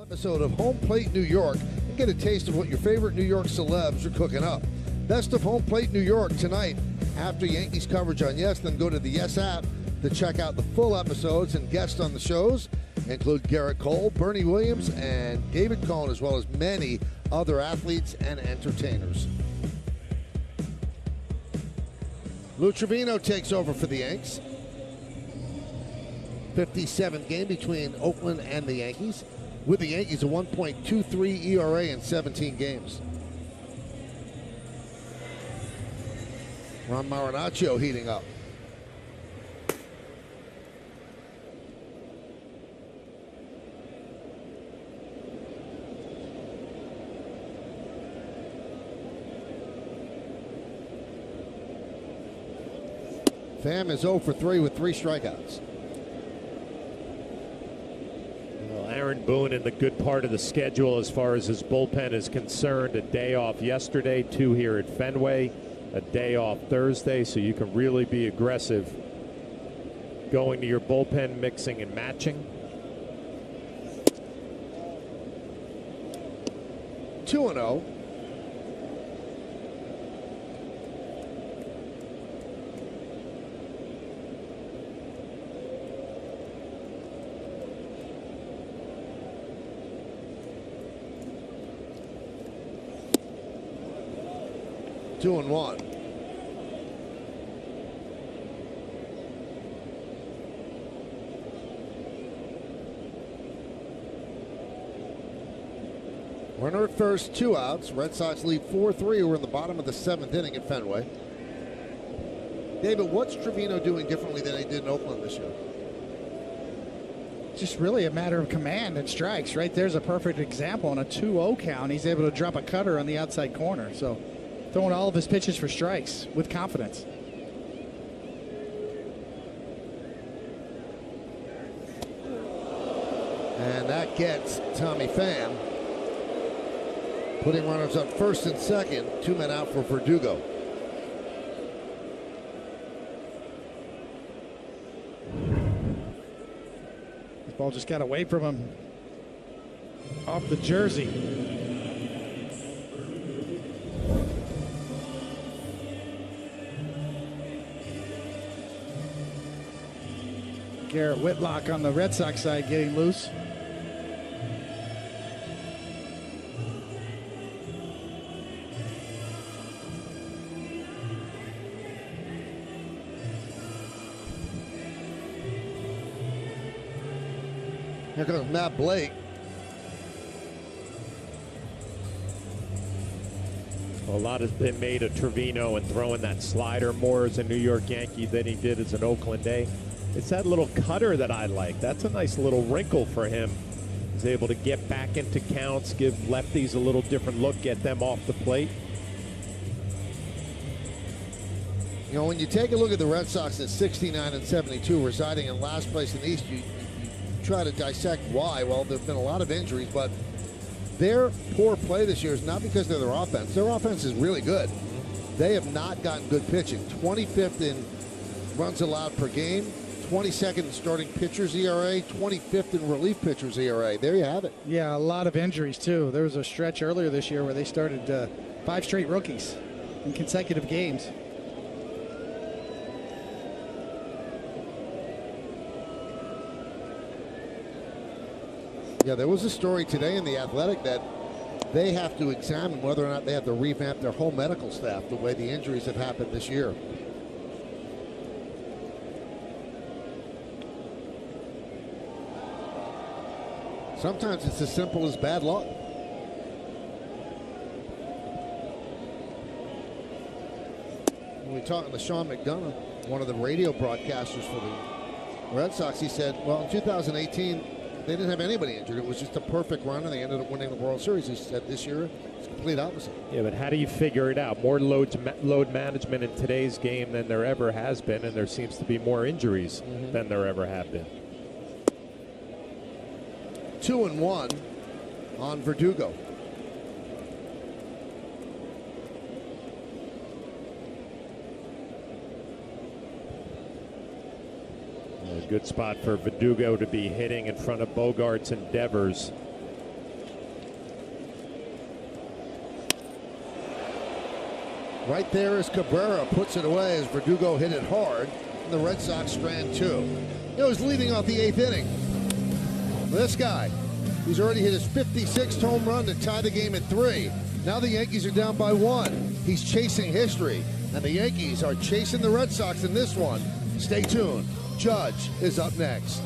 Episode of Home Plate New York and get a taste of what your favorite New York celebs are cooking up. Best of Home Plate New York tonight after Yankees coverage on Yes. Then go to the Yes app to check out the full episodes, and guests on the shows include Garrett Cole, Bernie Williams, and David Cohn, as well as many other athletes and entertainers. Lou Trevino takes over for the Yanks. 57th game between Oakland and the Yankees. With the Yankees, a 1.23 ERA in 17 games. Ron Marinaccio heating up. Pham is 0 for 3 with 3 strikeouts. Aaron Boone in the good part of the schedule as far as his bullpen is concerned. A day off yesterday, 2 here at Fenway, a day off Thursday, so you can really be aggressive going to your bullpen, mixing and matching. 2-0. Two and one. Runner at first, 2 outs. Red Sox lead 4-3. We're in the bottom of the 7th inning at Fenway. David, what's Trevino doing differently than he did in Oakland this year? Just really a matter of command and strikes. Right there's a perfect example. On a 2-0 count, he's able to drop a cutter on the outside corner. So throwing all of his pitches for strikes with confidence. And that gets Tommy Pham. Putting runners up first and second. 2 men out for Verdugo. This ball just got away from him off the jersey. Garrett Whitlock on the Red Sox side getting loose. Here comes Matt Blake. A lot has been made of Trevino and throwing that slider more as a New York Yankee than he did as an Oakland A. It's that little cutter that I like. That's a nice little wrinkle for him. He's able to get back into counts, give lefties a little different look, get them off the plate. You know, when you take a look at the Red Sox at 69 and 72, residing in last place in the East, you try to dissect why. Well, there have been a lot of injuries, but their poor play this year is not because of their offense. Their offense is really good. They have not gotten good pitching. 25th in runs allowed per game. 22nd in starting pitchers ERA, 25th in relief pitchers ERA. There you have it. Yeah, a lot of injuries too. There was a stretch earlier this year where they started 5 straight rookies in consecutive games. Yeah, there was a story today in The Athletic that they have to examine whether or not they have to revamp their whole medical staff the way the injuries have happened this year. Sometimes it's as simple as bad luck. When we talked to Sean McDonough, one of the radio broadcasters for the Red Sox, he said, well, in 2018, they didn't have anybody injured. It was just a perfect run, and they ended up winning the World Series. He said this year, it's the complete opposite. Yeah, but how do you figure it out? More load management in today's game than there ever has been, and there seems to be more injuries than there ever have been. 2-1 on Verdugo. A good spot for Verdugo to be hitting in front of Bogarts and Devers. Right there as Cabrera puts it away as Verdugo hit it hard. And the Red Sox strand two. It was leading off the 8th inning. This guy, he's already hit his 56th home run to tie the game at 3. Now the Yankees are down by 1. He's chasing history. And the Yankees are chasing the Red Sox in this one. Stay tuned. Judge is up next.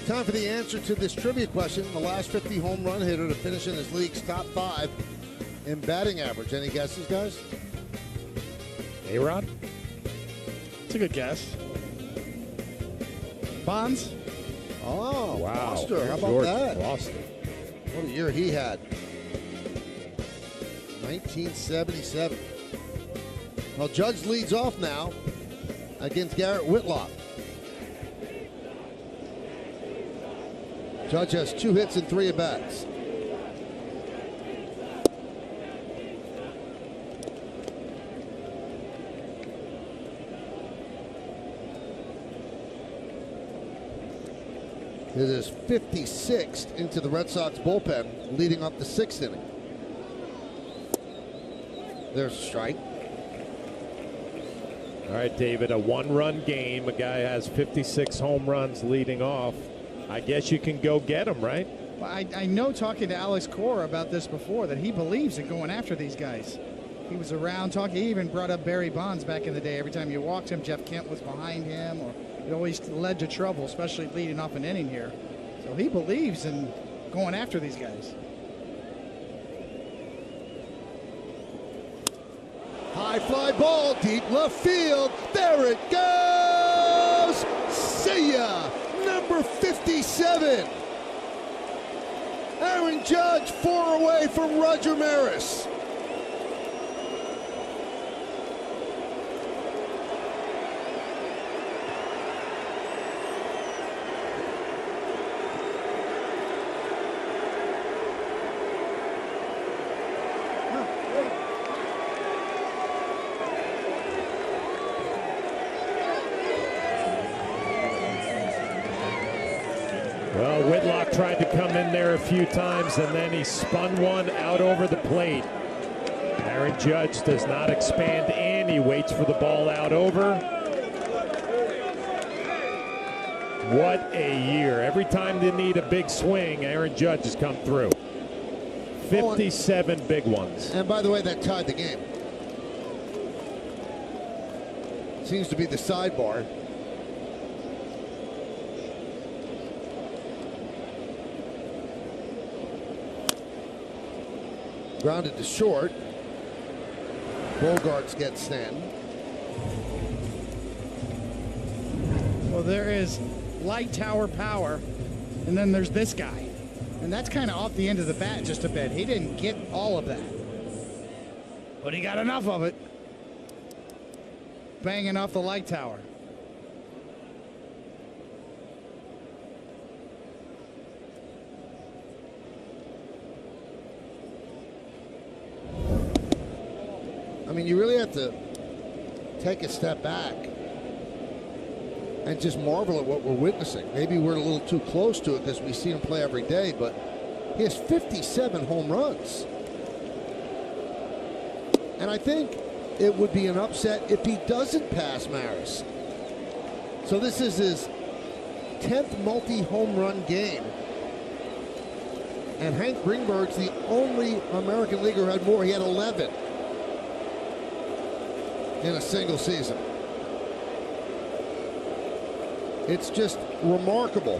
Time for the answer to this trivia question. The last 50 home run hitter to finish in his league's top 5 in batting average. Any guesses, guys? A-Rod? It's a good guess. Bonds? Oh, Wow. Foster. How about George that? Foster. What a year he had. 1977. Well, Judge leads off now against Garrett Whitlock. Judge has 2 hits and 3 at-bats. It is 56th into the Red Sox bullpen, leading up the 6th inning. There's a strike. All right, David, a 1-run game. A guy has 56 home runs leading off. I guess you can go get him, right? Well, I know, talking to Alex Cora about this before, that he believes in going after these guys. He was around talking. He even brought up Barry Bonds back in the day. Every time you walked him, Jeff Kent was behind him, or it always led to trouble, especially leading off an inning here. So he believes in going after these guys. High fly ball, deep left field. There it goes. See ya. Number 57. Aaron Judge 4 away from Roger Maris. Well, Whitlock tried to come in there a few times, and then he spun one out over the plate. Aaron Judge does not expand in. He waits for the ball out over. What a year. Every time they need a big swing, Aaron Judge has come through. 57 big ones. And by the way, that tied the game. Seems to be the sidebar. Grounded to short. Bogarts gets Stanton. Well, there is light tower power, and then there's this guy. And that's kind of off the end of the bat just a bit. He didn't get all of that, but he got enough of it. Banging off the light tower. I mean, you really have to take a step back and just marvel at what we're witnessing. Maybe we're a little too close to it because we see him play every day, but he has 57 home runs. And I think it would be an upset if he doesn't pass Maris. So this is his 10th multi-home run game. And Hank Greenberg's the only American leaguer who had more. He had 11 in a single season. It's just remarkable.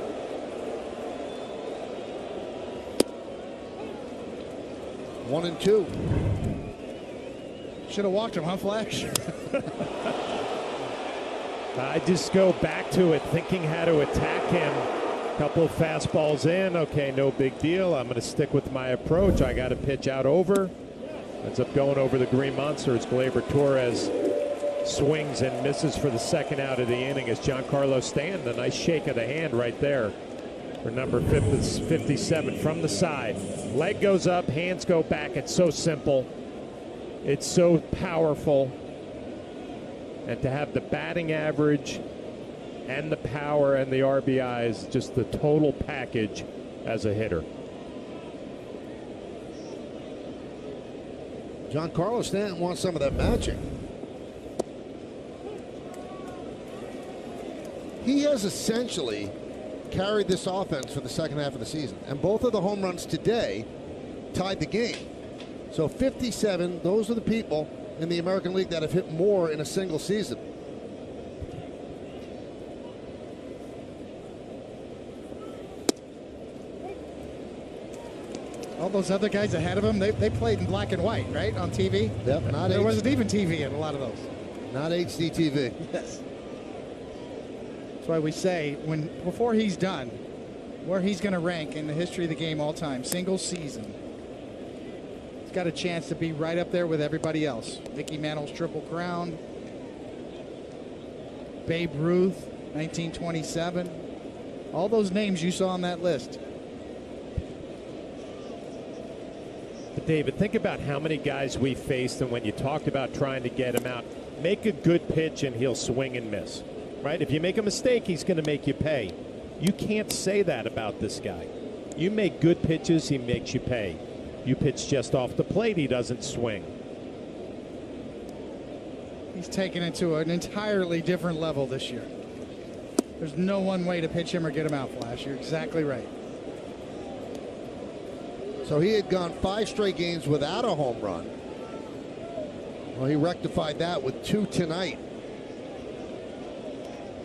One and two. Should have walked him, huh, Flash? I just go back to it, thinking how to attack him. Couple of fastballs in. Okay, no big deal. I'm going to stick with my approach. I got to pitch out over. Ends up going over the Green Monster as Gleyber Torres swings and misses for the second out of the inning as Giancarlo Stanton. A nice shake of the hand right there for number 57 from the side. Leg goes up, hands go back. It's so simple. It's so powerful. And to have the batting average and the power and the RBIs, just the total package as a hitter. Giancarlo Stanton wants some of that magic. He has essentially carried this offense for the second half of the season. And both of the home runs today tied the game. So 57, those are the people in the American League that have hit more in a single season. All those other guys ahead of him, they played in black and white, right, on TV? Yep, not there HD. wasn't even TV in a lot of those. Not HD TV. Yes. That's why we say, before he's done, where he's going to rank in the history of the game all time, single season. He's got a chance to be right up there with everybody else. Mickey Mantle's Triple Crown, Babe Ruth, 1927. All those names you saw on that list. But David, think about how many guys we faced, and when you talked about trying to get him out, make a good pitch and he'll swing and miss. Right? If you make a mistake, he's going to make you pay. You can't say that about this guy. You make good pitches, he makes you pay. You pitch just off the plate, he doesn't swing. He's taken it to an entirely different level this year. There's no one way to pitch him or get him out, Flash. You're exactly right. So he had gone 5 straight games without a home run. Well, he rectified that with 2 tonight.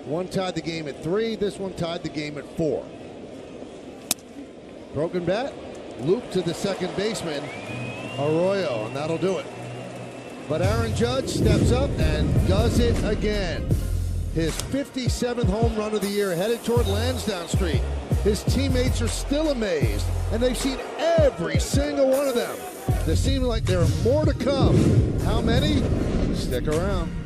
One tied the game at 3. This one tied the game at 4. Broken bat. Loop to the second baseman, Arroyo, and that'll do it. But Aaron Judge steps up and does it again. His 57th home run of the year, headed toward Lansdowne Street. His teammates are still amazed, and they've seen every single one of them. They seem like there are more to come. How many? Stick around.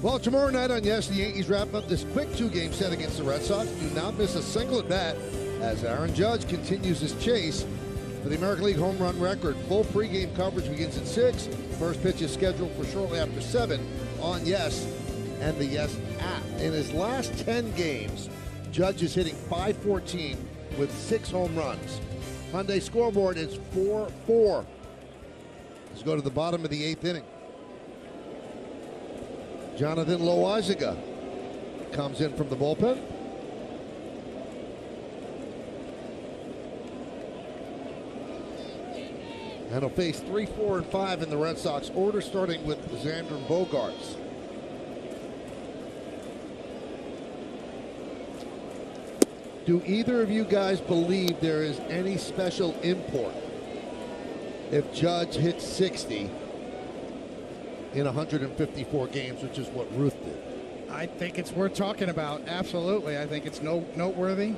Well, tomorrow night on Yes, the Yankees wrap up this quick 2-game set against the Red Sox. Do not miss a single at bat as Aaron Judge continues his chase for the American League home run record. Full pregame coverage begins at 6. First pitch is scheduled for shortly after 7 on Yes and the Yes app. In his last 10 games, Judge is hitting .514 with 6 home runs. Hyundai scoreboard is 4-4. Let's go to the bottom of the 8th inning. Jonathan Loaisiga comes in from the bullpen. And he'll face 3, 4, and 5 in the Red Sox order, starting with Xander Bogaerts. Do either of you guys believe there is any special import if Judge hits 60 in 154 games, which is what Ruth did? I think it's worth talking about. Absolutely. I think it's noteworthy.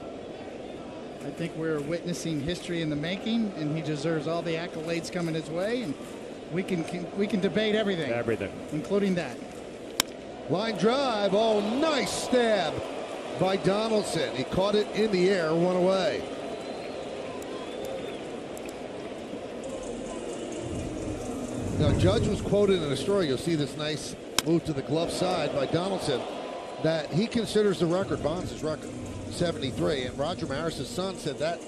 I think we're witnessing history in the making, and he deserves all the accolades coming his way. And we can debate everything. Everything. Including that. Line drive. Oh, nice stab by Donaldson. He caught it in the air, one away. Now, Judge was quoted in a story, you'll see this nice move to the glove side by Donaldson, that he considers the record, Bonds' record, 73. And Roger Maris's son said that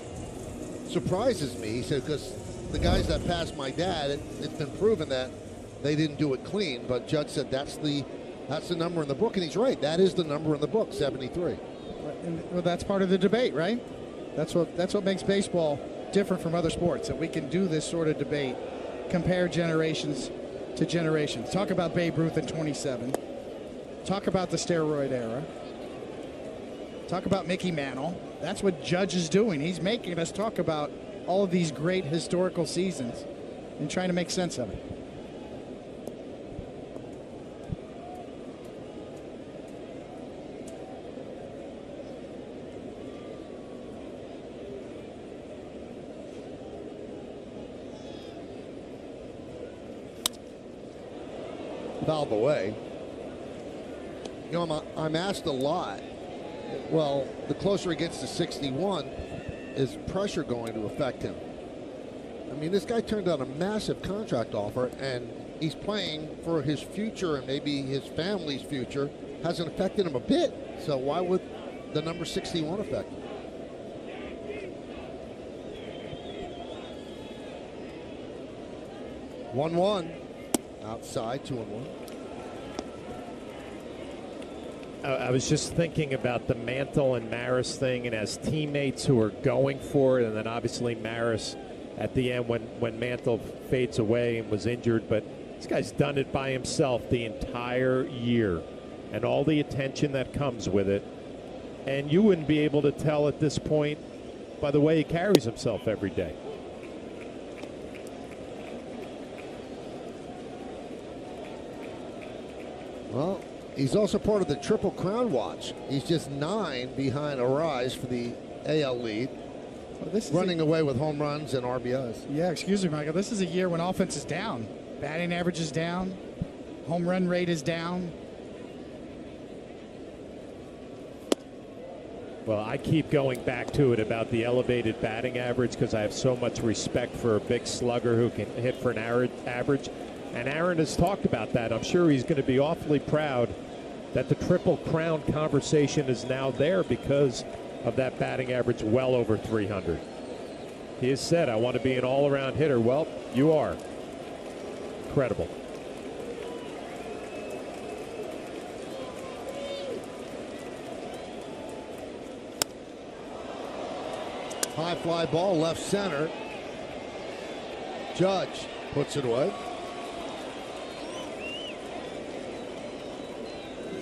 surprises me. He said, because the guys that passed my dad, it's been proven that they didn't do it clean. But Judge said that's the number in the book, and he's right. That is the number in the book, 73. Well, that's part of the debate, right? That's what makes baseball different from other sports, that we can do this sort of debate. Compare generations to generations. Talk about Babe Ruth in 27. Talk about the steroid era. Talk about Mickey Mantle. That's what Judge is doing. He's making us talk about all of these great historical seasons and trying to make sense of it. Valve away. You know, I'm asked a lot, well, the closer he gets to 61, is pressure going to affect him? I mean, this guy turned down a massive contract offer, and he's playing for his future and maybe his family's future. Hasn't affected him a bit, so why would the number 61 affect him? One. Outside, 2-1. I was just thinking about the Mantle and Maris thing, and as teammates who are going for it, and then obviously Maris at the end when Mantle fades away and was injured. But this guy's done it by himself the entire year, and all the attention that comes with it. And you wouldn't be able to tell at this point by the way he carries himself every day. Well, he's also part of the Triple Crown watch. He's just 9 behind Arise for the AL lead. Well, this is running away with home runs and RBIs. Yeah, excuse me, Michael. This is a year when offense is down. Batting average is down. Home run rate is down. Well, I keep going back to it about the elevated batting average because I have so much respect for a big slugger who can hit for an average. And Aaron has talked about that. I'm sure he's going to be awfully proud that the Triple Crown conversation is now there because of that batting average well over 300. He has said, I want to be an all-around hitter. Well, you are. Incredible. High fly ball left center. Judge puts it away.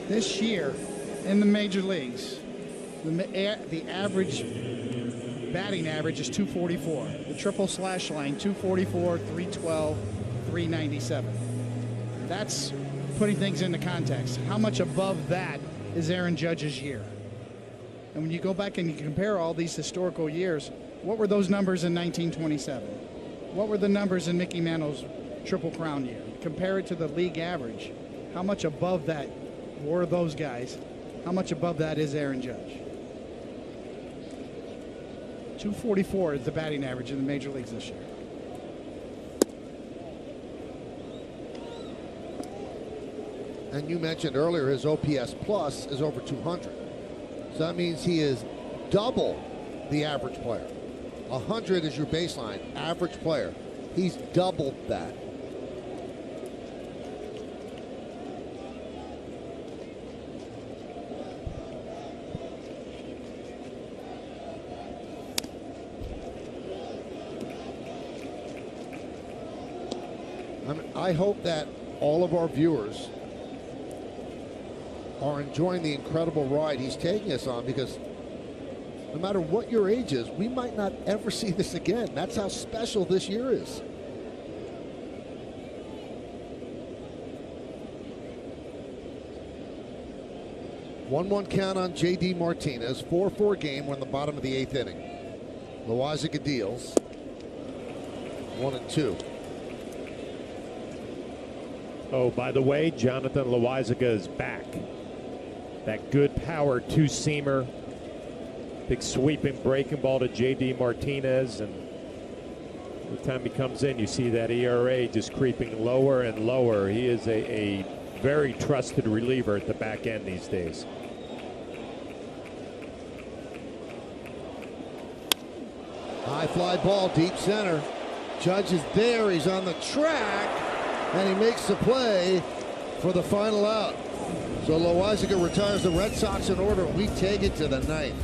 This year in the major leagues, the average batting average is 244. The triple slash line, 244, 312, 397. That's putting things into context. How much above that is Aaron Judge's year? And when you go back and you compare all these historical years, what were those numbers in 1927? What were the numbers in Mickey Mantle's Triple Crown year? Compare it to the league average. How much above that or those guys, how much above that is Aaron Judge? 244 is the batting average in the major leagues this year. And you mentioned earlier his OPS plus is over 200. So that means he is double the average player. 100 is your baseline, average player. He's doubled that. I hope that all of our viewers are enjoying the incredible ride he's taking us on, because no matter what your age is, we might not ever see this again. That's how special this year is. One count on J.D. Martinez. 4-4 game. We're in the bottom of the 8th inning. Loaisiga deals. 1-2. Oh, by the way, Jonathan Loaisiga is back. That good power two-seamer. Big sweeping breaking ball to J.D. Martinez. And every time he comes in, you see that ERA just creeping lower and lower. He is a very trusted reliever at the back end these days. High fly ball, deep center. Judge is there. He's on the track. And he makes the play for the final out. So Loaisiga retires the Red Sox in order. We take it to the 9th.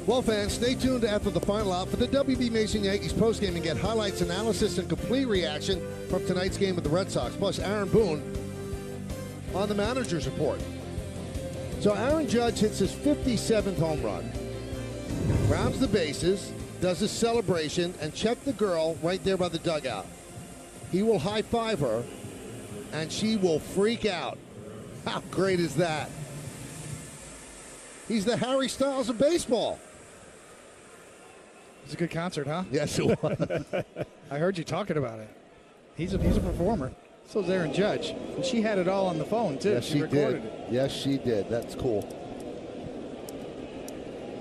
Well, fans, stay tuned after the final out for the WB Mason Yankees postgame and get highlights, analysis, and complete reaction from tonight's game with the Red Sox. Plus, Aaron Boone on the manager's report. So Aaron Judge hits his 57th home run, rounds the bases, does his celebration, and check the girl right there by the dugout. He will high-five her, and she will freak out. How great is that? He's the Harry Styles of baseball. It's a good concert, huh? Yes, it was. I heard you talking about it. He's a performer. So is Aaron Judge. And she had it all on the phone, too. Yes, she recorded did. it. Yes, she did. That's cool.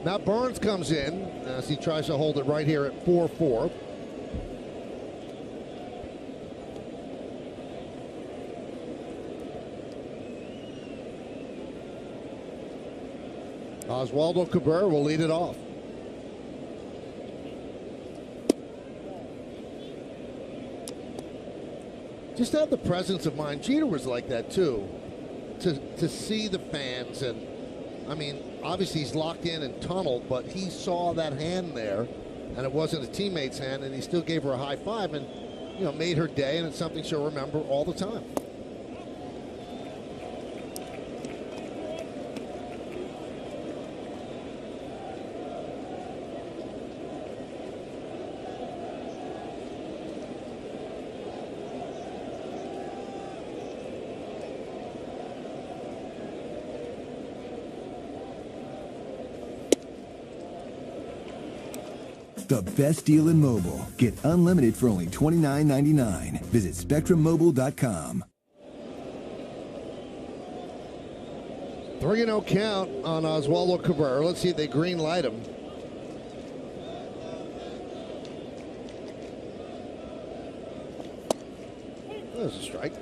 Now Burns comes in as he tries to hold it right here at 4-4. Oswaldo Cabrera will lead it off. just have the presence of mind. Jeter was like that too. To see the fans, and I mean, obviously he's locked in and tunneled, but he saw that hand there, and it wasn't a teammate's hand, and he still gave her a high five, and made her day, and it's something she'll remember all the time. The best deal in mobile. Get unlimited for only $29.99. Visit SpectrumMobile.com. 3-0 count on Oswaldo Cabrera. Let's see if they green light him. There's a strike.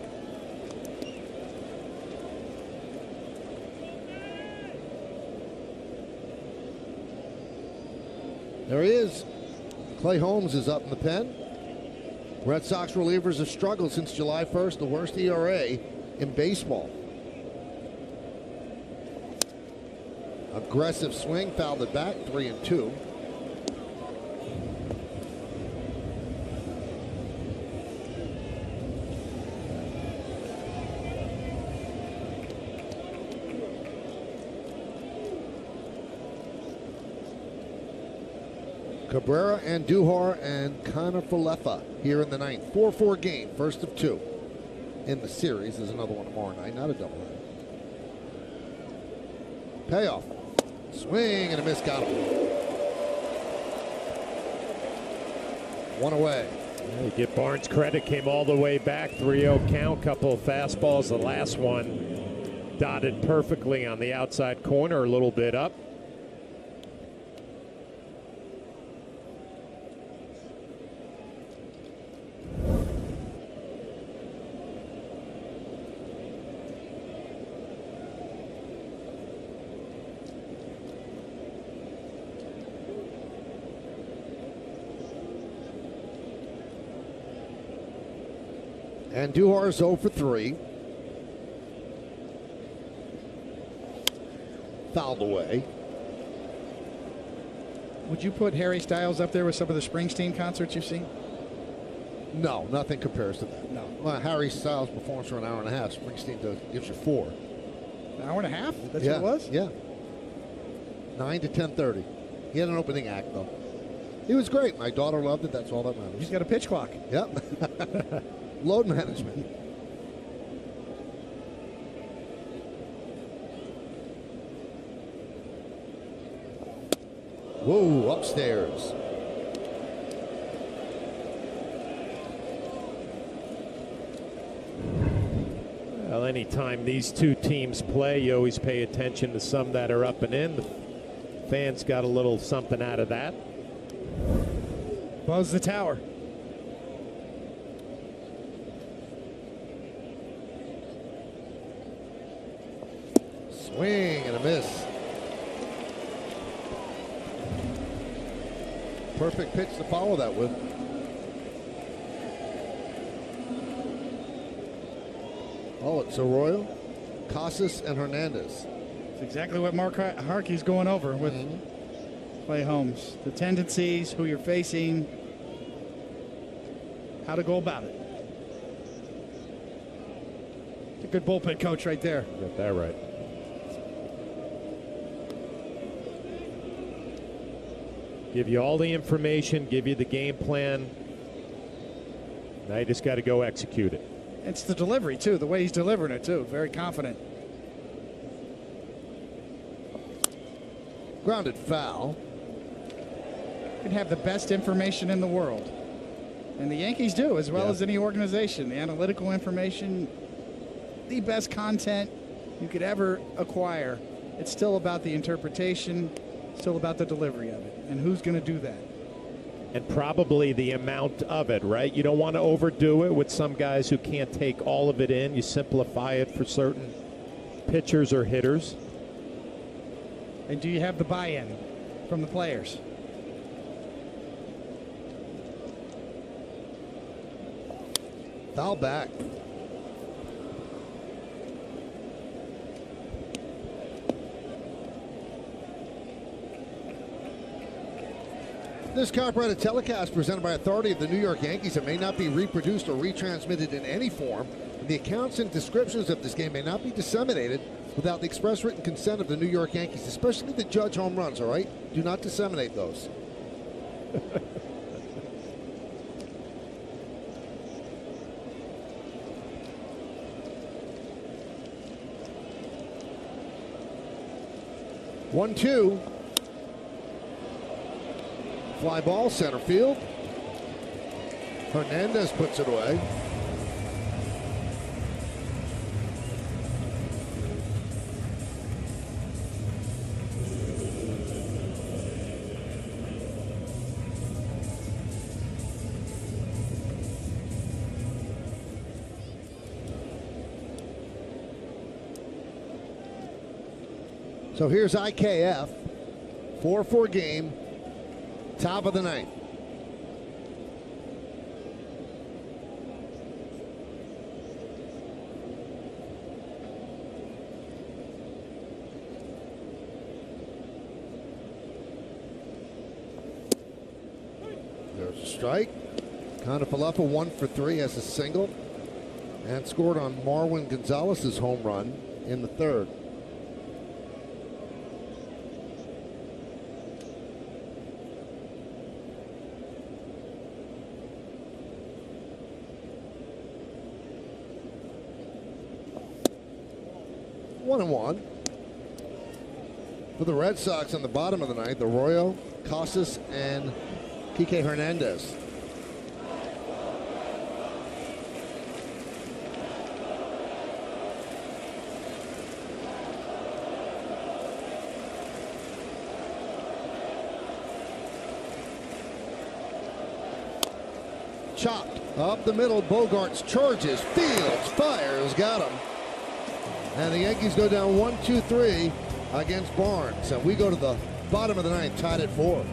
There he is. Clay Holmes is up in the pen. Red Sox relievers have struggled since July 1st, the worst ERA in baseball. Aggressive swing, fouled it back, 3-2. Cabrera and Duhar and Connor Falefa here in the ninth. 4-4 game, first of two in the series. There's another one tomorrow night, not a doubleheader. Payoff. Swing and a miss, got him. One away. Yeah, you give Barnes credit, came all the way back, 3-0 count, couple of fastballs. The last one dotted perfectly on the outside corner, a little bit up. And Duhar's 0 for 3. Fouled away. Would you put Harry Styles up there with some of the Springsteen concerts you've seen? No, nothing compares to that. No. Well, Harry Styles performs for an hour and a half. Springsteen gives you 4. An hour and a half? That's yeah, what it was? Yeah. 9 to 10:30. He had an opening act, though. He was great. My daughter loved it. That's all that matters. He's got a pitch clock. Yep. Load management. Whoa, upstairs. Well, anytime these two teams play, you always pay attention to some that are up and in. The fans got a little something out of that. Buzz the tower. Swing and a miss. Perfect pitch to follow that with. Oh, it's Arroyo, Casas, and Hernandez. It's exactly what Mark Harkey's going over with Clay Holmes. The tendencies, who you're facing, how to go about it. It's a good bullpen coach right there. Got that right. Give you all the information, give you the game plan. Now you just got to go execute it. It's the delivery, too, the way he's delivering it, too. Very confident. Grounded foul. You can have the best information in the world. And the Yankees do, as well as any organization. The analytical information, the best content you could ever acquire. It's still about the interpretation, still about the delivery of it. And who's going to do that? And probably the amount of it, right? You don't want to overdo it with some guys who can't take all of it in. You simplify it for certain pitchers or hitters. And do you have the buy-in from the players? Foul back. This copyrighted telecast presented by authority of the New York Yankees. It may not be reproduced or retransmitted in any form. The accounts and descriptions of this game may not be disseminated without the express written consent of the New York Yankees, especially the judge home runs, all right? Do not disseminate those. One, two. Fly ball, center field. Hernandez puts it away. So here's IKF, 4-4 game, top of the ninth. There's a strike. Conafalefa 1 for 3 has a single and scored on Marwin Gonzalez's home run in the third. One and one. For the Red Sox in the bottom of the ninth, Arroyo, Casas, and Kike Hernandez. Chopped up the middle. Bogarts charges, fields, fires, got him. And the Yankees go down 1-2-3 against Barnes. And we go to the bottom of the ninth, tied at 4.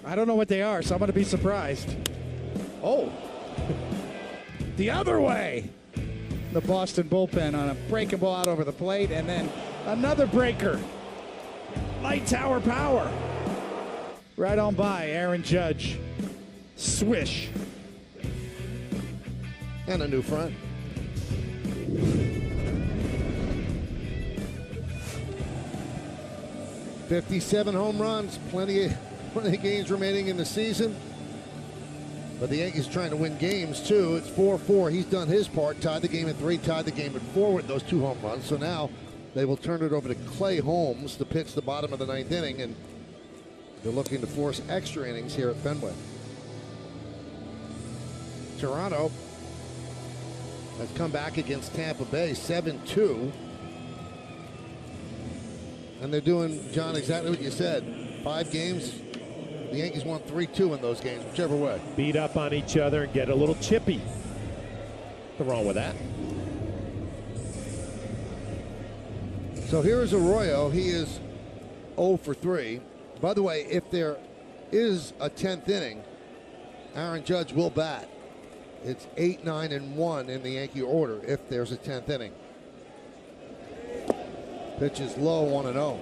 I don't know what they are, so I'm going to be surprised. Oh, the other way. The Boston bullpen on a breaking ball out over the plate, and then another breaker. Light tower power. Right on by Aaron Judge. Swish. And a new front. '57 home runs, plenty of games remaining in the season. But the Yankees trying to win games too. It's 4-4. He's done his part, tied the game at 3, tied the game at 4 with those 2 home runs. So now they will turn it over to Clay Holmes to pitch the bottom of the 9th inning, and they're looking to force extra innings here at Fenway. Toronto has come back against Tampa Bay 7-2. And they're doing, John, exactly what you said. 5 games, The Yankees won 3-2 in those games, whichever way. Beat up on each other and get a little chippy. Nothing wrong with that. So here's Arroyo. He is 0 for 3. By the way, if there is a 10th inning, Aaron Judge will bat. It's 8, 9, and 1 in the Yankee order if there's a 10th inning. Pitch is low, 1-0.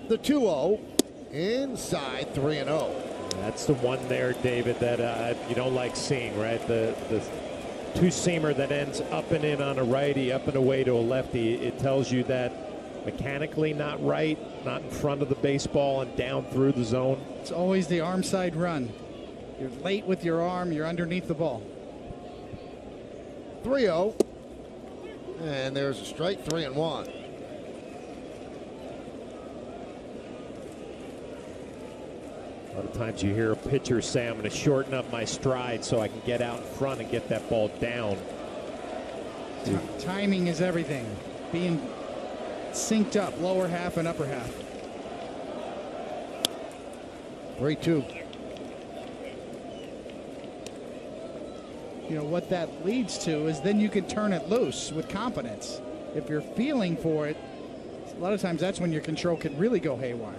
The 2-0 inside 3-0. That's the one there, David, that you don't like seeing, right? The two-seamer that ends up and in on a righty, up and away to a lefty. It tells you that mechanically not right, not in front of the baseball and down through the zone. It's always the arm side run. You're late with your arm, you're underneath the ball. 3-0. And there's a strike, 3-1. A lot of times you hear a pitcher say, I'm going to shorten up my stride so I can get out in front and get that ball down. Timing is everything. Being synced up, lower half and upper half. 3-2. You know, what that leads to is then you can turn it loose with confidence. If you're feeling for it, a lot of times that's when your control can really go haywire.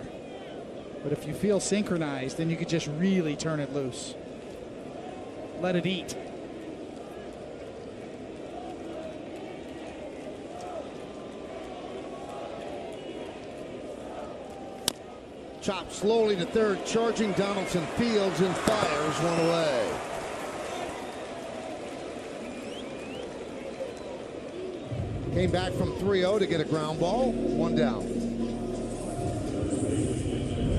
But if you feel synchronized, then you could just really turn it loose. Let it eat. Chopped slowly to third, charging Donaldson fields and fires one away. Came back from 3-0 to get a ground ball, one down.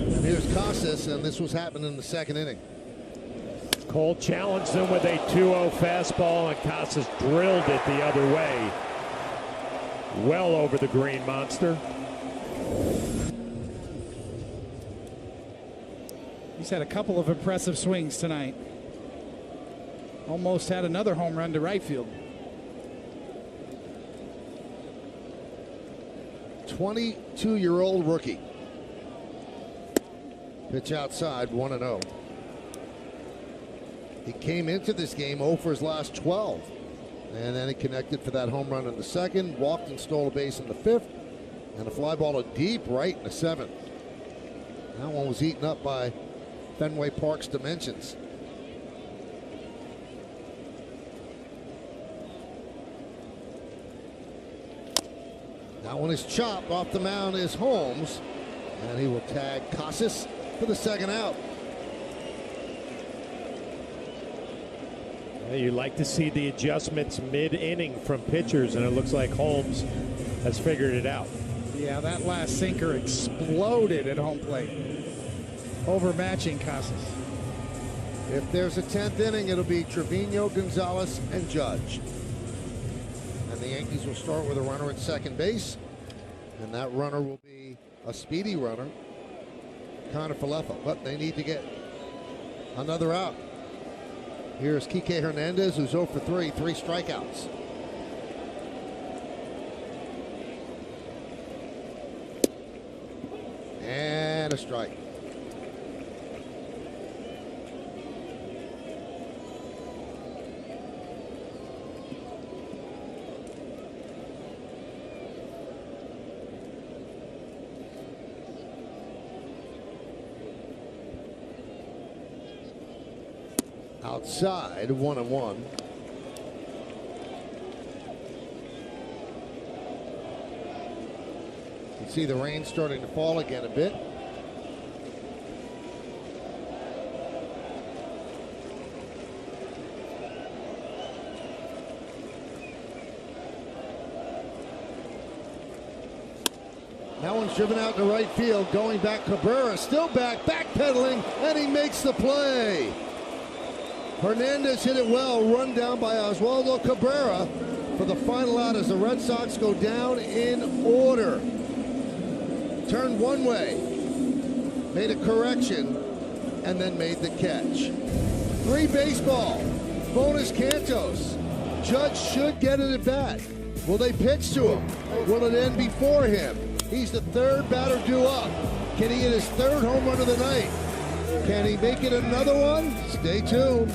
And here's Casas, and this was happening in the second inning. Cole challenged him with a 2-0 fastball, and Casas drilled it the other way. Well over the green monster. He's had a couple of impressive swings tonight. Almost had another home run to right field. 22-year-old rookie. Pitch outside, 1-0. He came into this game 0 for his last 12. And then he connected for that home run in the second, walked and stole a base in the fifth, and a fly ball to deep right in the seventh. That one was eaten up by Fenway Park's dimensions. That one is chopped. Off the mound is Holmes, and he will tag Casas for the second out. Yeah, you like to see the adjustments mid-inning from pitchers, and it looks like Holmes has figured it out. Yeah, that last sinker exploded at home plate, overmatching Casas. If there's a 10th inning, it'll be Trevino, Gonzalez, and Judge. And the Yankees will start with a runner at second base, and that runner will be a speedy runner, Connor Falefa. But they need to get another out. Here's Kike Hernandez, who's 0 for 3, 3 strikeouts. And a strike. Outside, 1-1. You see the rain starting to fall again a bit. Jones driven out to right field, going back. Cabrera still backpedaling, and he makes the play. Hernandez hit it well, run down by Oswaldo Cabrera for the final out as the Red Sox go down in order. Turned one way, made a correction, and then made the catch. 3 baseball, bonus Cantos. Judge should get it at bat. Will they pitch to him? Will it end before him? He's the 3rd batter due up. Can he hit his 3rd home run of the night? Can he make it another one? Stay tuned.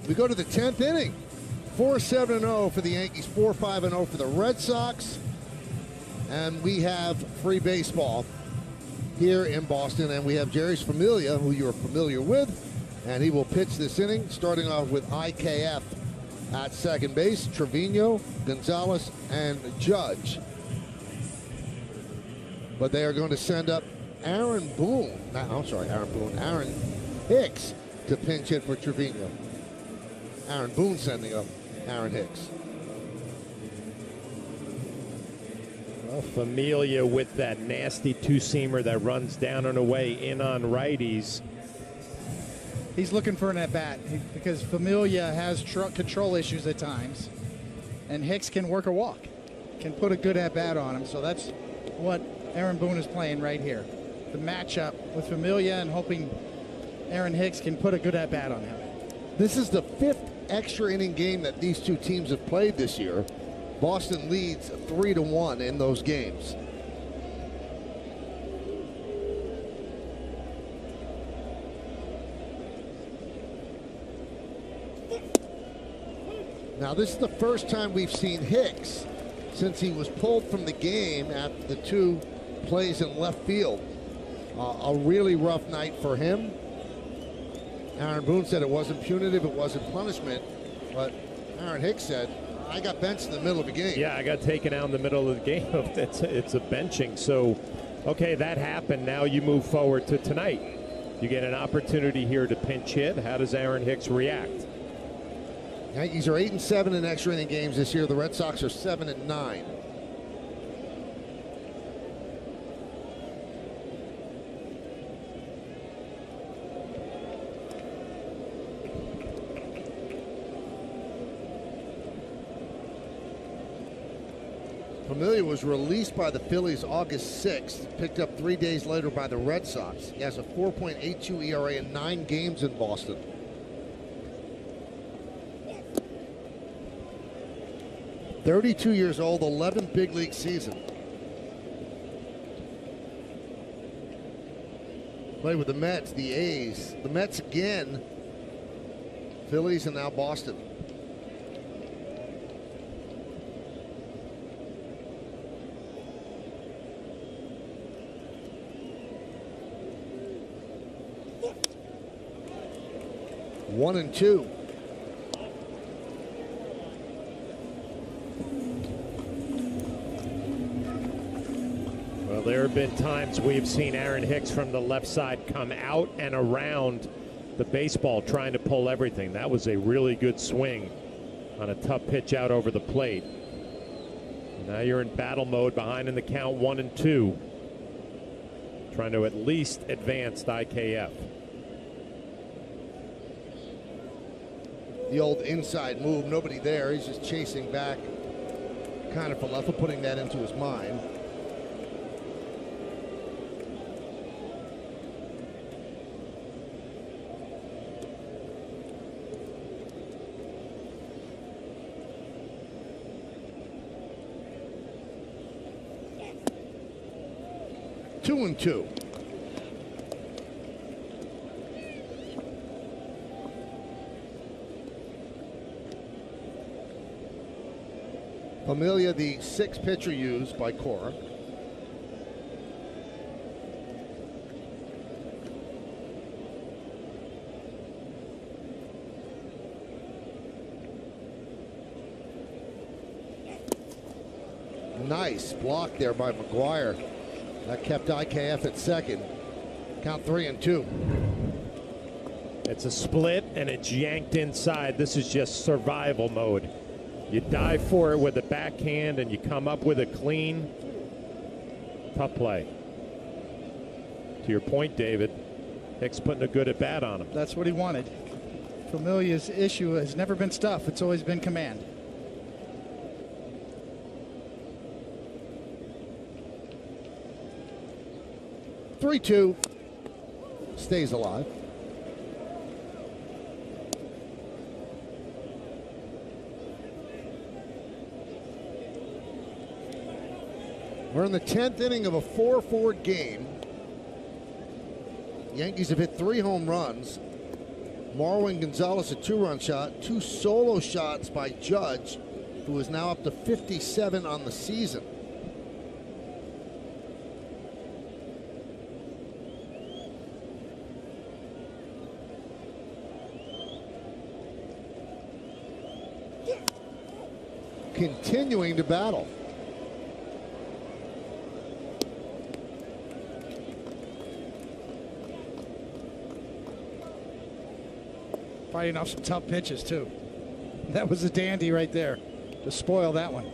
We go to the 10th inning. 4-7-0 for the Yankees, 4-5-0 for the Red Sox. And we have free baseball here in Boston. And we have Jerry's Familia, who you're familiar with. And he will pitch this inning, starting off with IKF at second base. Trevino, Gonzalez, and Judge. But they are going to send up Aaron Hicks to pinch hit for Trevino. Aaron Boone sending up Aaron Hicks. Well, Familia with that nasty two-seamer that runs down and away in on righties. He's looking for an at-bat because Familia has control issues at times, and Hicks can work a walk, can put a good at-bat on him. So that's what Aaron Boone is playing right here. The matchup with Familia and hoping Aaron Hicks can put a good at-bat on him. This is the 5th extra inning game that these two teams have played this year. Boston leads 3-1 in those games. Now this is the first time we've seen Hicks since he was pulled from the game at the 2 plays in left field. A really rough night for him. Aaron Boone said it wasn't punitive, it wasn't punishment, but Aaron Hicks said, I got benched in the middle of the game. Yeah, I got taken out in the middle of the game. It's a benching. So, okay, that happened. Now you move forward to tonight. You get an opportunity here to pinch hit. How does Aaron Hicks react? Yankees are 8-7 in extra inning games this year. The Red Sox are 7-9. Familia was released by the Phillies August 6th, picked up 3 days later by the Red Sox. He has a 4.82 ERA in 9 games in Boston. (32 years old, 11th big league season. Played with the Mets, the A's, the Mets again, Phillies, and now Boston. Well, there have been times we've seen Aaron Hicks from the left side come out and around the baseball trying to pull everything. That was a really good swing on a tough pitch out over the plate. Now you're in battle mode, behind in the count 1-2. Trying to at least advance the IKF. The old inside move, nobody there. He's just chasing back kind of for left, putting that into his mind. Two and two. Familia, the sixth pitcher used by Cora. Nice block there by McGuire. That kept IKF at second. Count 3-2. It's a split and it's yanked inside. This is just survival mode. You dive for it with a backhand and you come up with a clean. Tough play. To your point, David, Hicks putting a good at bat on him. That's what he wanted. Familia's issue has never been stuff. It's always been command. Three-two. Stays alive. We're in the 10th inning of a 4-4 game. Yankees have hit 3 home runs. Marwin Gonzalez a 2-run shot, 2 solo shots by Judge, who is now up to 57 on the season. Continuing to battle. Fighting off some tough pitches, too. That was a dandy right there to spoil that one.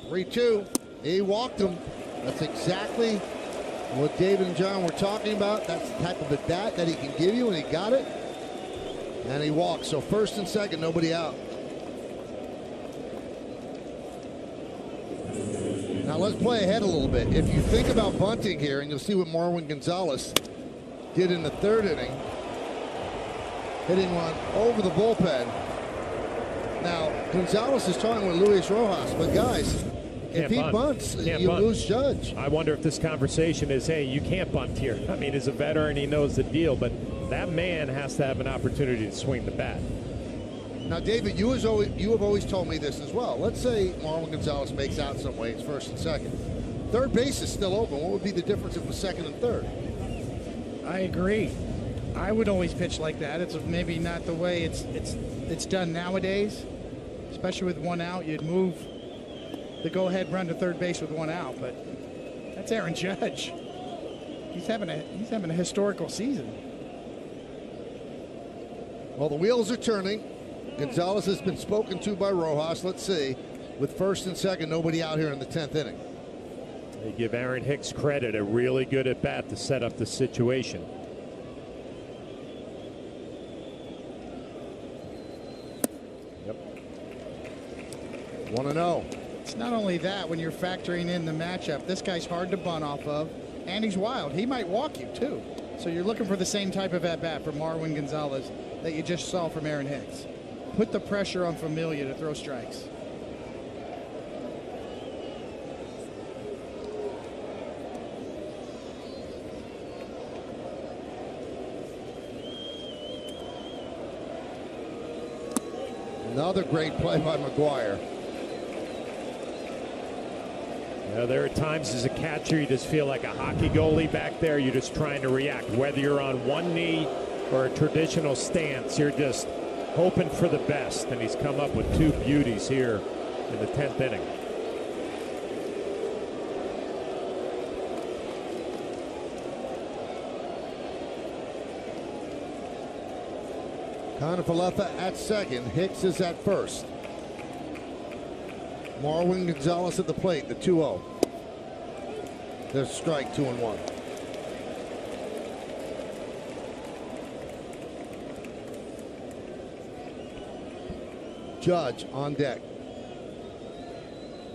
Three-two. He walked him. That's exactly what David and John were talking about. That's the type of at bat that he can give you, and he got it. And he walked. So first and second, nobody out. Now let's play ahead a little bit. If you think about bunting here, and you'll see what Marwin Gonzalez did in the 3rd inning, hitting one over the bullpen. Now Gonzalez is talking with Luis Rojas, but guys, if he bunts, you lose Judge. I wonder if this conversation is, hey, you can't bunt here. I mean, as a veteran, he knows the deal, but that man has to have an opportunity to swing the bat. Now, David, you have always told me this as well. Let's say Marwin Gonzalez makes out some way, it's first and second. Third base is still open. What would be the difference if it was second and third? I agree. I would always pitch like that. It's maybe not the way it's done nowadays, especially with one out. You'd move the go-ahead run to third base with one out, but that's Aaron Judge. He's having a historical season. Well, the wheels are turning. Gonzalez has been spoken to by Rojas. Let's see. With first and second, nobody out here in the 10th inning. They give Aaron Hicks credit, a really good at bat to set up the situation. Yep. 1-0. It's not only that, when you're factoring in the matchup, this guy's hard to bunt off of, and he's wild. He might walk you, too. So you're looking for the same type of at-bat from Marwin Gonzalez that you just saw from Aaron Hicks. Put the pressure on Familia to throw strikes. Another great play by McGuire. There are times as a catcher you just feel like a hockey goalie back there. You're just trying to react. Whether you're on one knee or a traditional stance, you're just hoping for the best. And he's come up with two beauties here in the 10th inning. Kiner-Falefa at second. Hicks is at first. Marwin Gonzalez at the plate, the 2-0. There's a strike, 2-1. Judge on deck.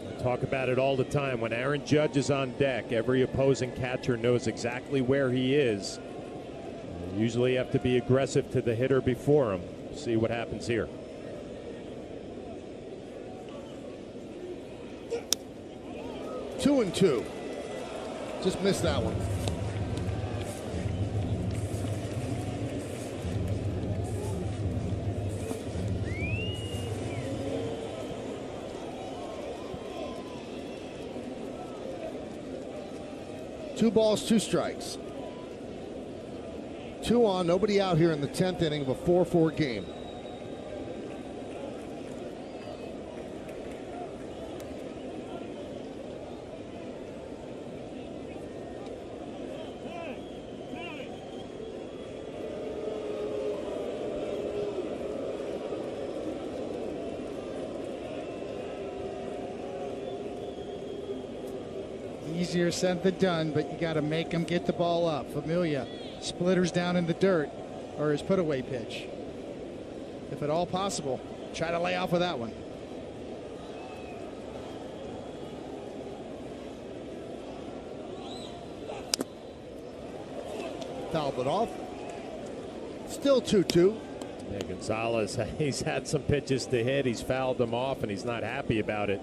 I talk about it all the time. When Aaron Judge is on deck, every opposing catcher knows exactly where he is. You usually have to be aggressive to the hitter before him. See what happens here. Two and two. Just missed that one. Two balls, two strikes. 2 on, nobody out here in the 10th inning of a 4-4 game. Easier said than done, but you got to make him get the ball up. Familia splitters down in the dirt, or his put-away pitch. If at all possible, try to lay off with that one. Fouled it off. Still 2-2. Yeah, Gonzalez, he's had some pitches to hit. He's fouled them off, and he's not happy about it.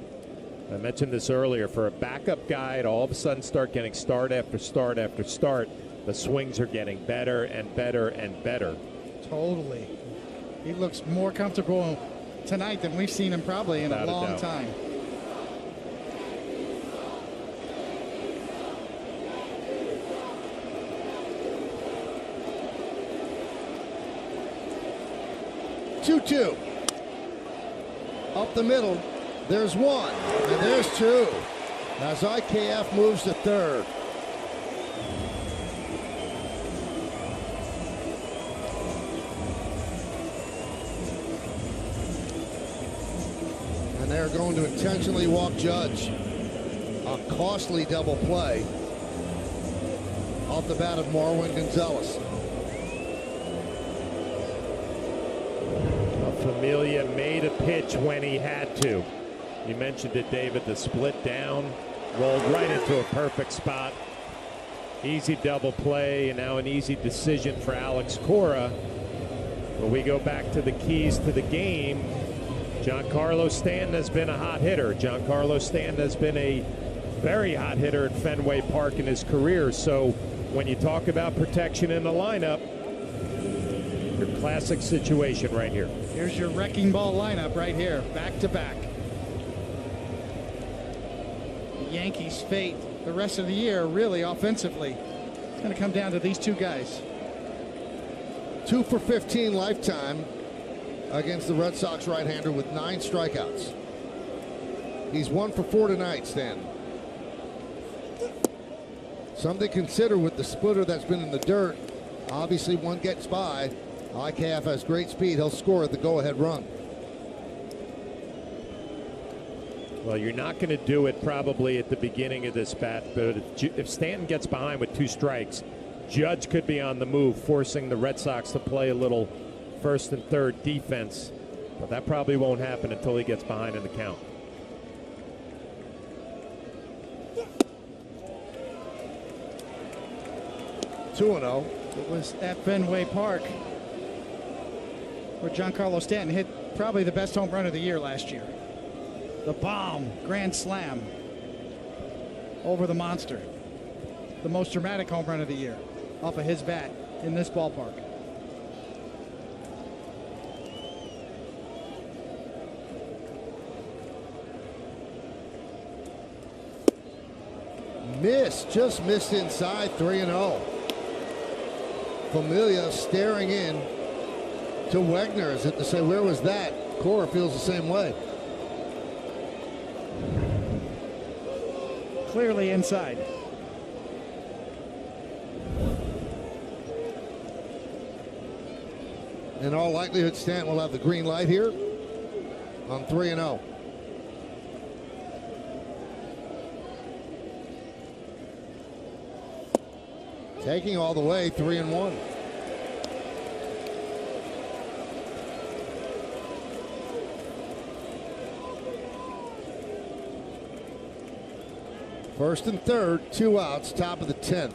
I mentioned this earlier. For a backup guy to all of a sudden start getting start after start after start, the swings are getting better and better and better. Totally. He looks more comfortable tonight than we've seen him probably in a long time. Two. Up the middle. There's one. And there's two. As IKF moves to third. And they're going to intentionally walk Judge. A costly double play off the bat of Marwin Gonzalez. Familia made a pitch when he had to. You mentioned it, David, the split down, rolled right into a perfect spot. Easy double play, and now an easy decision for Alex Cora. But we go back to the keys to the game. Giancarlo Stanton has been a hot hitter. Giancarlo Stanton has been a very hot hitter at Fenway Park in his career. So when you talk about protection in the lineup, your classic situation right here. Here's your wrecking ball lineup right here, back to back. The Yankees' fate the rest of the year, really offensively, it's going to come down to these two guys. 2 for 15 lifetime against the Red Sox right-hander with 9 strikeouts. He's 1 for 4 tonight, Stan. Something to consider with the splitter that's been in the dirt. Obviously, one gets by. IKF has great speed. He'll score at the go-ahead run. Well, you're not going to do it probably at the beginning of this bat, but if Stanton gets behind with 2 strikes, Judge could be on the move, forcing the Red Sox to play a little first and third defense. But that probably won't happen until he gets behind in the count. Two and 0. It was at Fenway Park where Giancarlo Stanton hit probably the best home run of the year last year. The bomb, grand slam over the monster. The most dramatic home run of the year off of his bat in this ballpark. Just missed inside, 3-0. Familia staring in to Wegner as if to say, where was that? Cora feels the same way. Clearly inside. In all likelihood, Stanton will have the green light here on 3-0. Taking all the way, 3-1. First and third, 2 outs, top of the 10th.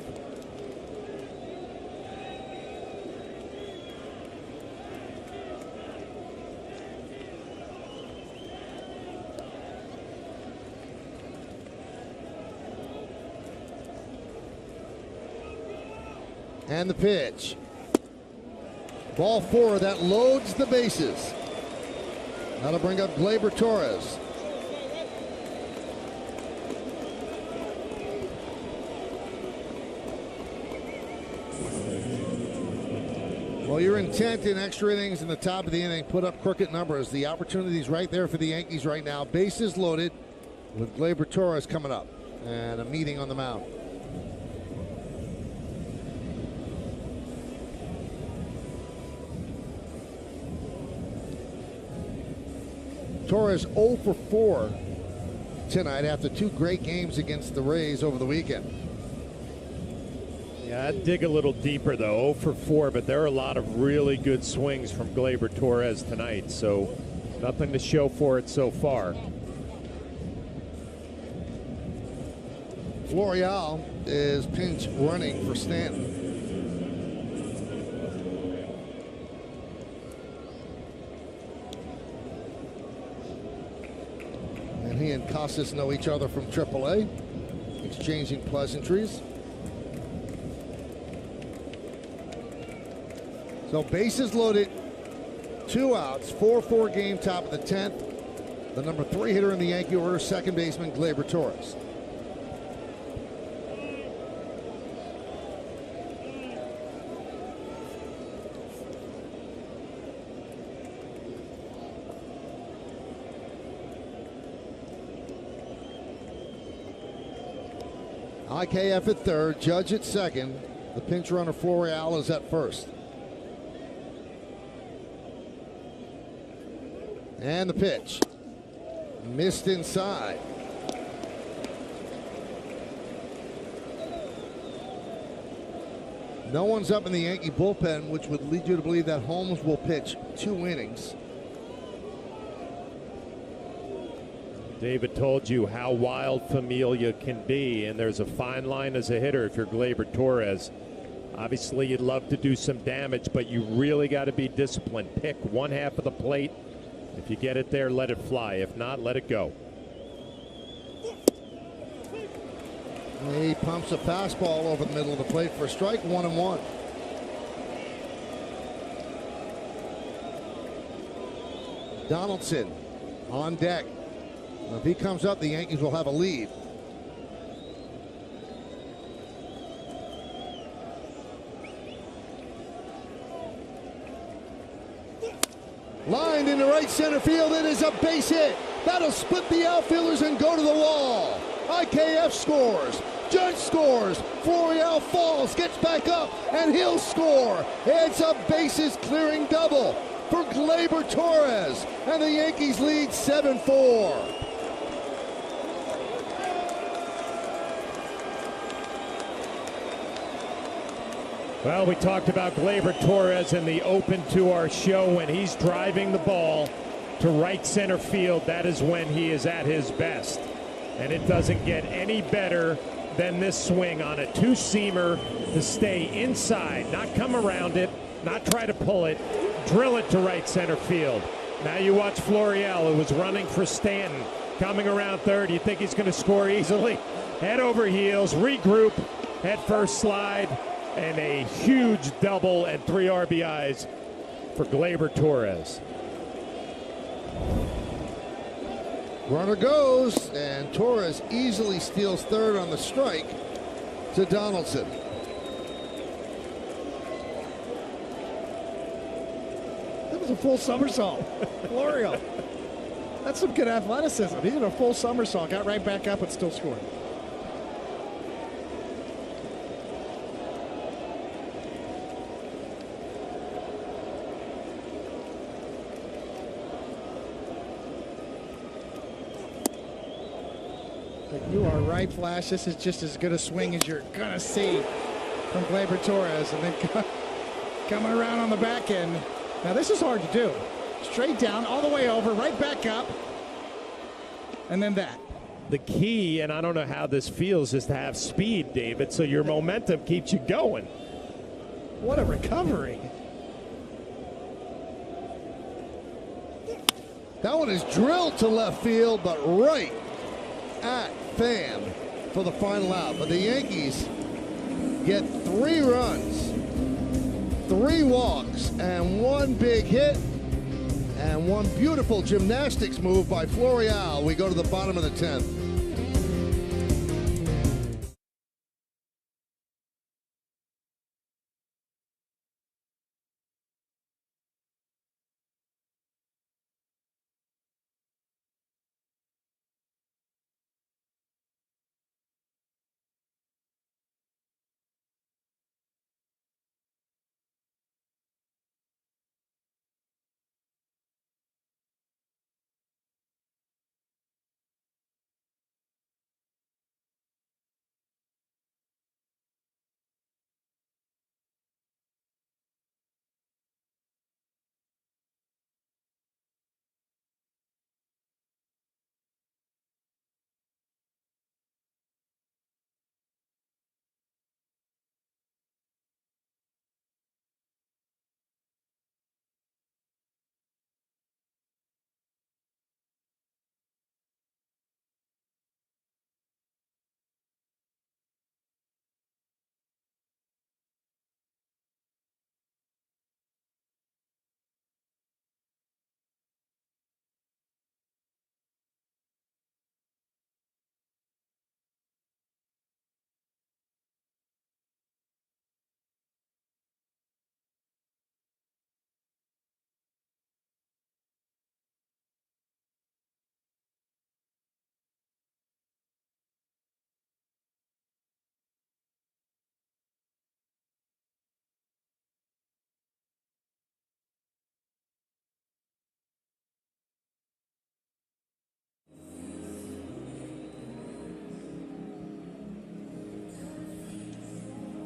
And the pitch. Ball 4, that loads the bases. That'll bring up Gleyber Torres. Well, your intent in extra innings in the top of the inning, put up crooked numbers. The opportunity's right there for the Yankees right now. Bases loaded with Gleyber Torres coming up and a meeting on the mound. Torres 0 for 4 tonight after 2 great games against the Rays over the weekend. Yeah, I'd dig a little deeper, though. 0 for 4, but there are a lot of really good swings from Gleyber Torres tonight, so nothing to show for it so far. Florial is pinch running for Stanton. And he and Casas know each other from AAA, exchanging pleasantries. So bases loaded, 2 outs, 4-4 game, top of the 10th. The number 3 hitter in the Yankee order, second baseman Gleyber Torres. IKF at third, Judge at second. The pinch runner Florial is at first. And the pitch. Missed inside. No one's up in the Yankee bullpen, which would lead you to believe that Holmes will pitch 2 innings. David told you how wild Familia can be, and there's a fine line as a hitter if you're Gleyber Torres. Obviously, you'd love to do some damage, but you really got to be disciplined. Pick one half of the plate. If you get it there, let it fly. If not, let it go. He pumps a fastball over the middle of the plate for a strike, 1-1. Donaldson on deck. If he comes up, the Yankees will have a lead. Lined into right center field. It is a base hit. That'll split the outfielders and go to the wall. IKF scores. Judge scores. Florial falls, gets back up, and he'll score. It's a bases clearing double for Gleyber Torres. And the Yankees lead 7-4. Well, we talked about Gleyber Torres in the open to our show. When he's driving the ball to right center field, that is when he is at his best. And it doesn't get any better than this swing on a two-seamer to stay inside, not come around it, not try to pull it, drill it to right center field. Now you watch Florial, who was running for Stanton, coming around third. You think he's going to score easily? Head over heels, regroup, head first slide, and a huge double and 3 RBIs for Gleyber Torres. Runner goes, and Torres easily steals third on the strike to Donaldson. That was a full somersault. Florio. That's some good athleticism. He did a full somersault, got right back up, and still scored. But you are right, Flash. This is just as good a swing as you're going to see from Gleyber Torres. And then coming around on the back end. Now, this is hard to do. Straight down, all the way over, right back up. And then that. The key, and I don't know how this feels, is to have speed, David, so your momentum keeps you going. What a recovery. That one is drilled to left field, but right at Pham for the final out. But the Yankees get 3 runs, 3 walks, and 1 big hit, and 1 beautiful gymnastics move by Florial. We go to the bottom of the 10th.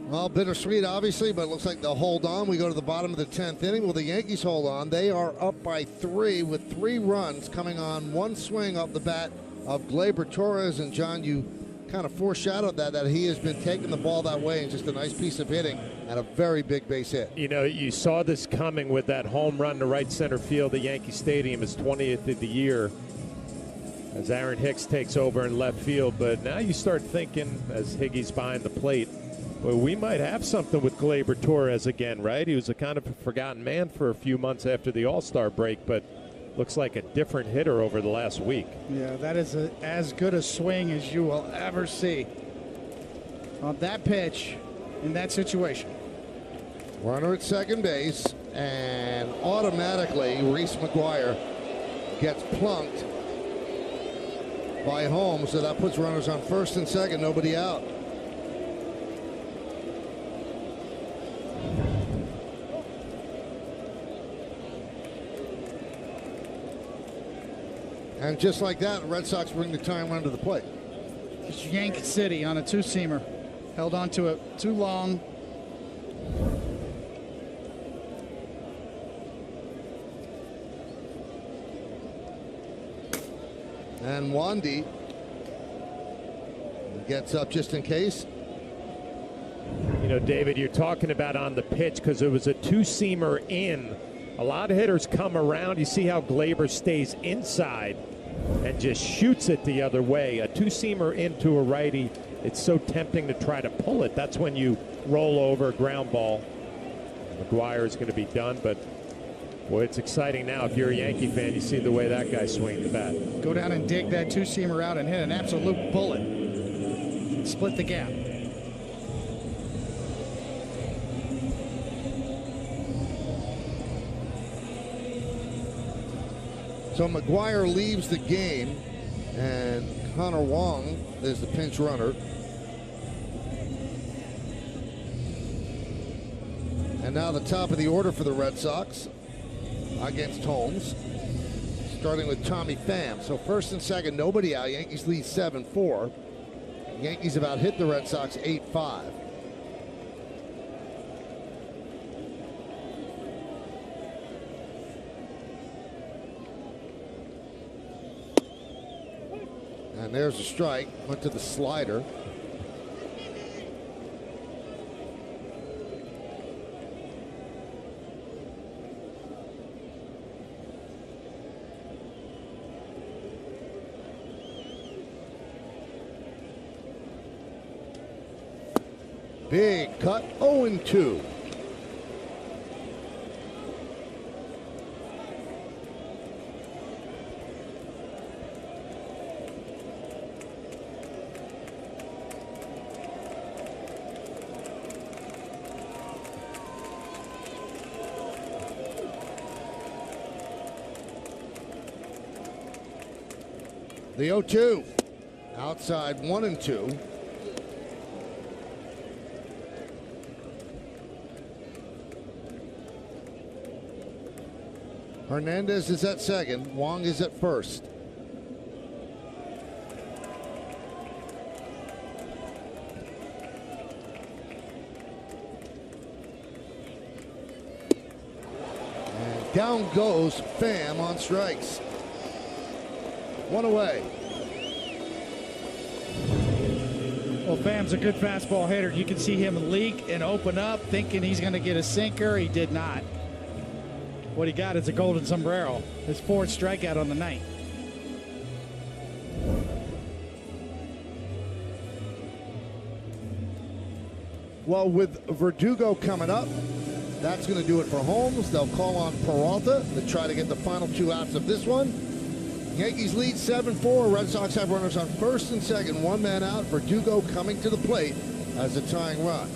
Well, bittersweet, obviously, but it looks like they'll hold on. We go to the bottom of the 10th inning. Will the Yankees hold on? They are up by 3 with 3 runs coming on 1 swing off the bat of Gleyber Torres. And, John, you kind of foreshadowed that he has been taking the ball that way, and just a nice piece of hitting and a very big base hit. You know, you saw this coming with that home run to right center field at Yankee Stadium, his 20th of the year, as Aaron Hicks takes over in left field. But now you start thinking, as Higgy's behind the plate, well, we might have something with Gleyber Torres again, right? He was a kind of a forgotten man for a few months after the All-Star break, but looks like a different hitter over the last week. Yeah, that is as good a swing as you will ever see on that pitch in that situation. Runner at second base, and automatically Reese McGuire gets plunked by Holmes, so that puts runners on first and second, nobody out. And just like that, the Red Sox bring the tying run to the plate. It's Yankee City on a 2-seamer. Held on to it too long. And Wandy gets up just in case. You know, David, you're talking about on the pitch because it was a 2-seamer in. A lot of hitters come around. You see how Gleyber stays inside and just shoots it the other way. A 2-seamer into a righty, it's so tempting to try to pull it. That's when you roll over, ground ball. McGuire is going to be done, but Boy, it's exciting now. If you're a Yankee fan, you see the way that guy swings the bat. Go down and dig that two-seamer out and hit an absolute bullet. Split the gap. So McGuire leaves the game, and Connor Wong is the pinch runner. And now the top of the order for the Red Sox against Holmes, starting with Tommy Pham. So first and second, nobody out. Yankees lead 7-4. Yankees have out hit the Red Sox 8-5. And there's a strike. Went to the slider. Big cut, 0-2. The 0-2. Outside 1-2. Hernandez is at second. Wong is at first. And down goes Pham on strikes. One away. Well, Pham's a good fastball hitter. You can see him leak and open up, thinking he's going to get a sinker. He did not. What he got is a golden sombrero. His fourth strikeout on the night. Well, with Verdugo coming up, that's going to do it for Holmes. They'll call on Peralta to try to get the final two outs of this one. Yankees lead 7-4. Red Sox have runners on first and second. One man out. Verdugo coming to the plate as a tying run.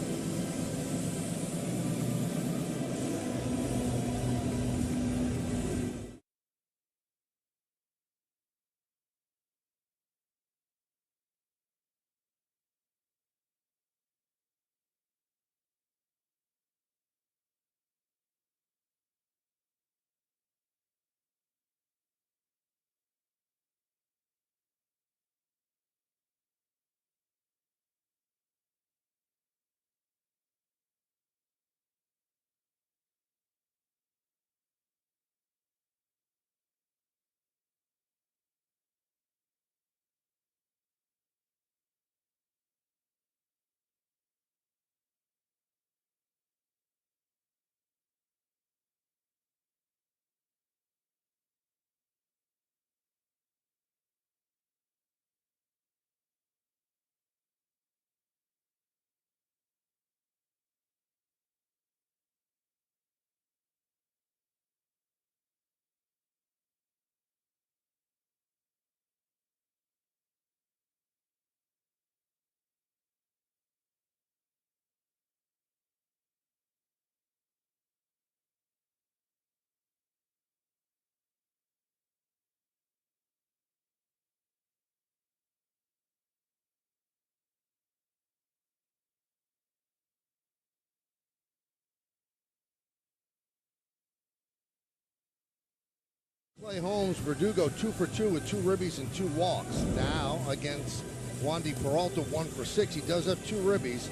Clay Holmes, Verdugo 2 for 2 with 2 ribbies and 2 walks. Now against Wandy Peralta 1 for 6. He does have 2 ribbies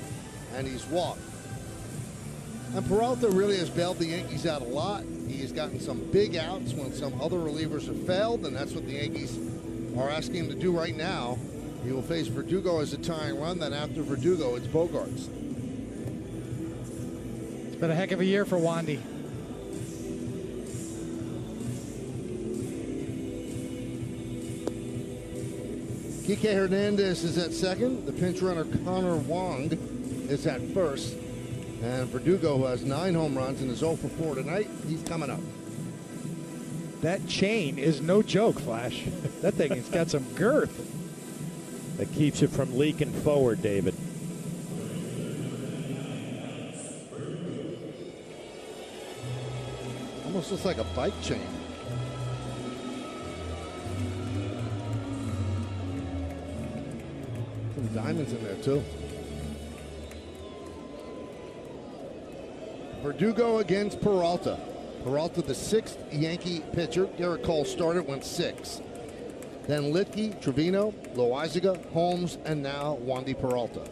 and he's walked. And Peralta really has bailed the Yankees out a lot. He has gotten some big outs when some other relievers have failed, and that's what the Yankees are asking him to do right now. He will face Verdugo as a tying run. Then after Verdugo, it's Bogarts. It's been a heck of a year for Wandy. Kike Hernandez is at second. The pinch runner Connor Wong is at first. And Verdugo, who has 9 home runs and is 0 for 4 tonight, he's coming up. That chain is no joke, Flash. That thing has got some girth. That keeps it from leaking forward, David. Almost looks like a bike chain. Some diamonds in there, too. Verdugo against Peralta. Peralta, the 6th Yankee pitcher. Garrett Cole started, went 6. Then Litke, Trevino, Loaizaga, Holmes, and now Wandy Peralta.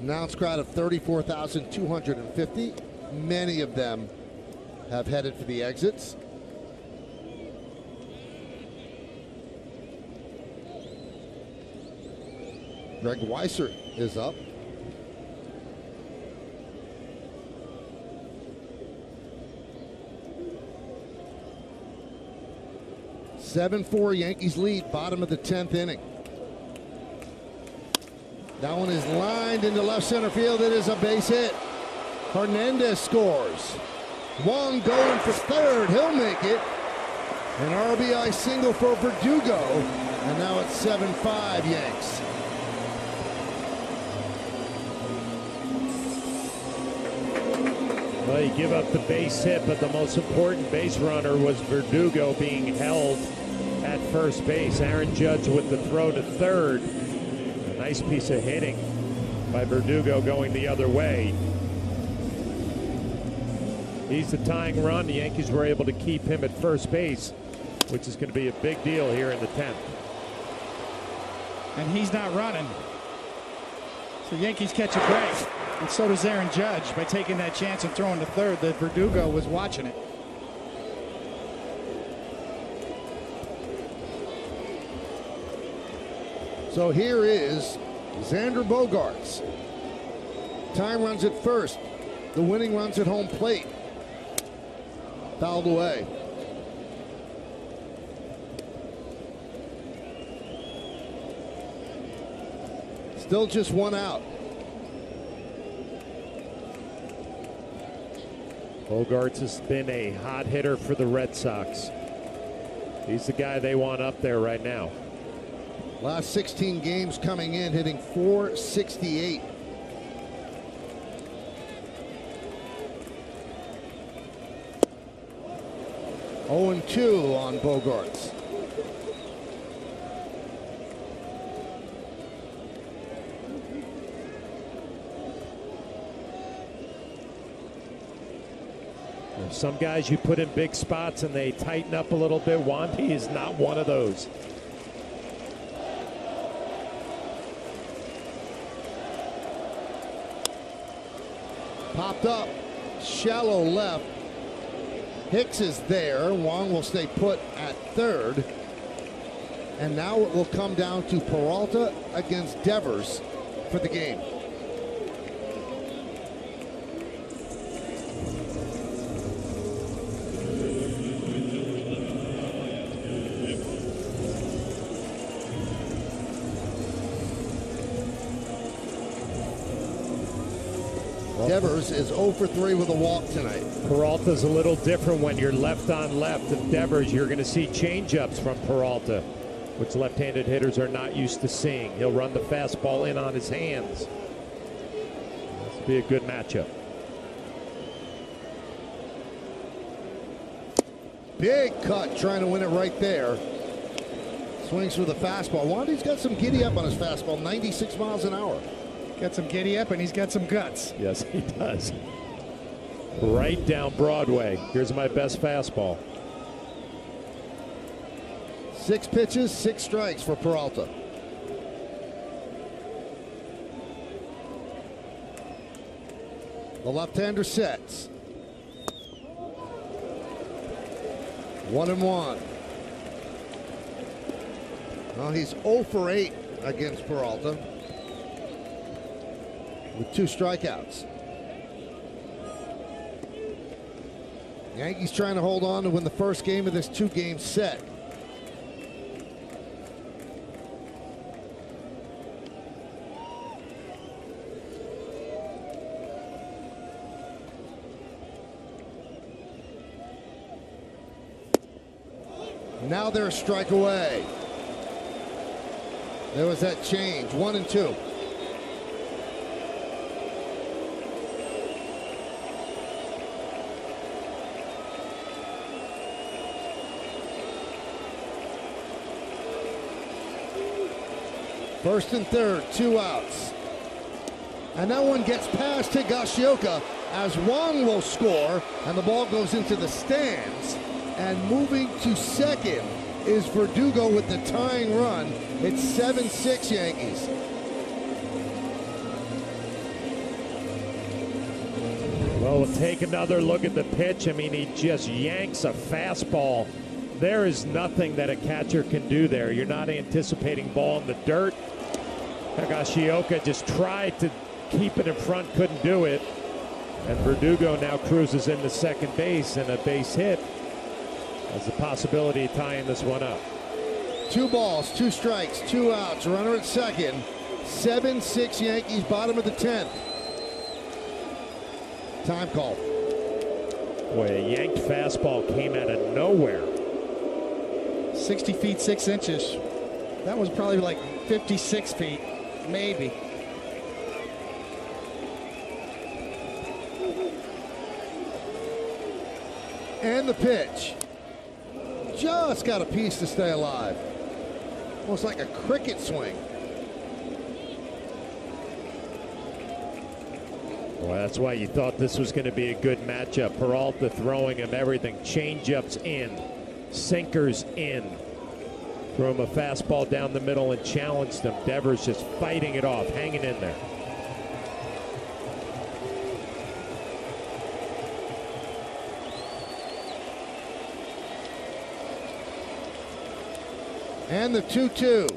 Announced crowd of 34,250. Many of them have headed for the exits. Greg Weissert is up. (7-4) Yankees lead, bottom of the 10th inning. That one is lined into left center field. It is a base hit. Hernandez scores. Wong going for third. He'll make it. An RBI single for Verdugo. And now it's 7-5 Yanks. Well, you give up the base hit, but the most important base runner was Verdugo being held at first base. Aaron Judge with the throw to third. A nice piece of hitting by Verdugo going the other way. He's the tying run. The Yankees were able to keep him at first base, which is going to be a big deal here in the 10th. And he's not running. So the Yankees catch a break. And so does Aaron Judge by taking that chance and throwing to third. That Verdugo was watching it. So here is Xander Bogaerts. Time runs at first. The winning runs at home plate. Fouled away. Still just one out. Bogaerts has been a hot hitter for the Red Sox. He's the guy they want up there right now. Last 16 games coming in, hitting .468. Oh, 2 on Bogaerts. There's some guys you put in big spots and they tighten up a little bit. Wandy is not one of those. Popped up, shallow left. Hicks is there. Wong will stay put at third. And now it will come down to Peralta against Devers for the game. Devers is 0 for 3 with a walk tonight. Peralta's a little different when you're left on left. And Devers, you're going to see changeups from Peralta, which left-handed hitters are not used to seeing. He'll run the fastball in on his hands. This will be a good matchup. Big cut, trying to win it right there. Swings with a fastball. Wandy's got some giddy up on his fastball, 96 miles an hour. Got some giddy up, and he's got some guts. Yes, he does. Right down Broadway. Here's my best fastball. 6 pitches, 6 strikes for Peralta. The left-hander sets. 1-1. Well, he's 0 for 8 against Peralta with 2 strikeouts. Yankees trying to hold on to win the first game of this 2-game set. Now they're a strike away. There was that change, 1-2. First and third, 2 outs. And that one gets past Higashioka as Wong will score, and the ball goes into the stands. And moving to second is Verdugo with the tying run. It's 7-6 Yankees. Well, we'll take another look at the pitch. I mean, he just yanks a fastball. There is nothing that a catcher can do there. You're not anticipating ball in the dirt. Higashioka just tried to keep it in front, couldn't do it. And Verdugo now cruises into second base, and a base hit has the possibility of tying this one up. 2 balls, 2 strikes, 2 outs, runner at second. 7-6 Yankees, bottom of the 10th. Time call. Boy, a yanked fastball came out of nowhere. 60 feet 6 inches. That was probably like 56 feet, maybe. And the pitch. Just got a piece to stay alive. Almost like a cricket swing. Well, that's why you thought this was going to be a good matchup. Peralta throwing him everything. Change-ups in. Sinkers in. Threw him a fastball down the middle and challenged him. Devers just fighting it off, hanging in there. And the 2-2.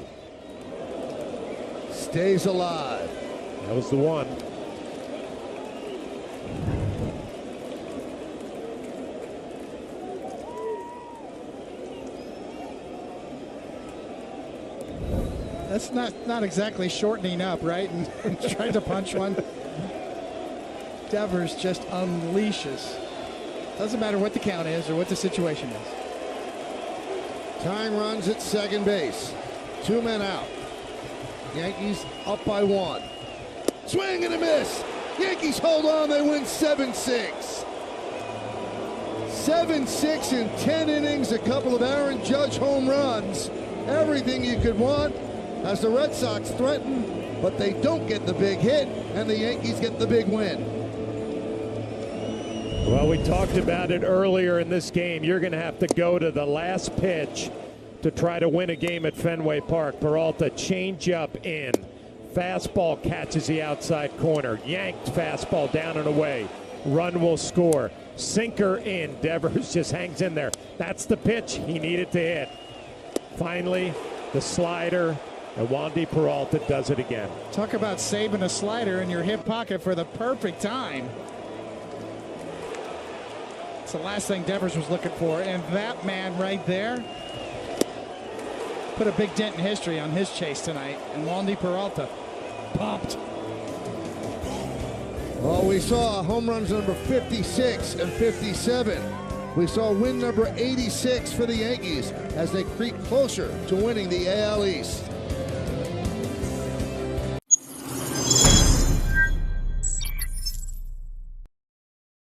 Stays alive. That was the one. That's not exactly shortening up, right? And trying to punch one. Devers just unleashes. Doesn't matter what the count is or what the situation is. Tying runs at second base. 2 men out. Yankees up by 1. Swing and a miss. Yankees hold on. They win 7-6. 7-6 in 10 innings. A couple of Aaron Judge home runs. Everything you could want as the Red Sox threaten, but they don't get the big hit, and the Yankees get the big win. Well, we talked about it earlier in this game. You're going to have to go to the last pitch to try to win a game at Fenway Park. Peralta change-up in. Fastball catches the outside corner. Yanked fastball down and away. Run will score. Sinker in. Devers just hangs in there. That's the pitch he needed to hit. Finally, the slider. And Wandy Peralta does it again. Talk about saving a slider in your hip pocket for the perfect time. It's the last thing Devers was looking for. And that man right there put a big dent in history on his chase tonight. And Wandy Peralta pumped. Well, we saw home runs number 56 and 57. We saw win number 86 for the Yankees as they creep closer to winning the AL East.